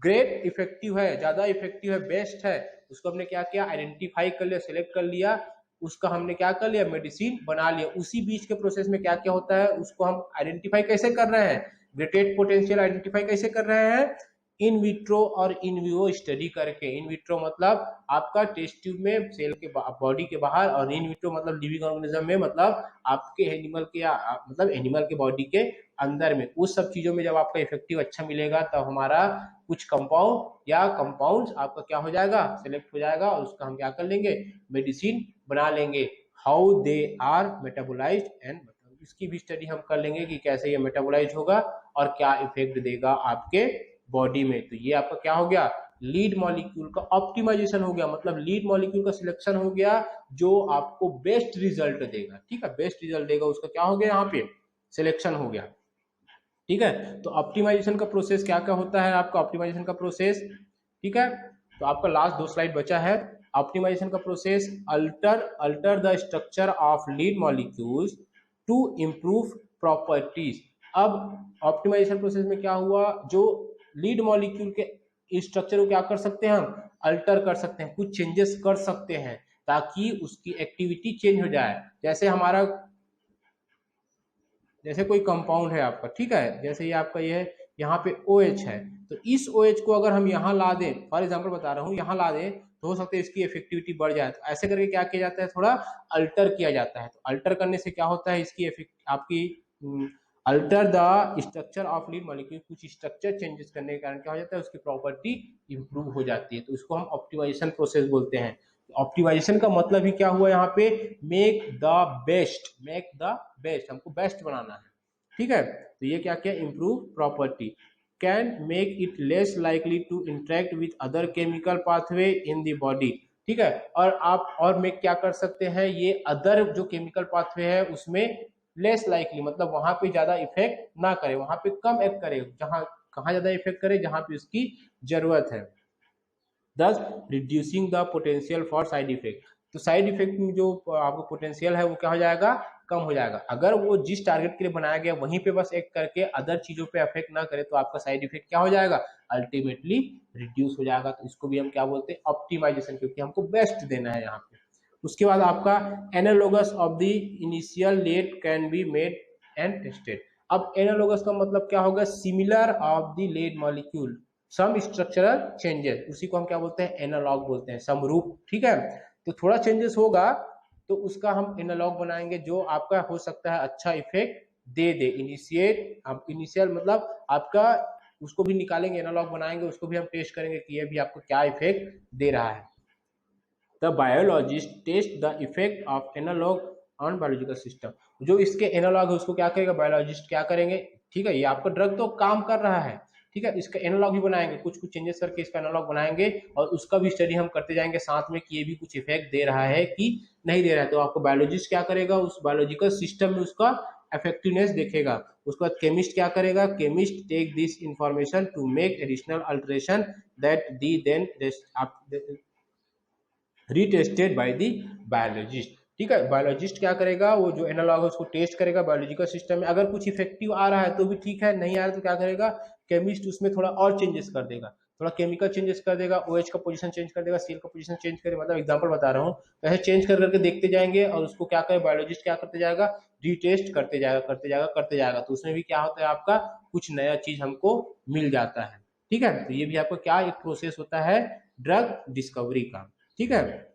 A: ग्रेट इफेक्टिव है, ज्यादा इफेक्टिव है, बेस्ट है। उसको हमने क्या किया, आइडेंटिफाई कर लिया, सिलेक्ट कर लिया, उसका हमने क्या कर लिया, मेडिसिन बना लिया। उसी बीच के प्रोसेस में क्या क्या होता है, उसको हम आइडेंटिफाई कैसे कर रहे हैं, ग्रेटेड पोटेंशियल आइडेंटिफाई कैसे कर रहे हैं, इन विट्रो और इन विवो स्टडी करके। इन विट्रो मतलब आपका टेस्ट ट्यूब में सेल के बॉडी के बाहर, और इन विट्रो मतलब लिविंग ऑर्गेनिज्म में, मतलब आपके एनिमल के मतलब एनिमल के बॉडी के अंदर में। उस सब चीजों में जब आपका इफेक्टिव अच्छा मिलेगा तब हमारा कुछ कंपाउंड या कंपाउंड्स आपका क्या हो जाएगा, सिलेक्ट हो जाएगा, और उसका हम क्या कर लेंगे, मेडिसिन बना लेंगे। How they are metabolised and, इसकी भी स्टडी हम कर लेंगे कि कैसे ये मेटाबोलाइज होगा और क्या इफेक्ट देगा आपके बॉडी में। तो ये आपका क्या हो गया, लीड मॉलिक्यूल का ऑप्टिमाइजेशन हो गया, मतलब लीड मॉलिक्यूल का सिलेक्शन हो गया जो आपको बेस्ट रिजल्ट देगा। ठीक है, बेस्ट रिजल्ट देगा, उसका क्या हो गया, यहाँ पे सिलेक्शन हो गया। ठीक है, तो ऑप्टिमाइजेशन का प्रोसेस क्या क्या होता है आपका, ऑप्टिमाइजेशन का प्रोसेस। ठीक है, तो आपका लास्ट 2 स्लाइड बचा है। ऑप्टिमाइजेशन का process, alter the structure of lead molecules to improve properties. अब ऑप्टिमाइजेशन प्रोसेस में क्या हुआ, जो लीड मॉलिक्यूल के स्ट्रक्चर को क्या कर सकते हैं, हम अल्टर कर सकते हैं, कुछ चेंजेस कर सकते हैं ताकि उसकी एक्टिविटी चेंज हो जाए। जैसे कोई कंपाउंड है आपका, ठीक है, जैसे ये आपका ये है, यहाँ पे OH है, तो इस OH को अगर हम यहाँ ला दें, फॉर एग्जांपल बता रहा हूँ, यहाँ ला दें तो हो सकता है इसकी इफेक्टिविटी बढ़ जाए। तो ऐसे करके क्या किया जाता है, थोड़ा अल्टर किया जाता है। तो अल्टर करने से क्या होता है, इसकी आपकी alter the structure of lead molecule, कुछ स्ट्रक्चर चेंजेस करने के कारण क्या हो जाता है, उसकी प्रॉपर्टी इंप्रूव हो जाती है। तो इसको हम ऑप्टिमाइजेशन प्रोसेस बोलते हैं। ऑप्टिमाइजेशन का मतलब ही क्या हुआ यहाँ पे, मेक द बेस्ट, हमको बेस्ट बनाना है। ठीक है, तो ये क्या क्या, improve property, can make it less likely to interact with other chemical pathway in the body. ठीक है, और आप और में क्या कर सकते हैं, ये अदर जो केमिकल पाथवे है उसमें लेस लाइकली, मतलब वहां पे ज्यादा इफेक्ट ना करे, वहां पे कम एक्ट करे, जहां कहाँ ज्यादा इफेक्ट करे, जहां पे उसकी जरूरत है। दस reducing the potential for side effect, तो साइड इफेक्ट में जो आपको पोटेंशियल है वो क्या हो जाएगा, कम हो जाएगा। अगर वो जिस टारगेट के लिए बनाया गया वहीं पे बस एक करके अदर चीजों पे अफेक्ट ना करे तो आपका साइड इफेक्ट क्या हो जाएगा, अल्टीमेटली रिड्यूस हो जाएगा। तो इसको भी हम क्या बोलते हैं, ऑप्टिमाइजेशन, क्योंकि हमको बेस्ट देना है यहाँ पे। उसके बाद आपका analogues of the initial lead can be made and tested. अब एनालोगस का मतलब क्या होगा, similar of the lead molecule some structural changes, उसी को हम क्या बोलते हैं, एनालॉग बोलते हैं, समरूप। ठीक है, तो थोड़ा चेंजेस होगा तो उसका हम एनालॉग बनाएंगे जो आपका हो सकता है अच्छा इफेक्ट दे दे। इनिशियल मतलब आपका उसको भी निकालेंगे, एनालॉग बनाएंगे, उसको भी हम टेस्ट करेंगे कि ये भी आपको क्या इफेक्ट दे रहा है। The biologist test the effect of analogue on biological system, जो इसके एनालॉग है उसको क्या करेगा, बायोलॉजिस्ट क्या करेंगे। ठीक है, ये आपका ड्रग तो काम कर रहा है, ठीक है, इसका एनालॉग भी बनाएंगे, कुछ कुछ चेंजेस करके इसका एनालॉग बनाएंगे और उसका भी स्टडी हम करते जाएंगे साथ में कि ये भी कुछ इफेक्ट दे रहा है कि नहीं दे रहा है। तो आपको बायोलॉजिस्ट क्या करेगा, उस बायोलॉजिकल सिस्टम में उसका इफेक्टिवनेस देखेगा। उसके बाद केमिस्ट क्या करेगा, chemist take this information to make additional alteration that the then retested by the biologist. ठीक है, बायोलॉजिस्ट क्या करेगा, वो जो एनालॉग है उसको टेस्ट करेगा बायोलॉजिकल सिस्टम में, अगर कुछ इफेक्टिव आ रहा है तो भी ठीक है, नहीं आ रहा है तो क्या करेगा, केमिस्ट उसमें थोड़ा और चेंजेस कर देगा, थोड़ा केमिकल चेंजेस कर देगा, OH का पोजीशन चेंज कर देगा, सीएल का पोजीशन चेंज करेगा, मतलब एग्जांपल बता रहा हूँ, ऐसे चेंज कर करके देखते जाएंगे और उसको क्या करे, बायोलॉजिस्ट क्या करते जाएगा, रीटेस्ट करते जाएगा करते जाएगा करते जाएगा। तो उसमें भी क्या होता है, आपका कुछ नया चीज हमको मिल जाता है। ठीक है, तो ये भी आपको क्या एक प्रोसेस होता है ड्रग डिस्कवरी का। ठीक है,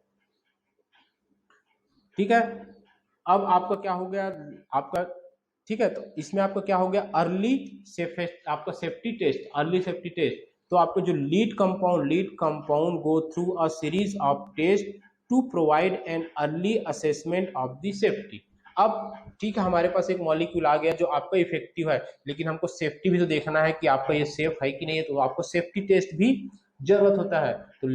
A: ठीक है, अब आपका क्या हो गया आपका, ठीक है, तो इसमें आपका क्या हो गया, अर्ली आपका safety test, early safety test. तो आपको जो lead compound go through a series of test to provide an early assessment of the safety. अब ठीक है, हमारे पास एक मॉलिक्यूल आ गया जो आपका इफेक्टिव है, लेकिन हमको सेफ्टी भी तो देखना है कि आपका ये सेफ है कि नहीं है, तो आपको सेफ्टी टेस्ट भी जरूरत होता है। तो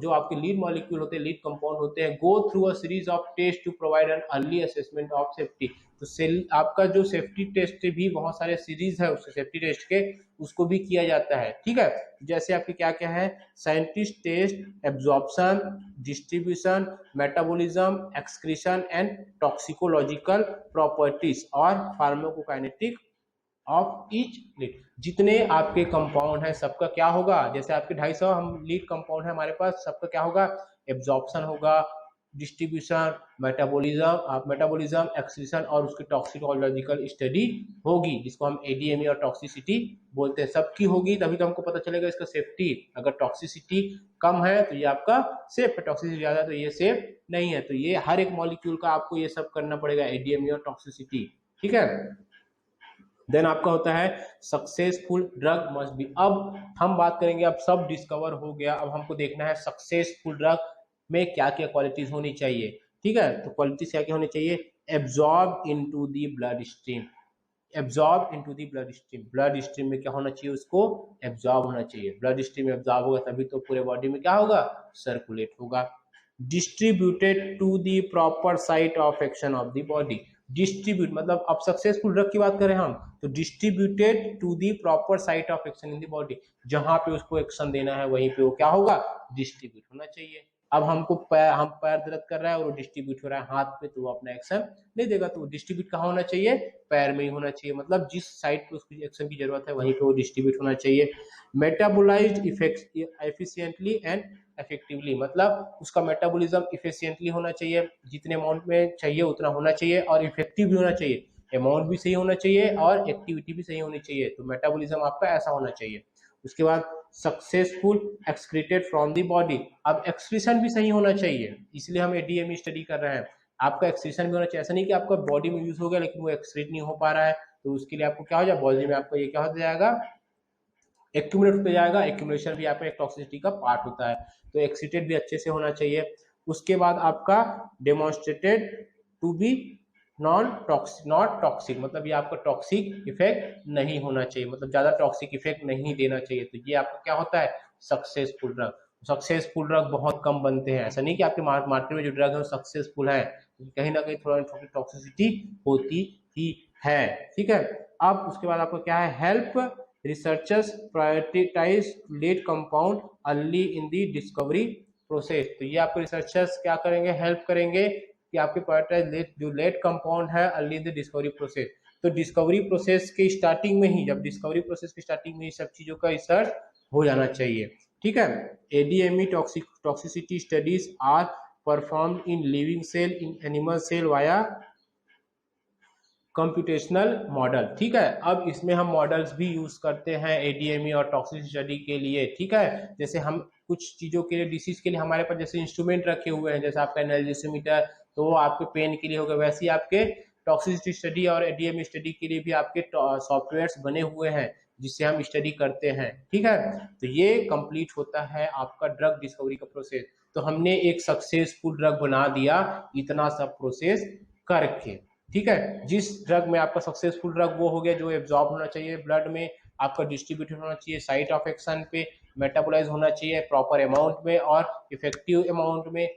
A: जो आपके लीड मॉलिक्यूल होते हैं, लीड कंपाउंड होते हैं, go through a series of test to provide an early assessment of safety. तो आपका जो सेफ्टी टेस्ट भी बहुत सारे सीरीज है उस सेफ्टी टेस्ट के, उसको भी किया जाता है। ठीक है, जैसे आपके क्या क्या है, scientist test absorption, distribution, metabolism, excretion and toxicological properties और फार्माकोकाइनेटिक ऑफ ईच लीड। जितने आपके कंपाउंड है सबका क्या होगा, जैसे आपके 250 हम लीड कंपाउंड है हमारे पास, सबका क्या होगा, एब्जॉर्प्शन होगा, डिस्ट्रीब्यूशन, मेटाबॉलिज्म, एक्सक्रीशन और उसकी टॉक्सिकोलॉजिकल स्टडी होगी, जिसको हम ADME और टॉक्सिसिटी बोलते हैं, सबकी होगी, तभी तो हमको पता चलेगा इसका सेफ्टी। अगर टॉक्सिसिटी कम है तो ये आपका सेफ है, टॉक्सिसिटी ज्यादा है तो ये सेफ नहीं है। तो ये हर एक मॉलिक्यूल का आपको ये सब करना पड़ेगा, ADME और टॉक्सिसिटी। ठीक है, देन आपका होता है सक्सेसफुल ड्रग मस्ट बी। अब हम बात करेंगे, अब सब डिस्कवर हो गया, अब हमको देखना है सक्सेसफुल ड्रग में क्या क्या क्वालिटीज होनी चाहिए। ठीक है, तो क्वालिटीज क्या क्या होनी चाहिए, absorb into the blood stream, absorb into the blood stream, blood stream में क्या होना चाहिए, उसको एब्जॉर्ब होना चाहिए, ब्लड स्ट्रीम में एब्जॉर्ब होगा तभी तो पूरे बॉडी में क्या होगा, सर्कुलेट होगा। Distributed to the proper site of action of the body, distribute मतलब अब सक्सेसफुल ड्रग की बात करें हम तो distributed to the proper site of action in the body, जहां पे उसको एक्शन देना है वहीं पे वो क्या होगा, डिस्ट्रीब्यूट होना चाहिए। अब हम पैर दर्द कर रहा है और वो डिस्ट्रीब्यूट हो रहा है हाथ पे, तो वो अपना एक्शन नहीं देगा, तो डिस्ट्रीब्यूट कहाँ होना चाहिए, पैर में ही होना चाहिए, मतलब जिस साइड पे उसकी एक्शन की जरूरत है वहीं पे वो डिस्ट्रीब्यूट होना चाहिए। मेटाबोलाइज्ड एफिशिएंटली एंड इफेक्टिवली, मतलब उसका मेटाबॉलिज्म इफिशिएंटली होना चाहिए, जितने अमाउंट में चाहिए उतना होना चाहिए, और इफेक्टिव भी होना चाहिए, अमाउंट भी सही होना चाहिए और एक्टिविटी भी सही होनी चाहिए। तो मेटाबॉलिज्म आपका ऐसा होना चाहिए। उसके बाद successful excreted from the body, अब एक्सक्रीशन भी सही होना चाहिए, इसलिए हम ADME स्टडी कर रहे हैं। आपका एक्सक्रीशन भी होना चाहिए, ऐसा नहीं कि आपका बॉडी में यूज हो गया लेकिन वो एक्सक्रीट नहीं हो पा रहा है, तो उसके लिए आपको क्या हो जाए, बॉडी में आपको ये क्या हो जाएगा, एक्यूमुलेट होते जाएगा। एक्यूमुलेशन भी आपका एक टॉक्सिसिटी का पार्ट होता है, तो एक्सीटेड भी अच्छे से होना चाहिए। उसके बाद आपका demonstrated to be not toxic, मतलब ये आपका टॉक्सिक इफेक्ट नहीं होना चाहिए, मतलब ज्यादा टॉक्सिक इफेक्ट नहीं देना चाहिए। तो ये आपका क्या होता है, सक्सेसफुल ड्रग। सक्सेसफुल ड्रग बहुत कम बनते हैं, ऐसा नहीं कि आपके मार्केट में जो ड्रग है वो सक्सेसफुल है, कहीं ना कहीं थोड़ा टॉक्सिसिटी होती ही है। ठीक है, अब उसके बाद आपको क्या है, help researchers prioritize lead compound early in the discovery process. तो ये आपको रिसर्चर्स क्या करेंगे, हेल्प करेंगे कि आपके प्रायोरिटाइज लेट जो लेट कंपाउंड है early in the discovery process. तो डिस्कवरी प्रोसेस के स्टार्टिंग में ही, जब डिस्कवरी प्रोसेस की स्टार्टिंग में ही सब चीजों का रिसर्च हो जाना चाहिए। ठीक है। ADME toxicity studies are performed in living cell, in animal cell via computational model. ठीक है। अब इसमें हम मॉडल्स भी यूज करते हैं एडीएमई और टॉक्सिसिटी स्टडी के लिए। ठीक है। जैसे हम कुछ चीजों के लिए, डिसीज के लिए हमारे पास जैसे इंस्ट्रूमेंट रखे हुए हैं, जैसे आपका एनालिसिमीटर, तो वो आपके पेन के लिए होगा, वैसे ही आपके टॉक्सिसिटी स्टडी और एडीएमई स्टडी के लिए भी आपके सॉफ्टवेयर्स बने हुए हैं जिससे हम स्टडी करते हैं। ठीक है। तो ये कंप्लीट होता है आपका ड्रग डिस्कवरी का प्रोसेस। तो हमने एक सक्सेसफुल ड्रग बना दिया इतना सब प्रोसेस करके। ठीक है। जिस ड्रग में आपका सक्सेसफुल ड्रग वो हो गया जो एब्जॉर्ब होना चाहिए ब्लड में, आपका डिस्ट्रीब्यूटेड होना चाहिए साइट ऑफ एक्शन पे, मेटाबोलाइज होना चाहिए प्रॉपर अमाउंट में और इफेक्टिव अमाउंट में,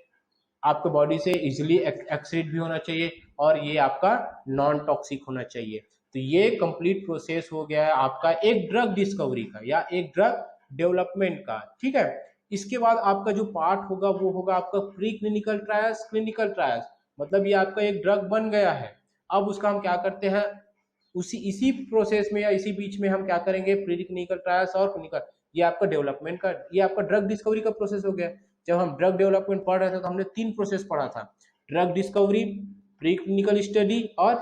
A: आपके बॉडी से इजिली एक्सक्रीट भी होना चाहिए, और ये आपका नॉन टॉक्सिक होना चाहिए। तो ये कंप्लीट प्रोसेस हो गया है आपका एक ड्रग डिस्कवरी का या एक ड्रग डेवलपमेंट का। ठीक है। इसके बाद आपका जो पार्ट होगा वो होगा आपका pre clinical trials, clinical trials. मतलब ये आपका एक ड्रग बन गया है, अब उसका हम क्या करते हैं, इसी प्रोसेस में या इसी बीच में हम क्या करेंगे, प्री क्लिनिकल ट्रायल्स और क्लिनिकल। ये आपका डेवलपमेंट का, ये आपका ड्रग डिस्कवरी का प्रोसेस हो गया। जब हम ड्रग डेवलपमेंट पढ़ रहे थे तो हमने 3 प्रोसेस पढ़ा था, drug discovery, pre clinical study और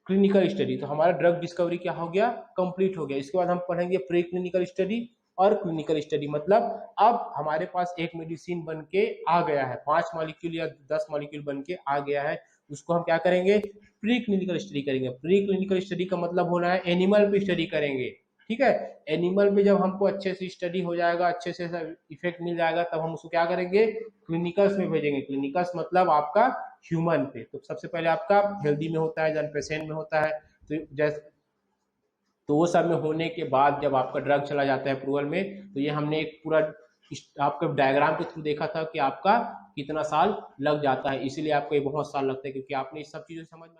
A: क्लिनिकल स्टडी। तो हमारा ड्रग डिस्कवरी क्या हो गया, कंप्लीट हो गया। इसके बाद हम पढ़ेंगे प्री क्लिनिकल स्टडी और क्लिनिकल स्टडी। मतलब अब हमारे पास एक मेडिसिन बन के आ गया है, 5 मॉलिक्यूल या 10 मॉलिक्यूल बन के आ गया है, उसको हम क्या करेंगे, प्री क्लिनिकल स्टडी करेंगे। प्री क्लिनिकल स्टडी का मतलब होना है एनिमल पे स्टडी करेंगे। ठीक है। एनिमल पे जब हमको अच्छे से स्टडी हो जाएगा, अच्छे से इफेक्ट मिल जाएगा, तब हम उसको क्या करेंगे, क्लिनिकल्स में भेजेंगे। क्लिनिकल्स मतलब आपका ह्यूमन पे। तो सबसे पहले आपका हेल्दी में होता है, जन पेशेंट में होता है। तो वो सब में होने के बाद जब आपका ड्रग चला जाता है अप्रूवल में, तो ये हमने एक पूरा आपके डायग्राम के थ्रू देखा था कि आपका कितना साल लग जाता है। इसीलिए आपको ये बहुत साल लगता है, क्योंकि आपने इस सब चीजों समझ में